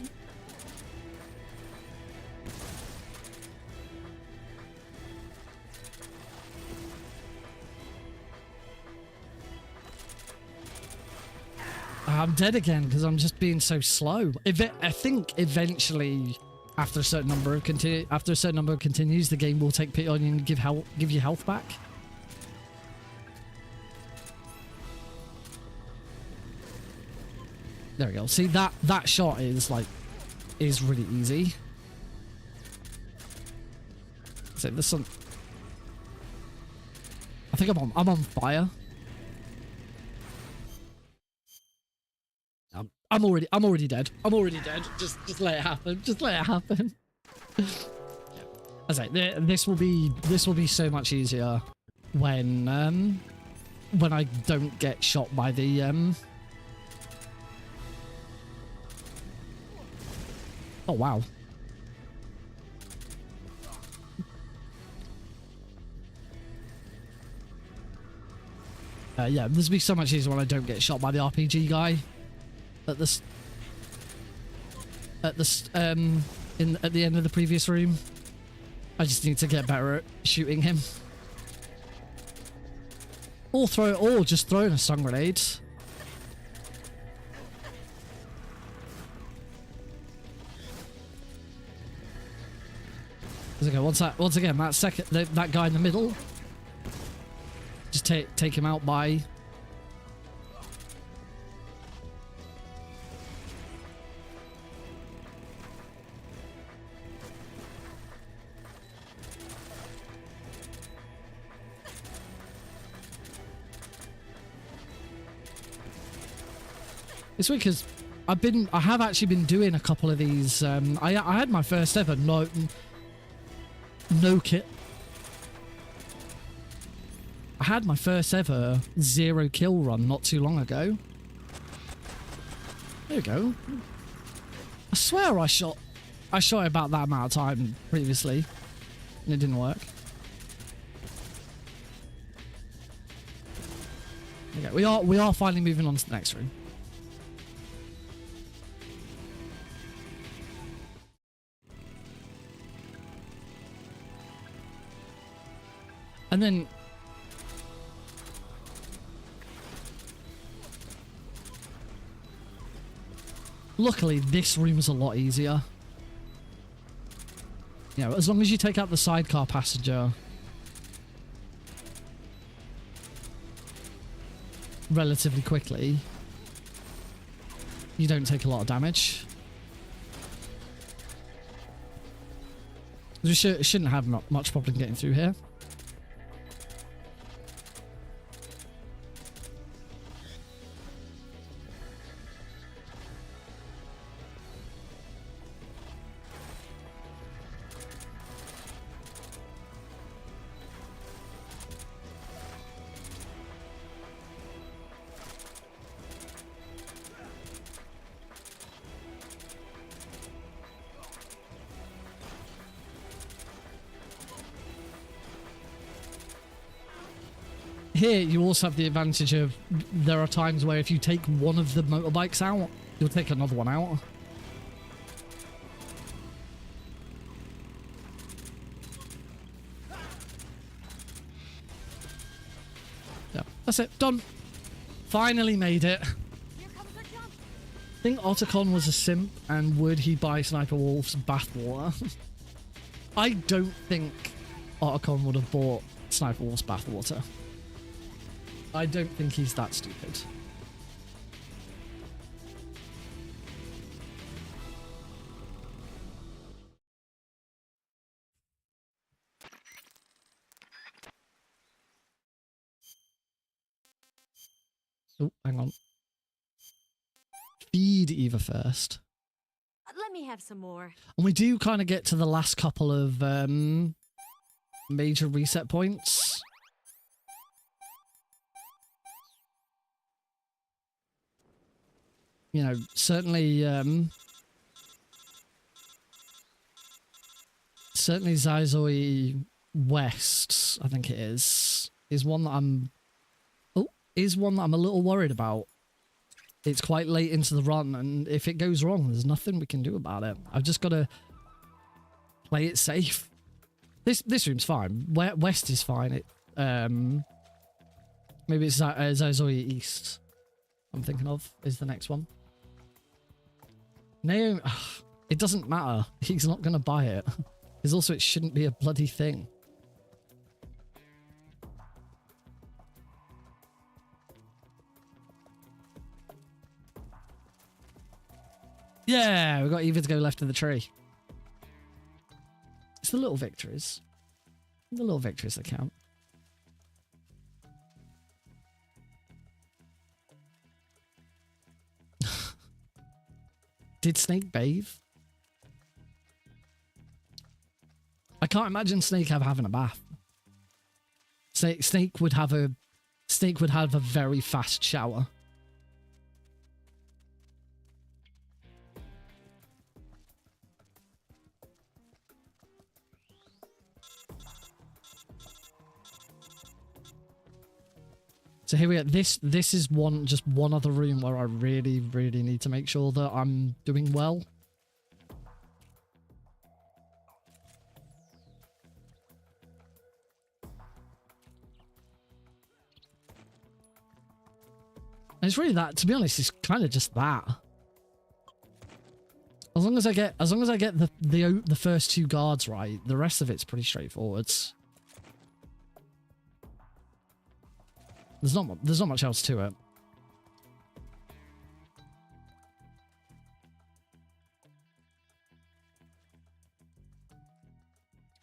I'm dead again because I'm just being so slow. I think eventually after a certain number of continues, the game will take pity on you and give you health back. There we go. See, that shot is really easy. So this one, I think I'm on fire. I'm already dead. I'm already dead. Just let it happen. Just let it happen. I say this will be so much easier when I don't get shot by the Oh wow. Yeah, this will be so much easier when I don't get shot by the RPG guy at the end of the previous room. I just need to get better at shooting him. Or just throwing a stun grenade. Okay, once again, that guy in the middle. Just take him out by. It's weird because I have actually been doing a couple of these. I had my first ever no kill. I had my first ever 0 kill run not too long ago. There we go. I swear I shot about that amount of time previously, and it didn't work. Okay, we are finally moving on to the next room. And then luckily this room's a lot easier. You know, as long as you take out the sidecar passenger relatively quickly, you don't take a lot of damage. We shouldn't have much problem getting through here. Here, you also have the advantage of there are times where if you take one of the motorbikes out, you'll take another one out. Yeah, that's it. Done. Finally made it. I think Otacon was a simp, and would he buy Sniper Wolf's bathwater? I don't think Otacon would have bought Sniper Wolf's bathwater. I don't think he's that stupid. Oh, hang on. Feed Eva first. Let me have some more. And we do kind of get to the last couple of major reset points. You know, certainly Zazoi West, I think it is one that I'm a little worried about. It's quite late into the run, and if it goes wrong, there's nothing we can do about it. I've just got to play it safe. This room's fine. West is fine. It maybe it's Zazoi East I'm thinking of is the next one. Naomi, It doesn't matter. He's not going to buy it. Because also it shouldn't be a bloody thing. Yeah, we got Eva to go left of the tree. It's the little victories. The little victories that count. Did Snake bathe? I can't imagine Snake having a bath. Snake would have a very fast shower. So here we are. This is just one other room where I really need to make sure that I'm doing well. And it's really that, to be honest, it's kind of just that. As long as I get the first two guards right, the rest of it's pretty straightforward. There's not much else to it.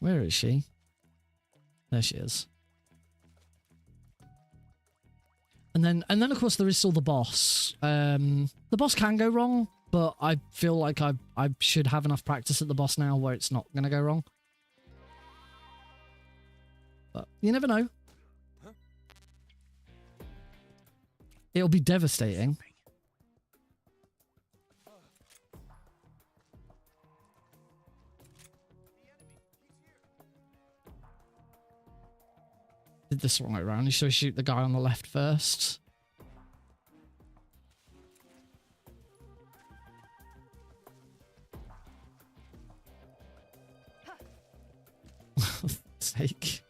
Where is she? There she is. And then of course there is still the boss. The boss can go wrong, but I feel like I should have enough practice at the boss now where it's not gonna go wrong. But you never know. It'll be devastating. Did this wrong way around. Should I shoot the guy on the left first? Sake.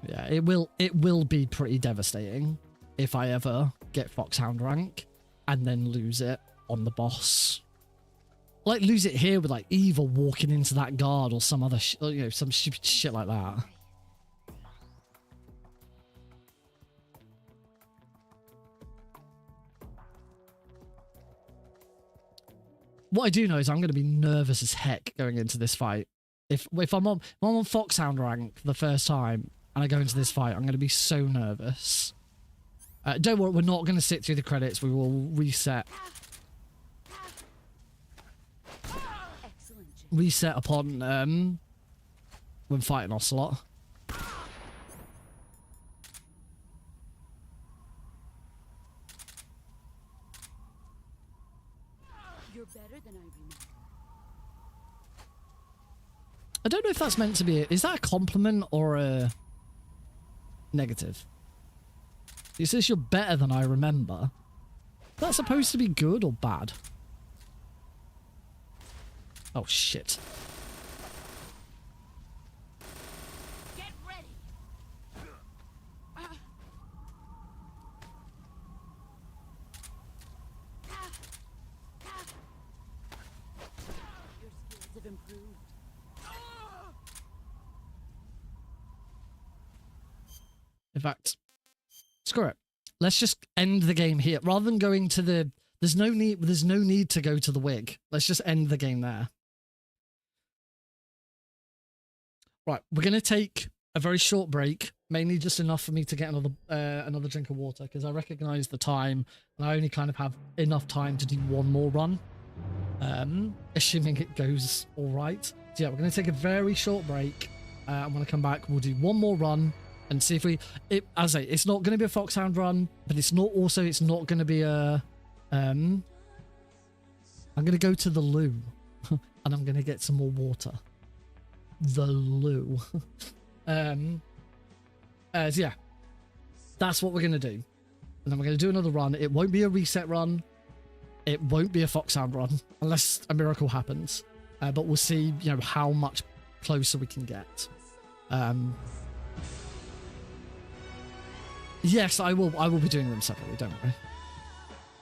Yeah, it will be pretty devastating if I ever get Foxhound rank and then lose it on the boss. Like lose it here with like Eva walking into that guard or some other some stupid shit like that. What I do know is I'm going to be nervous as heck going into this fight. If I'm on Foxhound rank the first time and I go into this fight, I'm going to be so nervous. Don't worry, we're not going to sit through the credits. We will reset. Reset upon when fighting Ocelot. You're better than I remember. I don't know if that's meant to be. Is that a compliment or a negative? It says you're better than I remember. Is that supposed to be good or bad? Oh shit. Get ready. Your skills have improved. In fact, screw it. Let's just end the game here rather than going to the. There's no need to go to the wig. Let's just end the game there. Right, we're gonna take a very short break, mainly just enough for me to get another drink of water because I recognise the time and I only kind of have enough time to do one more run, assuming it goes all right. So yeah, we're gonna take a very short break. I'm gonna come back. We'll do one more run and see if we. As I say, it's not gonna be a Foxhound run, but it's not gonna be a. I'm gonna go to the loo and I'm gonna get some more water. The loo. So yeah, that's what we're gonna do, and then we're gonna do another run. It won't be a reset run, it won't be a Foxhound run unless a miracle happens, but we'll see how much closer we can get. Yes, I will be doing them separately, don't worry.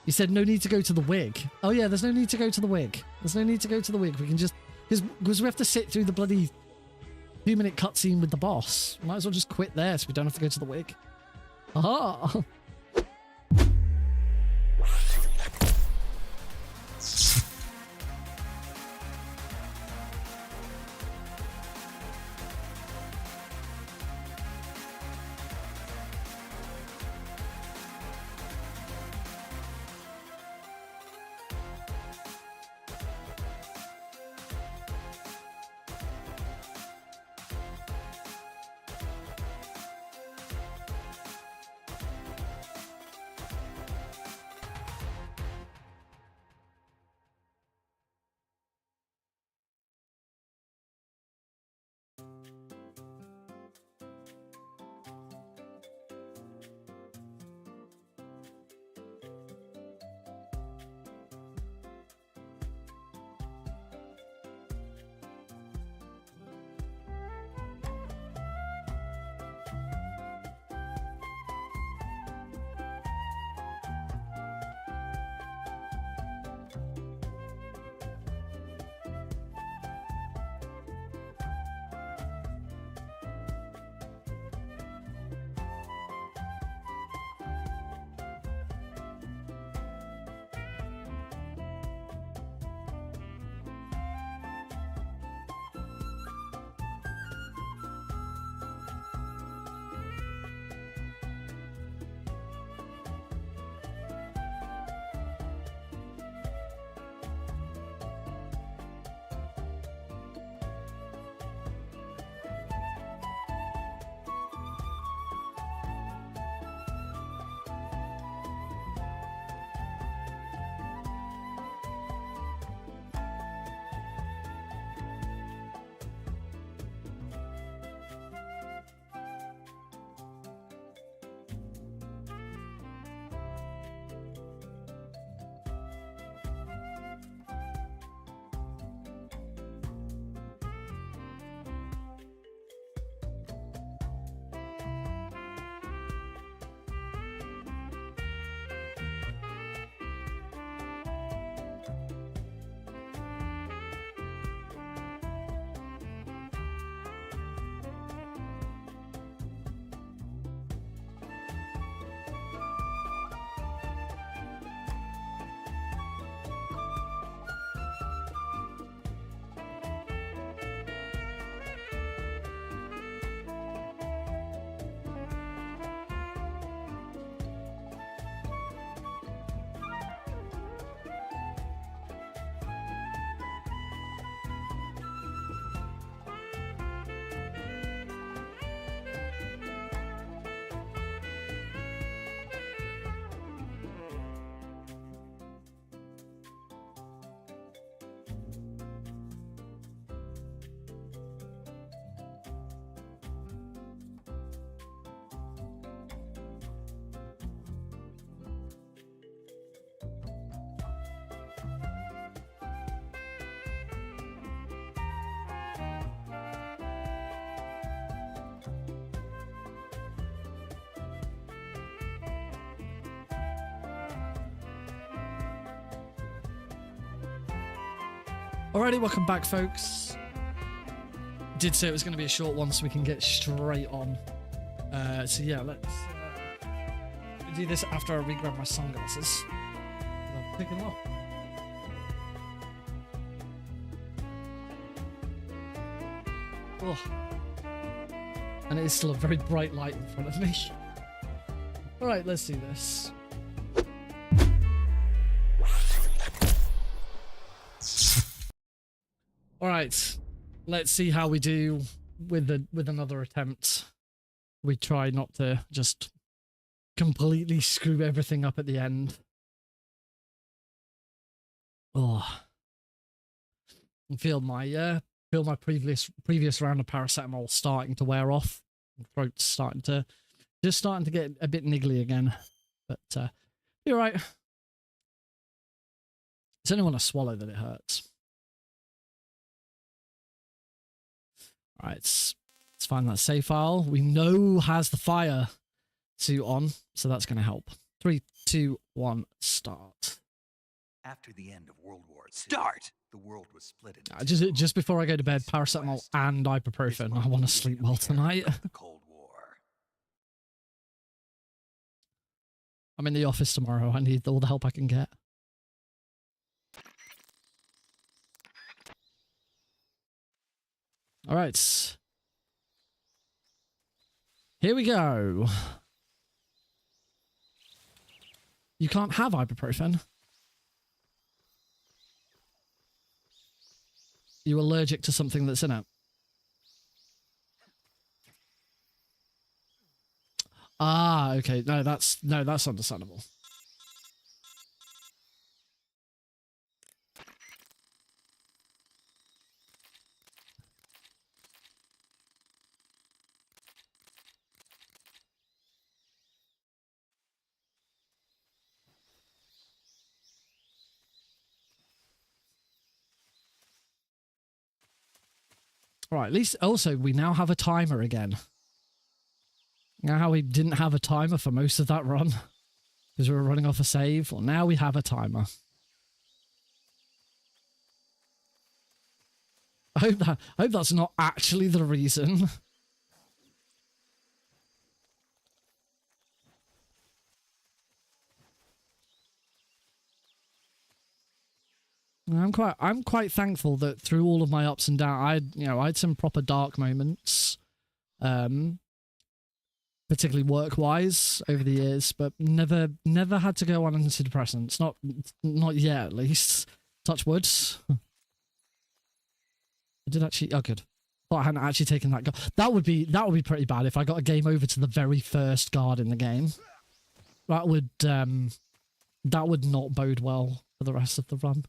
You said no need to go to the wig. Oh yeah, there's no need to go to the wig. There's no need to go to the wig. We can just... Because we have to sit through the bloody 2-minute cutscene with the boss. Might as well just quit there so we don't have to go to the wig. Aha! Alrighty, welcome back, folks. Did say it was going to be a short one, so we can get straight on. So yeah, let's do this after I re-grab my sunglasses. I'll pick them up. Oh. And it is still a very bright light in front of me. Alright, let's do this. Alright, let's see how we do with another attempt. We try not to just completely screw everything up at the end. Oh, I feel my previous round of paracetamol starting to wear off. My throat's starting to get a bit niggly again, but you're right. It's only when I swallow that it hurts. All right, let's find that save file. We know has the fire, 2 on, so that's going to help. 3, 2, 1, start. After the end of World War II, start. The world was split into Just before I go to bed, paracetamol and ibuprofen. I want to sleep well tonight. the Cold War. I'm in the office tomorrow. I need all the help I can get. All right. Here we go. You can't have ibuprofen. You're allergic to something that's in it. Ah, okay. No, that's understandable. All right, at least also we now have a timer again. Now how we didn't have a timer for most of that run because we were running off a save. Well, now we have a timer. I hope that's not actually the reason. I'm quite thankful that through all of my ups and downs, I had some proper dark moments, particularly work-wise over the years, but never had to go on antidepressants. Not yet, at least. Touch wood. I did actually. Oh, good. Thought I hadn't actually taken that guard. That would be pretty bad if I got a game over to the very first guard in the game. That would not bode well for the rest of the run.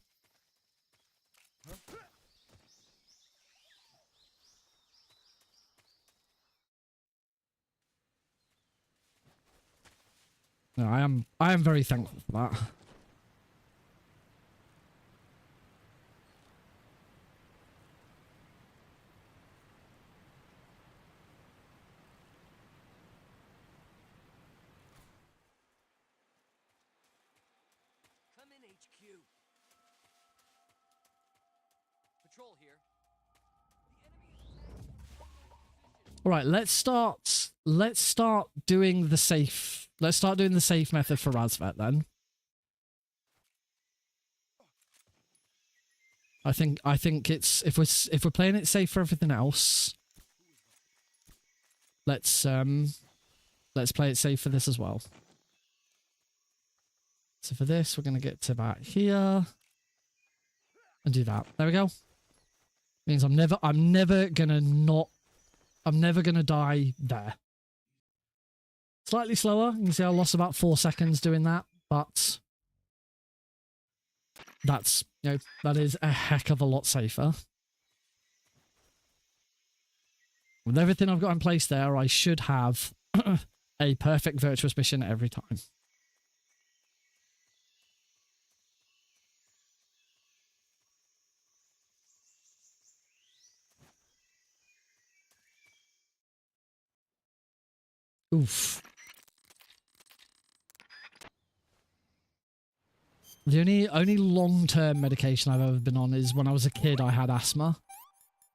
No, I am very thankful for that. Come in, HQ. Patrol here. All right, let's start doing the safe. Let's start doing the safe method for Razvet then. I think it's if we're playing it safe for everything else, let's play it safe for this as well. So for this, we're gonna get to about here and do that. There we go. Means I'm never gonna die there. Slightly slower. You can see I lost about 4 seconds doing that, but that is a heck of a lot safer. With everything I've got in place there, I should have a perfect virtuous mission every time. Oof. The only long-term medication I've ever been on is when I was a kid. I had asthma.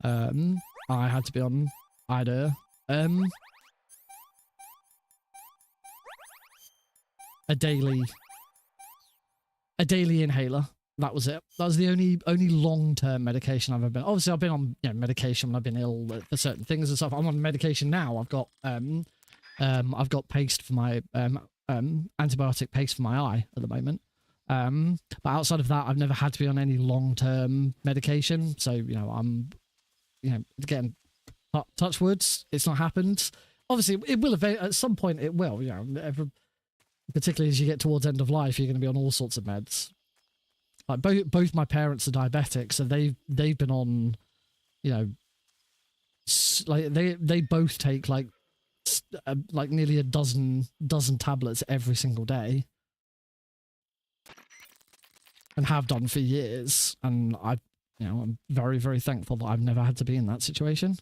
I had to be on either a daily inhaler. That was it. That was the only long-term medication I've ever been. Obviously, I've been on medication when I've been ill for certain things and stuff. I'm on medication now. I've got paste for my antibiotic paste for my eye at the moment. But outside of that, I've never had to be on any long-term medication. So, I'm, again, touch woods. It's not happened. Obviously, it will at some point. It will. Particularly as you get towards end of life, you're going to be on all sorts of meds. Like both my parents are diabetic, so they've been on, like they both take like nearly a dozen tablets every single day. And have done for years, and I'm very, very thankful that I've never had to be in that situation.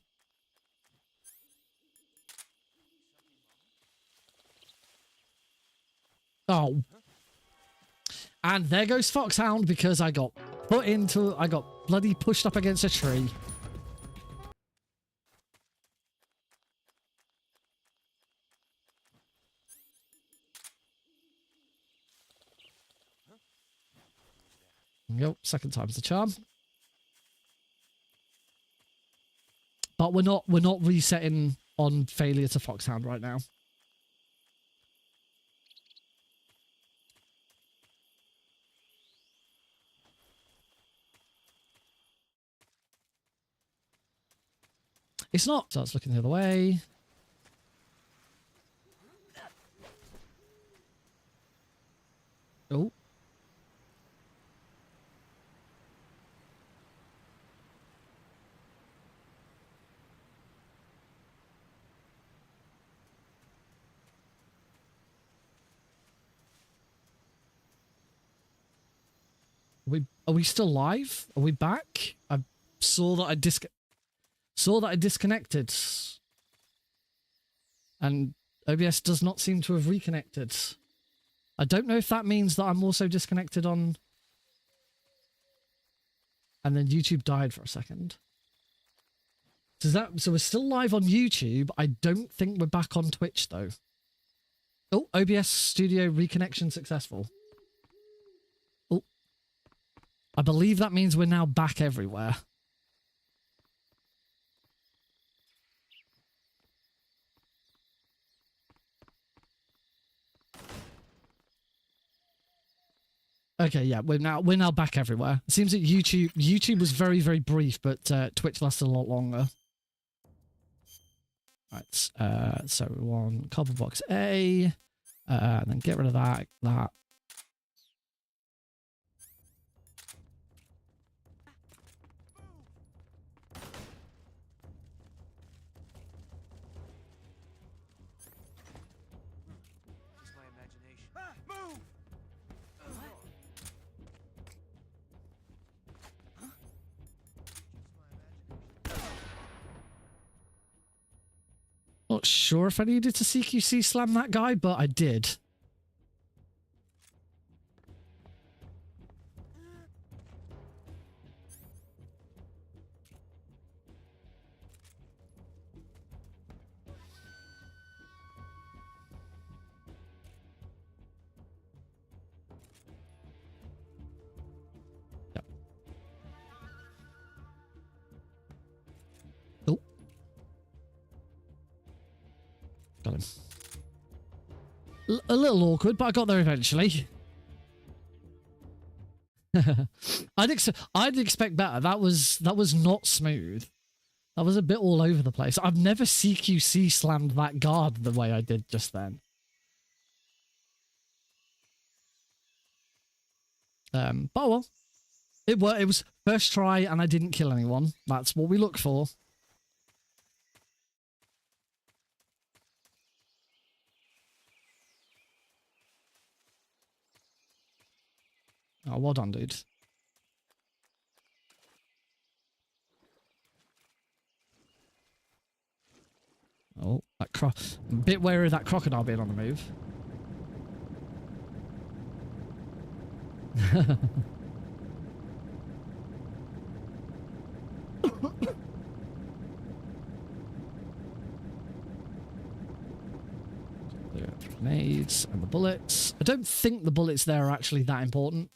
Oh. And there goes Foxhound because I got bloody pushed up against a tree. Yep, second time's the charm. But we're not resetting on failure to Foxhound right now. It's not. Starts looking the other way. Oh. Are we still live? Are we back? I saw that I disconnected. And OBS does not seem to have reconnected. I don't know if that means that I'm also disconnected on... And then YouTube died for a second. So we're still live on YouTube. I don't think we're back on Twitch though. Oh, OBS Studio reconnection successful. Oh. I believe that means we're now back everywhere. Okay, yeah, we're now back everywhere. It seems that YouTube was very, very brief, but Twitch lasted a lot longer. Right, so we want copper box A, and then get rid of that. Just my imagination. Move! Not sure if I needed to CQC slam that guy, but I did. Yep. Oh. Got him. A little awkward, but I got there eventually. I'd expect better. That was not smooth. That was a bit all over the place. I've never CQC slammed that guard the way I did just then. But oh well. It was first try and I didn't kill anyone. That's what we look for. Oh, well done, dude. Oh, that bit wary of that crocodile being on the move. The grenades and the bullets. I don't think the bullets there are actually that important.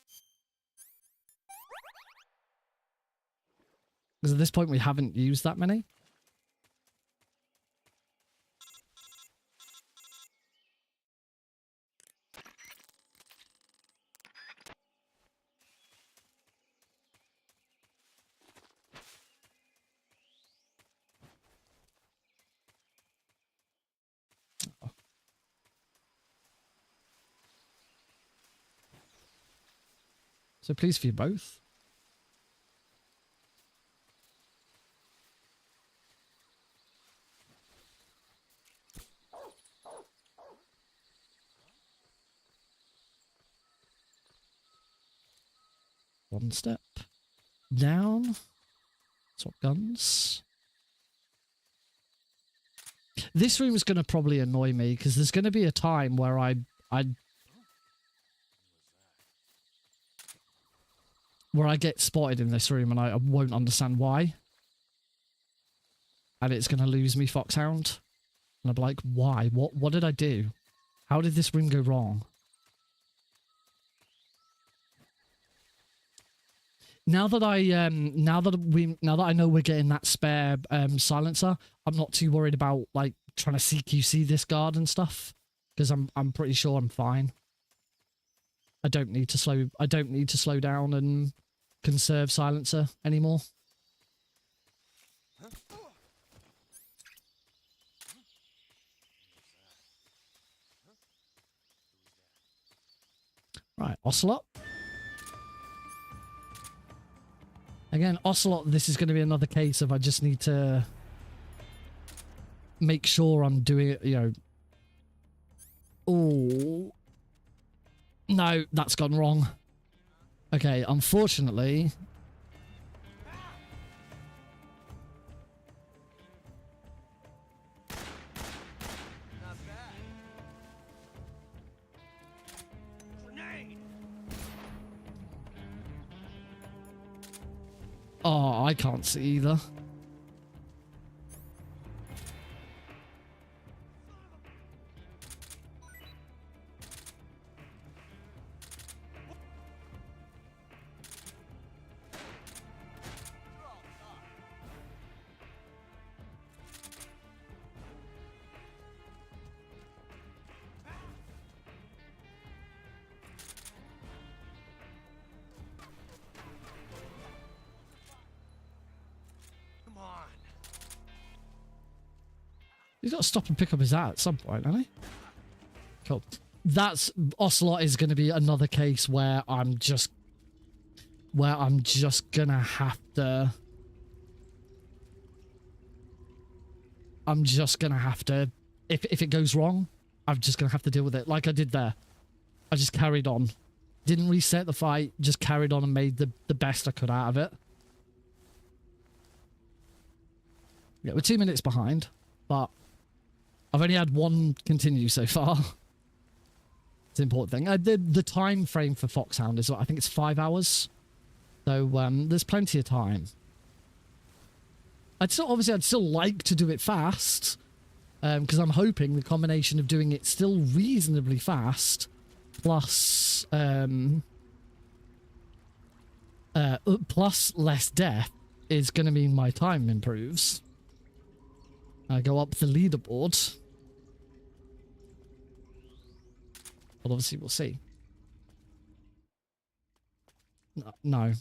Because at this point we haven't used that many. So please for you both. One step down. Swap guns. This room is going to probably annoy me because there's going to be a time where I where I get spotted in this room and I won't understand why. And it's going to lose me Foxhound. And I'll be like, why? What did I do? How did this room go wrong? Now that I now that I know we're getting that spare silencer, I'm not too worried about like trying to CQC this guard and stuff, because I'm pretty sure I'm fine. I don't need to slow down and conserve silencer anymore. Right, Ocelot. Again, Ocelot, this is going to be another case of I just need to make sure I'm doing it, you know. Oh. No, that's gone wrong. Okay, unfortunately. Not bad. Grenade. Oh, I can't see either. Come on. He's got to stop and pick up his hat at some point, hasn't he? Cool. That's Ocelot is going to be another case where I'm just gonna have to. If it goes wrong, I'm just gonna have to deal with it like I did there. I just carried on, didn't reset the fight, just carried on and made the best I could out of it. Yeah, we're 2 minutes behind, but I've only had one continue so far. It's an important thing. The time frame for Foxhound is, I think it's 5 hours. So there's plenty of time. I'd still like to do it fast, because I'm hoping the combination of doing it still reasonably fast, plus plus less death, is going to mean my time improves. I go up the leaderboard. But obviously we'll see. No.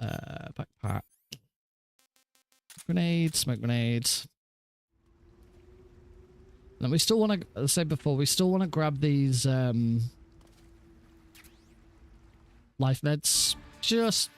Backpack. Grenade, smoke grenades. And we still want to, as I said before, we still want to grab these life meds. Just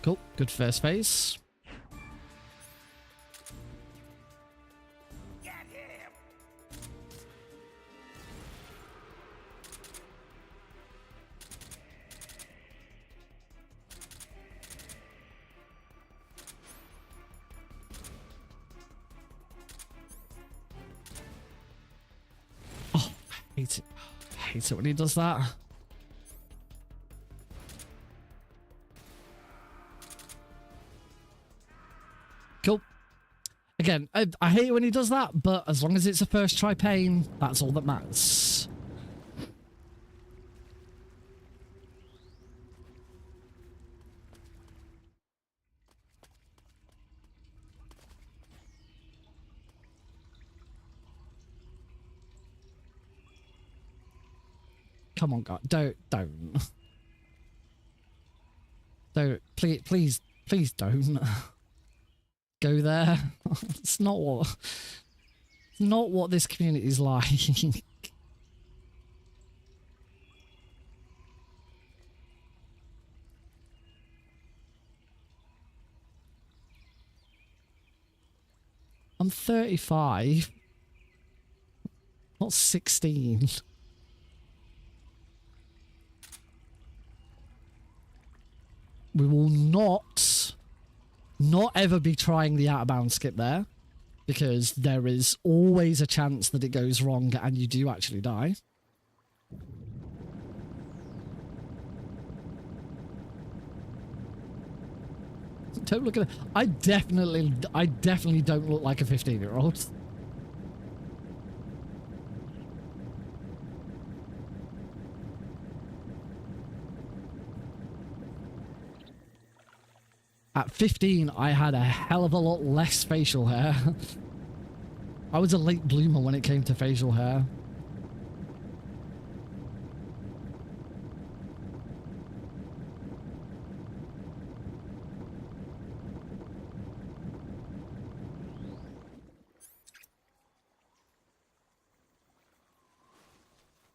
cool. Good first phase. Oh, I hate it. I hate it when he does that. Cool. Again, I hate it when he does that, but as long as it's a first try pain, that's all that matters. Come on, God. Don't. Don't. Please don't. go there. It's not what this community is like. I'm 35, not 16. We will not ever be trying the out of bounds skip there, because there is always a chance that it goes wrong and you do actually die. Don't look at it. I definitely don't look like a 15-year-old. At 15, I had a hell of a lot less facial hair. I was a late bloomer when it came to facial hair.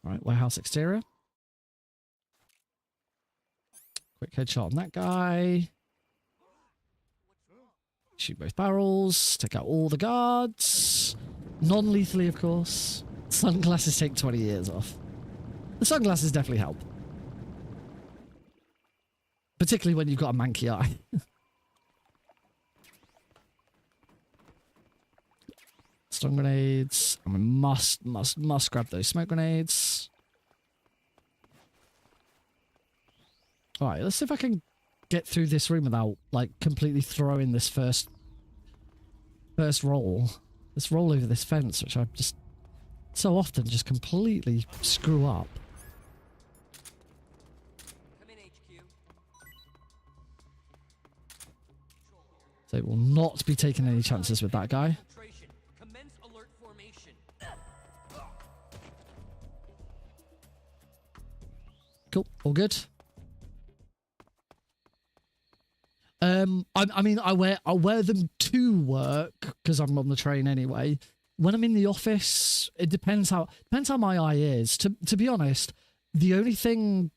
All right, warehouse exterior. Quick headshot on that guy. Shoot both barrels. Take out all the guards. Non-lethally, of course. Sunglasses take 20 years off. The sunglasses definitely help. Particularly when you've got a manky eye. Stun grenades. And we must grab those smoke grenades. Alright, let's see if I can get through this room without, like, completely throwing this first roll. This roll over this fence, which I just so often just completely screw up. Come in, HQ. So we'll not be taking any chances with that guy. Infiltration. Commence alert formation. Cool, all good. I mean, I wear them to work because I'm on the train anyway. When I'm in the office, it depends how my eye is. To be honest, the only thing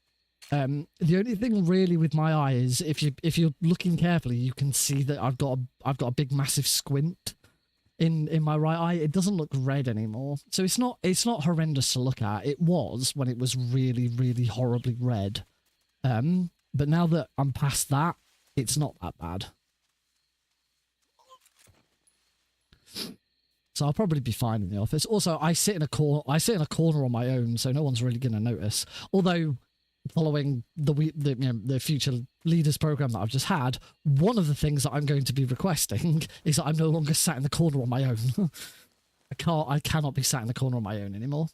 really with my eye is if you're looking carefully, you can see that I've got a big massive squint in my right eye. It doesn't look red anymore, so it's not horrendous to look at. It was when it was really, really horribly red. But now that I'm past that, it's not that bad. So I'll probably be fine in the office. Also, I sit in a corner on my own, so no one's really going to notice. Although, following the future leaders program that I've just had, one of the things that I'm going to be requesting is that I'm no longer sat in the corner on my own. I cannot be sat in the corner on my own anymore.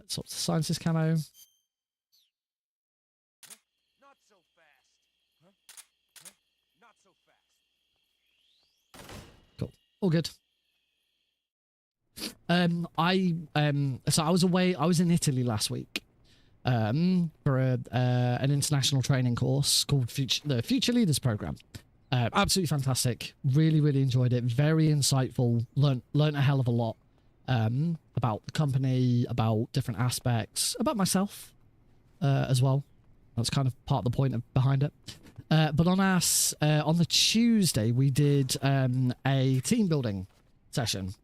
Sort of sciences camo. Not so fast. Huh? Not so fast. Cool. All good. So I was away. I was in Italy last week. For an international training course called the Future Leaders Program. Absolutely fantastic. Really, really enjoyed it. Very insightful. Learned a hell of a lot. About the company, about different aspects, about myself as well. That's kind of part of the point behind it. But on the Tuesday, we did a team building session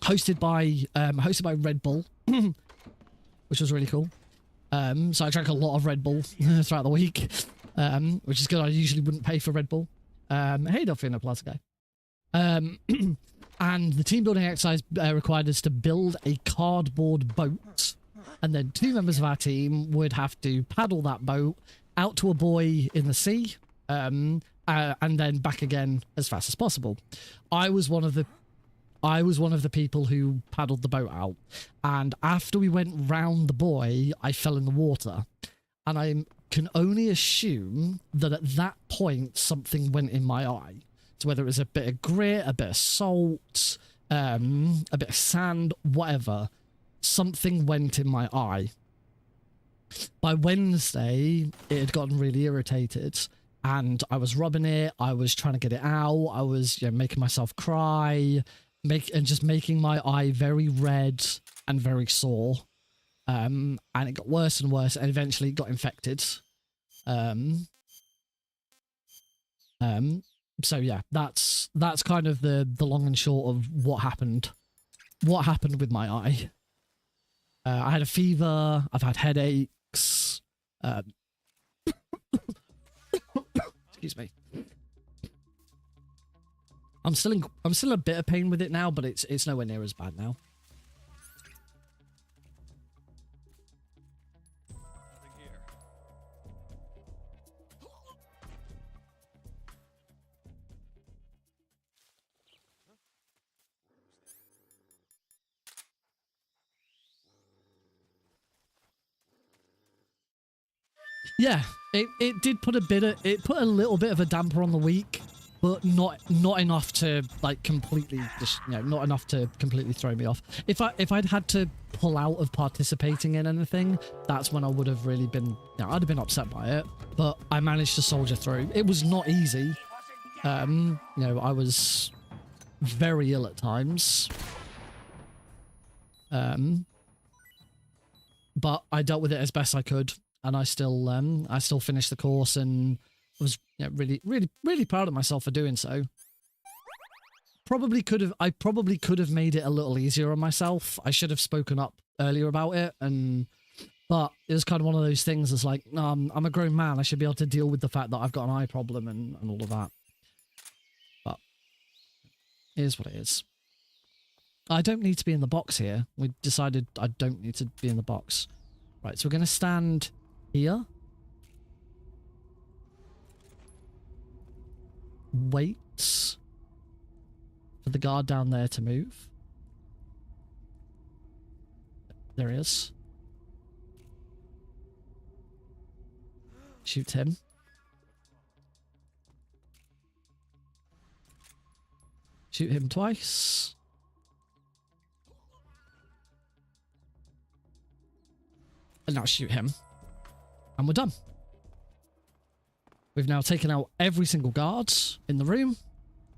hosted by Red Bull, which was really cool. So I drank a lot of Red Bull throughout the week, which is good. I usually wouldn't pay for Red Bull. Hey, Delphine Plaza guy. And the team building exercise required us to build a cardboard boat. And then 2 members of our team would have to paddle that boat out to a buoy in the sea, and then back again as fast as possible. I was one of the people who paddled the boat out. And after we went round the buoy, I fell in the water. And I can only assume that at that point, something went in my eye. So whether it was a bit of grit, a bit of salt, a bit of sand, whatever. Something went in my eye. By Wednesday, it had gotten really irritated, and I was rubbing it. I was trying to get it out. I was, you know, making myself cry, just making my eye very red and very sore. And it got worse and worse, and eventually it got infected. So yeah, that's kind of the long and short of what happened. What happened with my eye? I had a fever. I've had headaches. Excuse me. I'm still in a bit of pain with it now, but it's nowhere near as bad now. Nothing here. Yeah, it did put a little bit of a damper on the week, but not enough to like completely just, you know, not enough to completely throw me off. If I'd had to pull out of participating in anything, that's when I would have really been, you know, I'd have been upset by it. But I managed to soldier through. It was not easy. You know, I was very ill at times. But I dealt with it as best I could. And I still finished the course and was, you know, really proud of myself for doing so. I probably could have made it a little easier on myself. I should have spoken up earlier about it, but it was kind of one of those things that's like, no, I'm a grown man. I should be able to deal with the fact that I've got an eye problem and all of that. But it is what it is. I don't need to be in the box here. We decided I don't need to be in the box. Right, so we're going to stand here. Wait for the guard down there to move. There he is. Shoot him. Shoot him twice. And now shoot him. And we're done. We've now taken out every single guard in the room.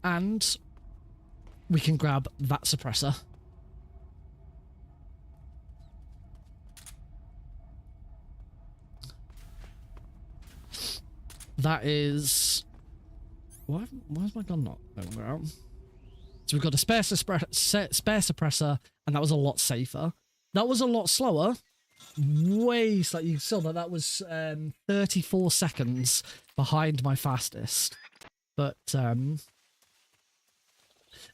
And we can grab that suppressor. That is... Why is my gun not going out? So we've got a spare suppressor, and that was a lot safer. That was a lot slower. Way slow. You saw that was 34 seconds behind my fastest. But, sorry,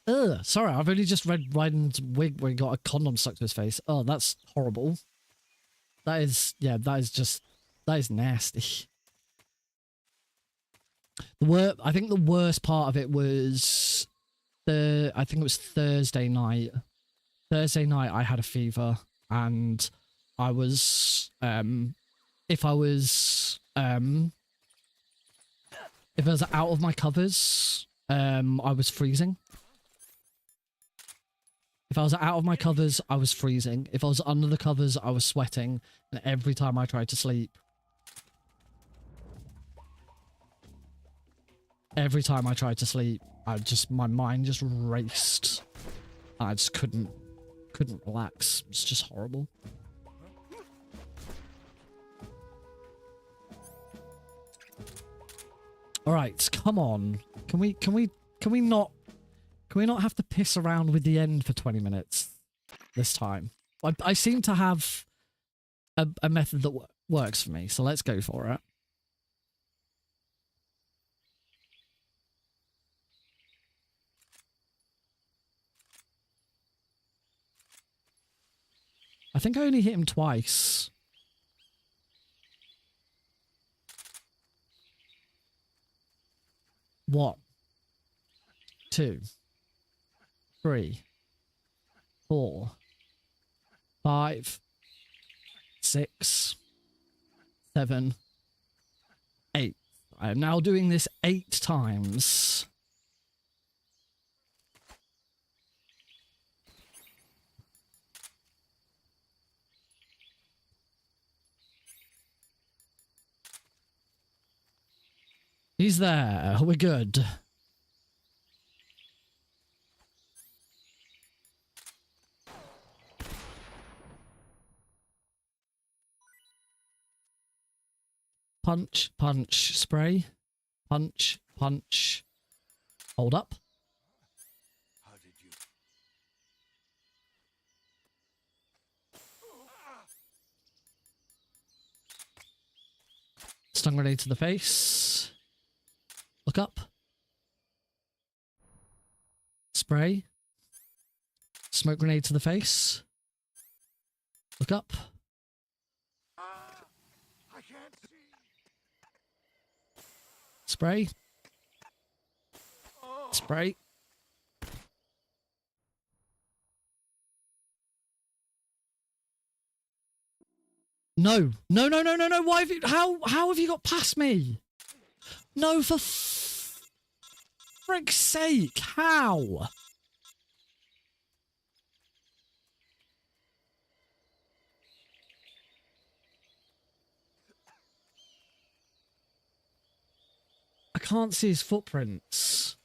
I've only just read Ryden's wig where he got a condom stuck to his face. Oh, that's horrible. That is, yeah, that is nasty. I think the worst part of it was I think it was Thursday night. Thursday night I had a fever, and I was if I was out of my covers, I was freezing. If I was out of my covers, I was freezing. If I was under the covers, I was sweating. And every time I tried to sleep, my mind just raced. I just couldn't relax. It's just horrible. All right, come on. Can we not have to piss around with the end for 20 minutes this time? I seem to have a method that works for me, so let's go for it. I think I only hit him twice. One, 2, 3, 4, 5, 6, 7, 8. I am now doing this 8 times. He's there. We're good. Punch, punch, spray. Punch, punch. Hold up. How did you? Stun grenade to the face. Look up. Spray. Smoke grenade to the face. Look up. I can't see. Spray. Spray. No. No, no, no, no, no. Why have you, how have you got past me? No, for frick's sake. How? I can't see his footprints.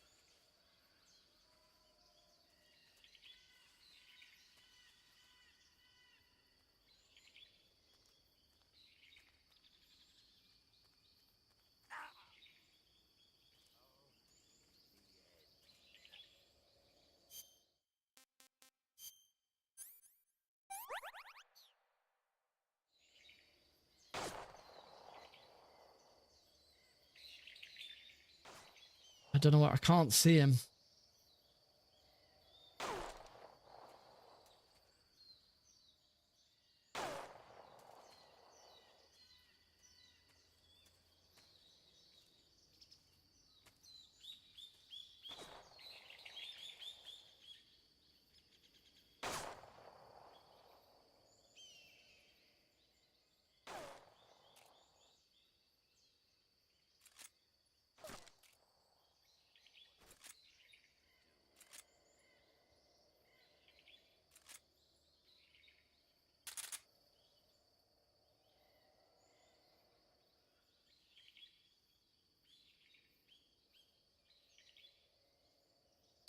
I don't know what, I can't see him.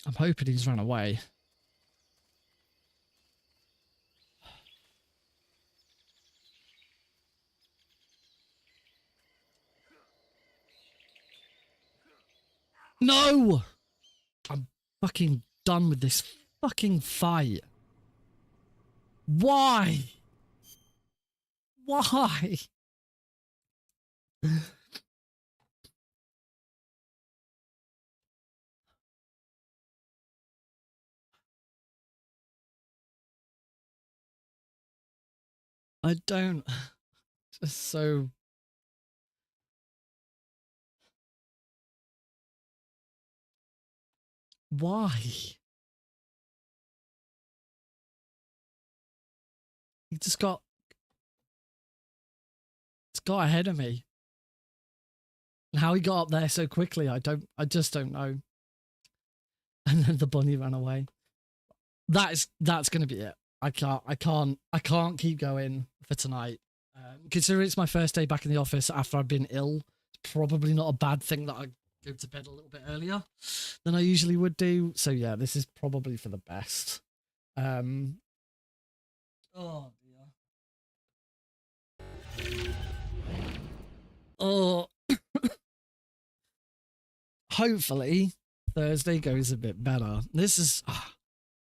I'm hoping he's run away. No! I'm fucking done with this fucking fight. Why? Why? I don't. Just so. Why? He just got. It's got ahead of me. And how he got up there so quickly, I just don't know. And then the bunny ran away. That's gonna be it. I can't keep going for tonight. Considering it's my first day back in the office after I've been ill, it's probably not a bad thing that I go to bed a little bit earlier than I usually would do. So yeah, this is probably for the best. Oh dear. Oh. Hopefully Thursday goes a bit better. This is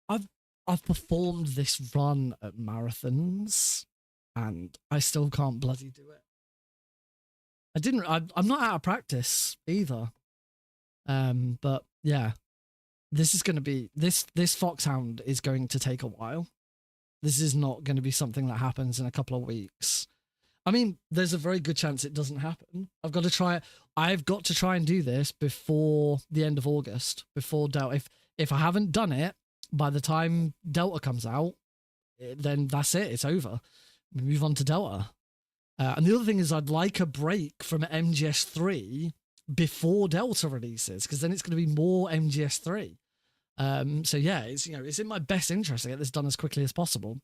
I've performed this run at marathons and I still can't bloody do it. I'm not out of practice either. But yeah, this is going to be, this Foxhound is going to take a while. This is not going to be something that happens in a couple of weeks. I mean, there's a very good chance it doesn't happen. I've got to try and do this before the end of August, before Delta. If I haven't done it by the time Delta comes out, then that's it. It's over. We move on to Delta. And the other thing is I'd like a break from MGS3 before Delta releases, because then it's going to be more MGS3. So yeah, it's in my best interest to get this done as quickly as possible.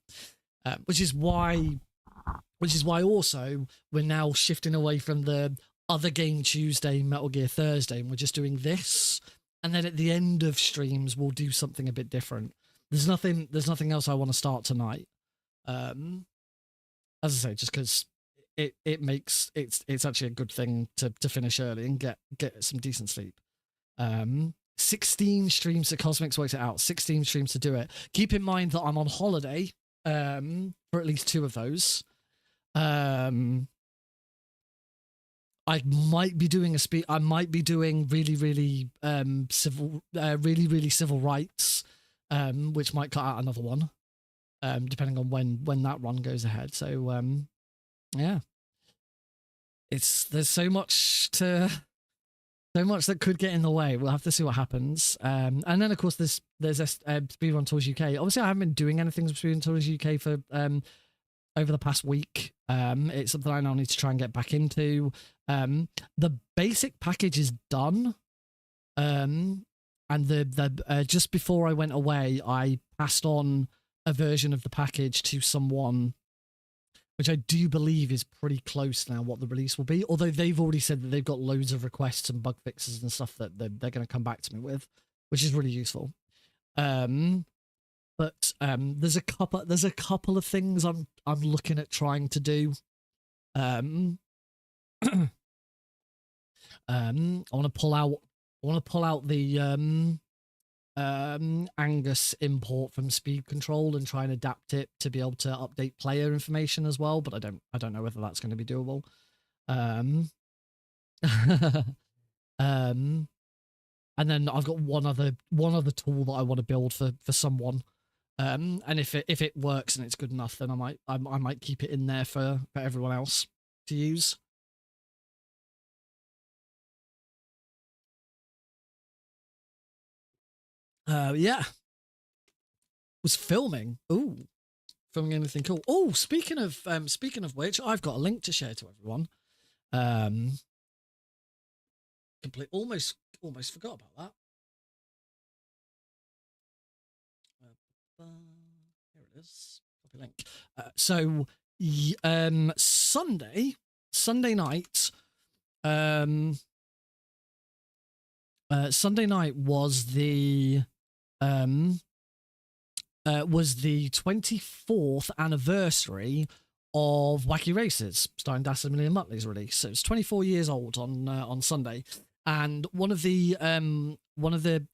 Which is why also we're now shifting away from the Other Game Tuesday, Metal Gear Thursday, and we're just doing this. And then at the end of streams, we'll do something a bit different. There's nothing else I want to start tonight. As I say, just because it makes it's actually a good thing to finish early and get some decent sleep. 16 streams that Cosmics worked it out. 16 streams to do it. Keep in mind that I'm on holiday for at least 2 of those. I might be doing I might be doing really civil rights, which might cut out another one, depending on when that run goes ahead. So yeah, there's so much that could get in the way. We'll have to see what happens. And then of course there's Speedrun Tours UK. Obviously I haven't been doing anything with Speedrun Tours UK for over the past week. It's something I now need to try and get back into. The basic package is done. And the just before I went away, I passed on a version of the package to someone, which I do believe is pretty close now what the release will be. Although they've already said that they've got loads of requests and bug fixes and stuff that they're going to come back to me with, which is really useful. But there's a couple of things I'm looking at trying to do. I want to pull out the Angus import from Speed Control and try and adapt it to be able to update player information as well, but I don't know whether that's going to be doable. And then I've got one other tool that I want to build for someone. And if it works and it's good enough, then I might keep it in there for everyone else to use. Yeah. Was filming. Ooh. Filming anything cool. Oh, speaking of which, I've got a link to share to everyone. Almost forgot about that. Here it is. Copy link. So Sunday night. Sunday night was the 24th anniversary of Wacky Races, starring Dasher Million Muttley's release. So it's 24 years old on Sunday, and one of the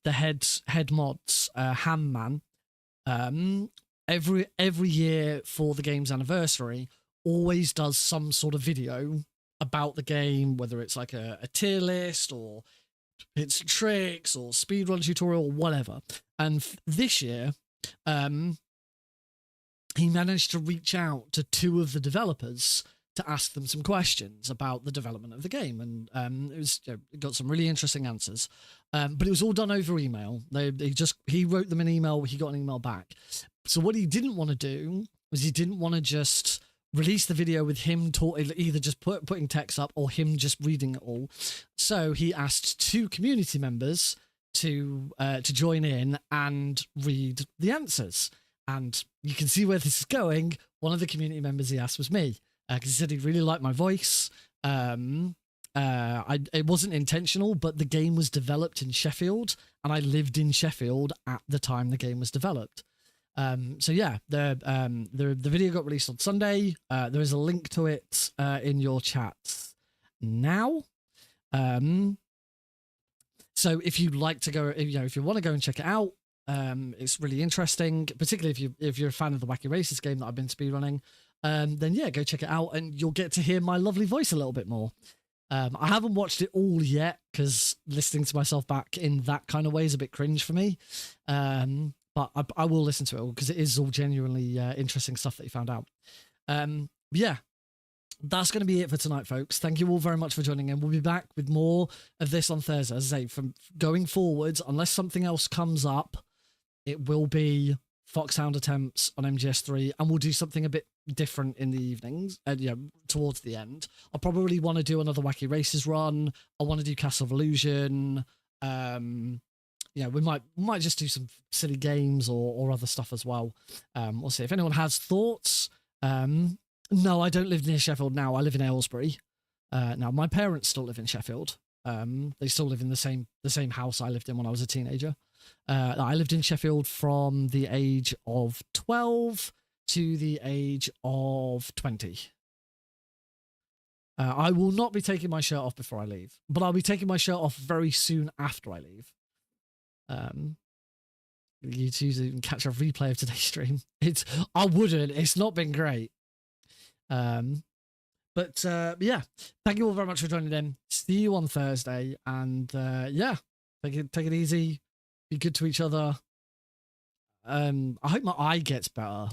head mods, Hamman, every year for the game's anniversary, always does some sort of video about the game, whether it's like a tier list or it's tricks or speedrun tutorial or whatever. And this year, he managed to reach out to 2 of the developers to ask them some questions about the development of the game, and it got some really interesting answers. But it was all done over email. He wrote them an email. He got an email back. So what he didn't want to do was he didn't want to just release the video with him either just putting text up or him just reading it all. So he asked 2 community members to join in and read the answers. And you can see where this is going. One of the community members he asked was me, because he said he really liked my voice. It wasn't intentional, but the game was developed in Sheffield, and I lived in Sheffield at the time the game was developed. So yeah, the video got released on Sunday. There is a link to it in your chat now. So if you'd like to go, if you want to go and check it out, it's really interesting, particularly if you're a fan of the Wacky Races game that I've been speedrunning. Then yeah, go check it out, and you'll get to hear my lovely voice a little bit more. I haven't watched it all yet because listening to myself back in that kind of way is a bit cringe for me. But I will listen to it all because it is all genuinely interesting stuff that you found out. Yeah, that's going to be it for tonight, folks. Thank you all very much for joining in. We'll be back with more of this on Thursday. As I say, from going forwards, unless something else comes up, it will be Foxhound attempts on MGS3, and we'll do something a bit different in the evenings, towards the end. I'll probably want to do another Wacky Races run. I want to do Castle of Illusion. We might just do some silly games or other stuff as well. We'll see. If anyone has thoughts, no, I don't live near Sheffield now. I live in Aylesbury. Now my parents still live in Sheffield. They still live in the same house I lived in when I was a teenager. I lived in Sheffield from the age of 12 to the age of 20. I will not be taking my shirt off before I leave, but I'll be taking my shirt off very soon after I leave. You can catch a replay of today's stream. It's not been great. But yeah, thank you all very much for joining in. See you on Thursday, and yeah, take it easy. Be good to each other. I hope my eye gets better.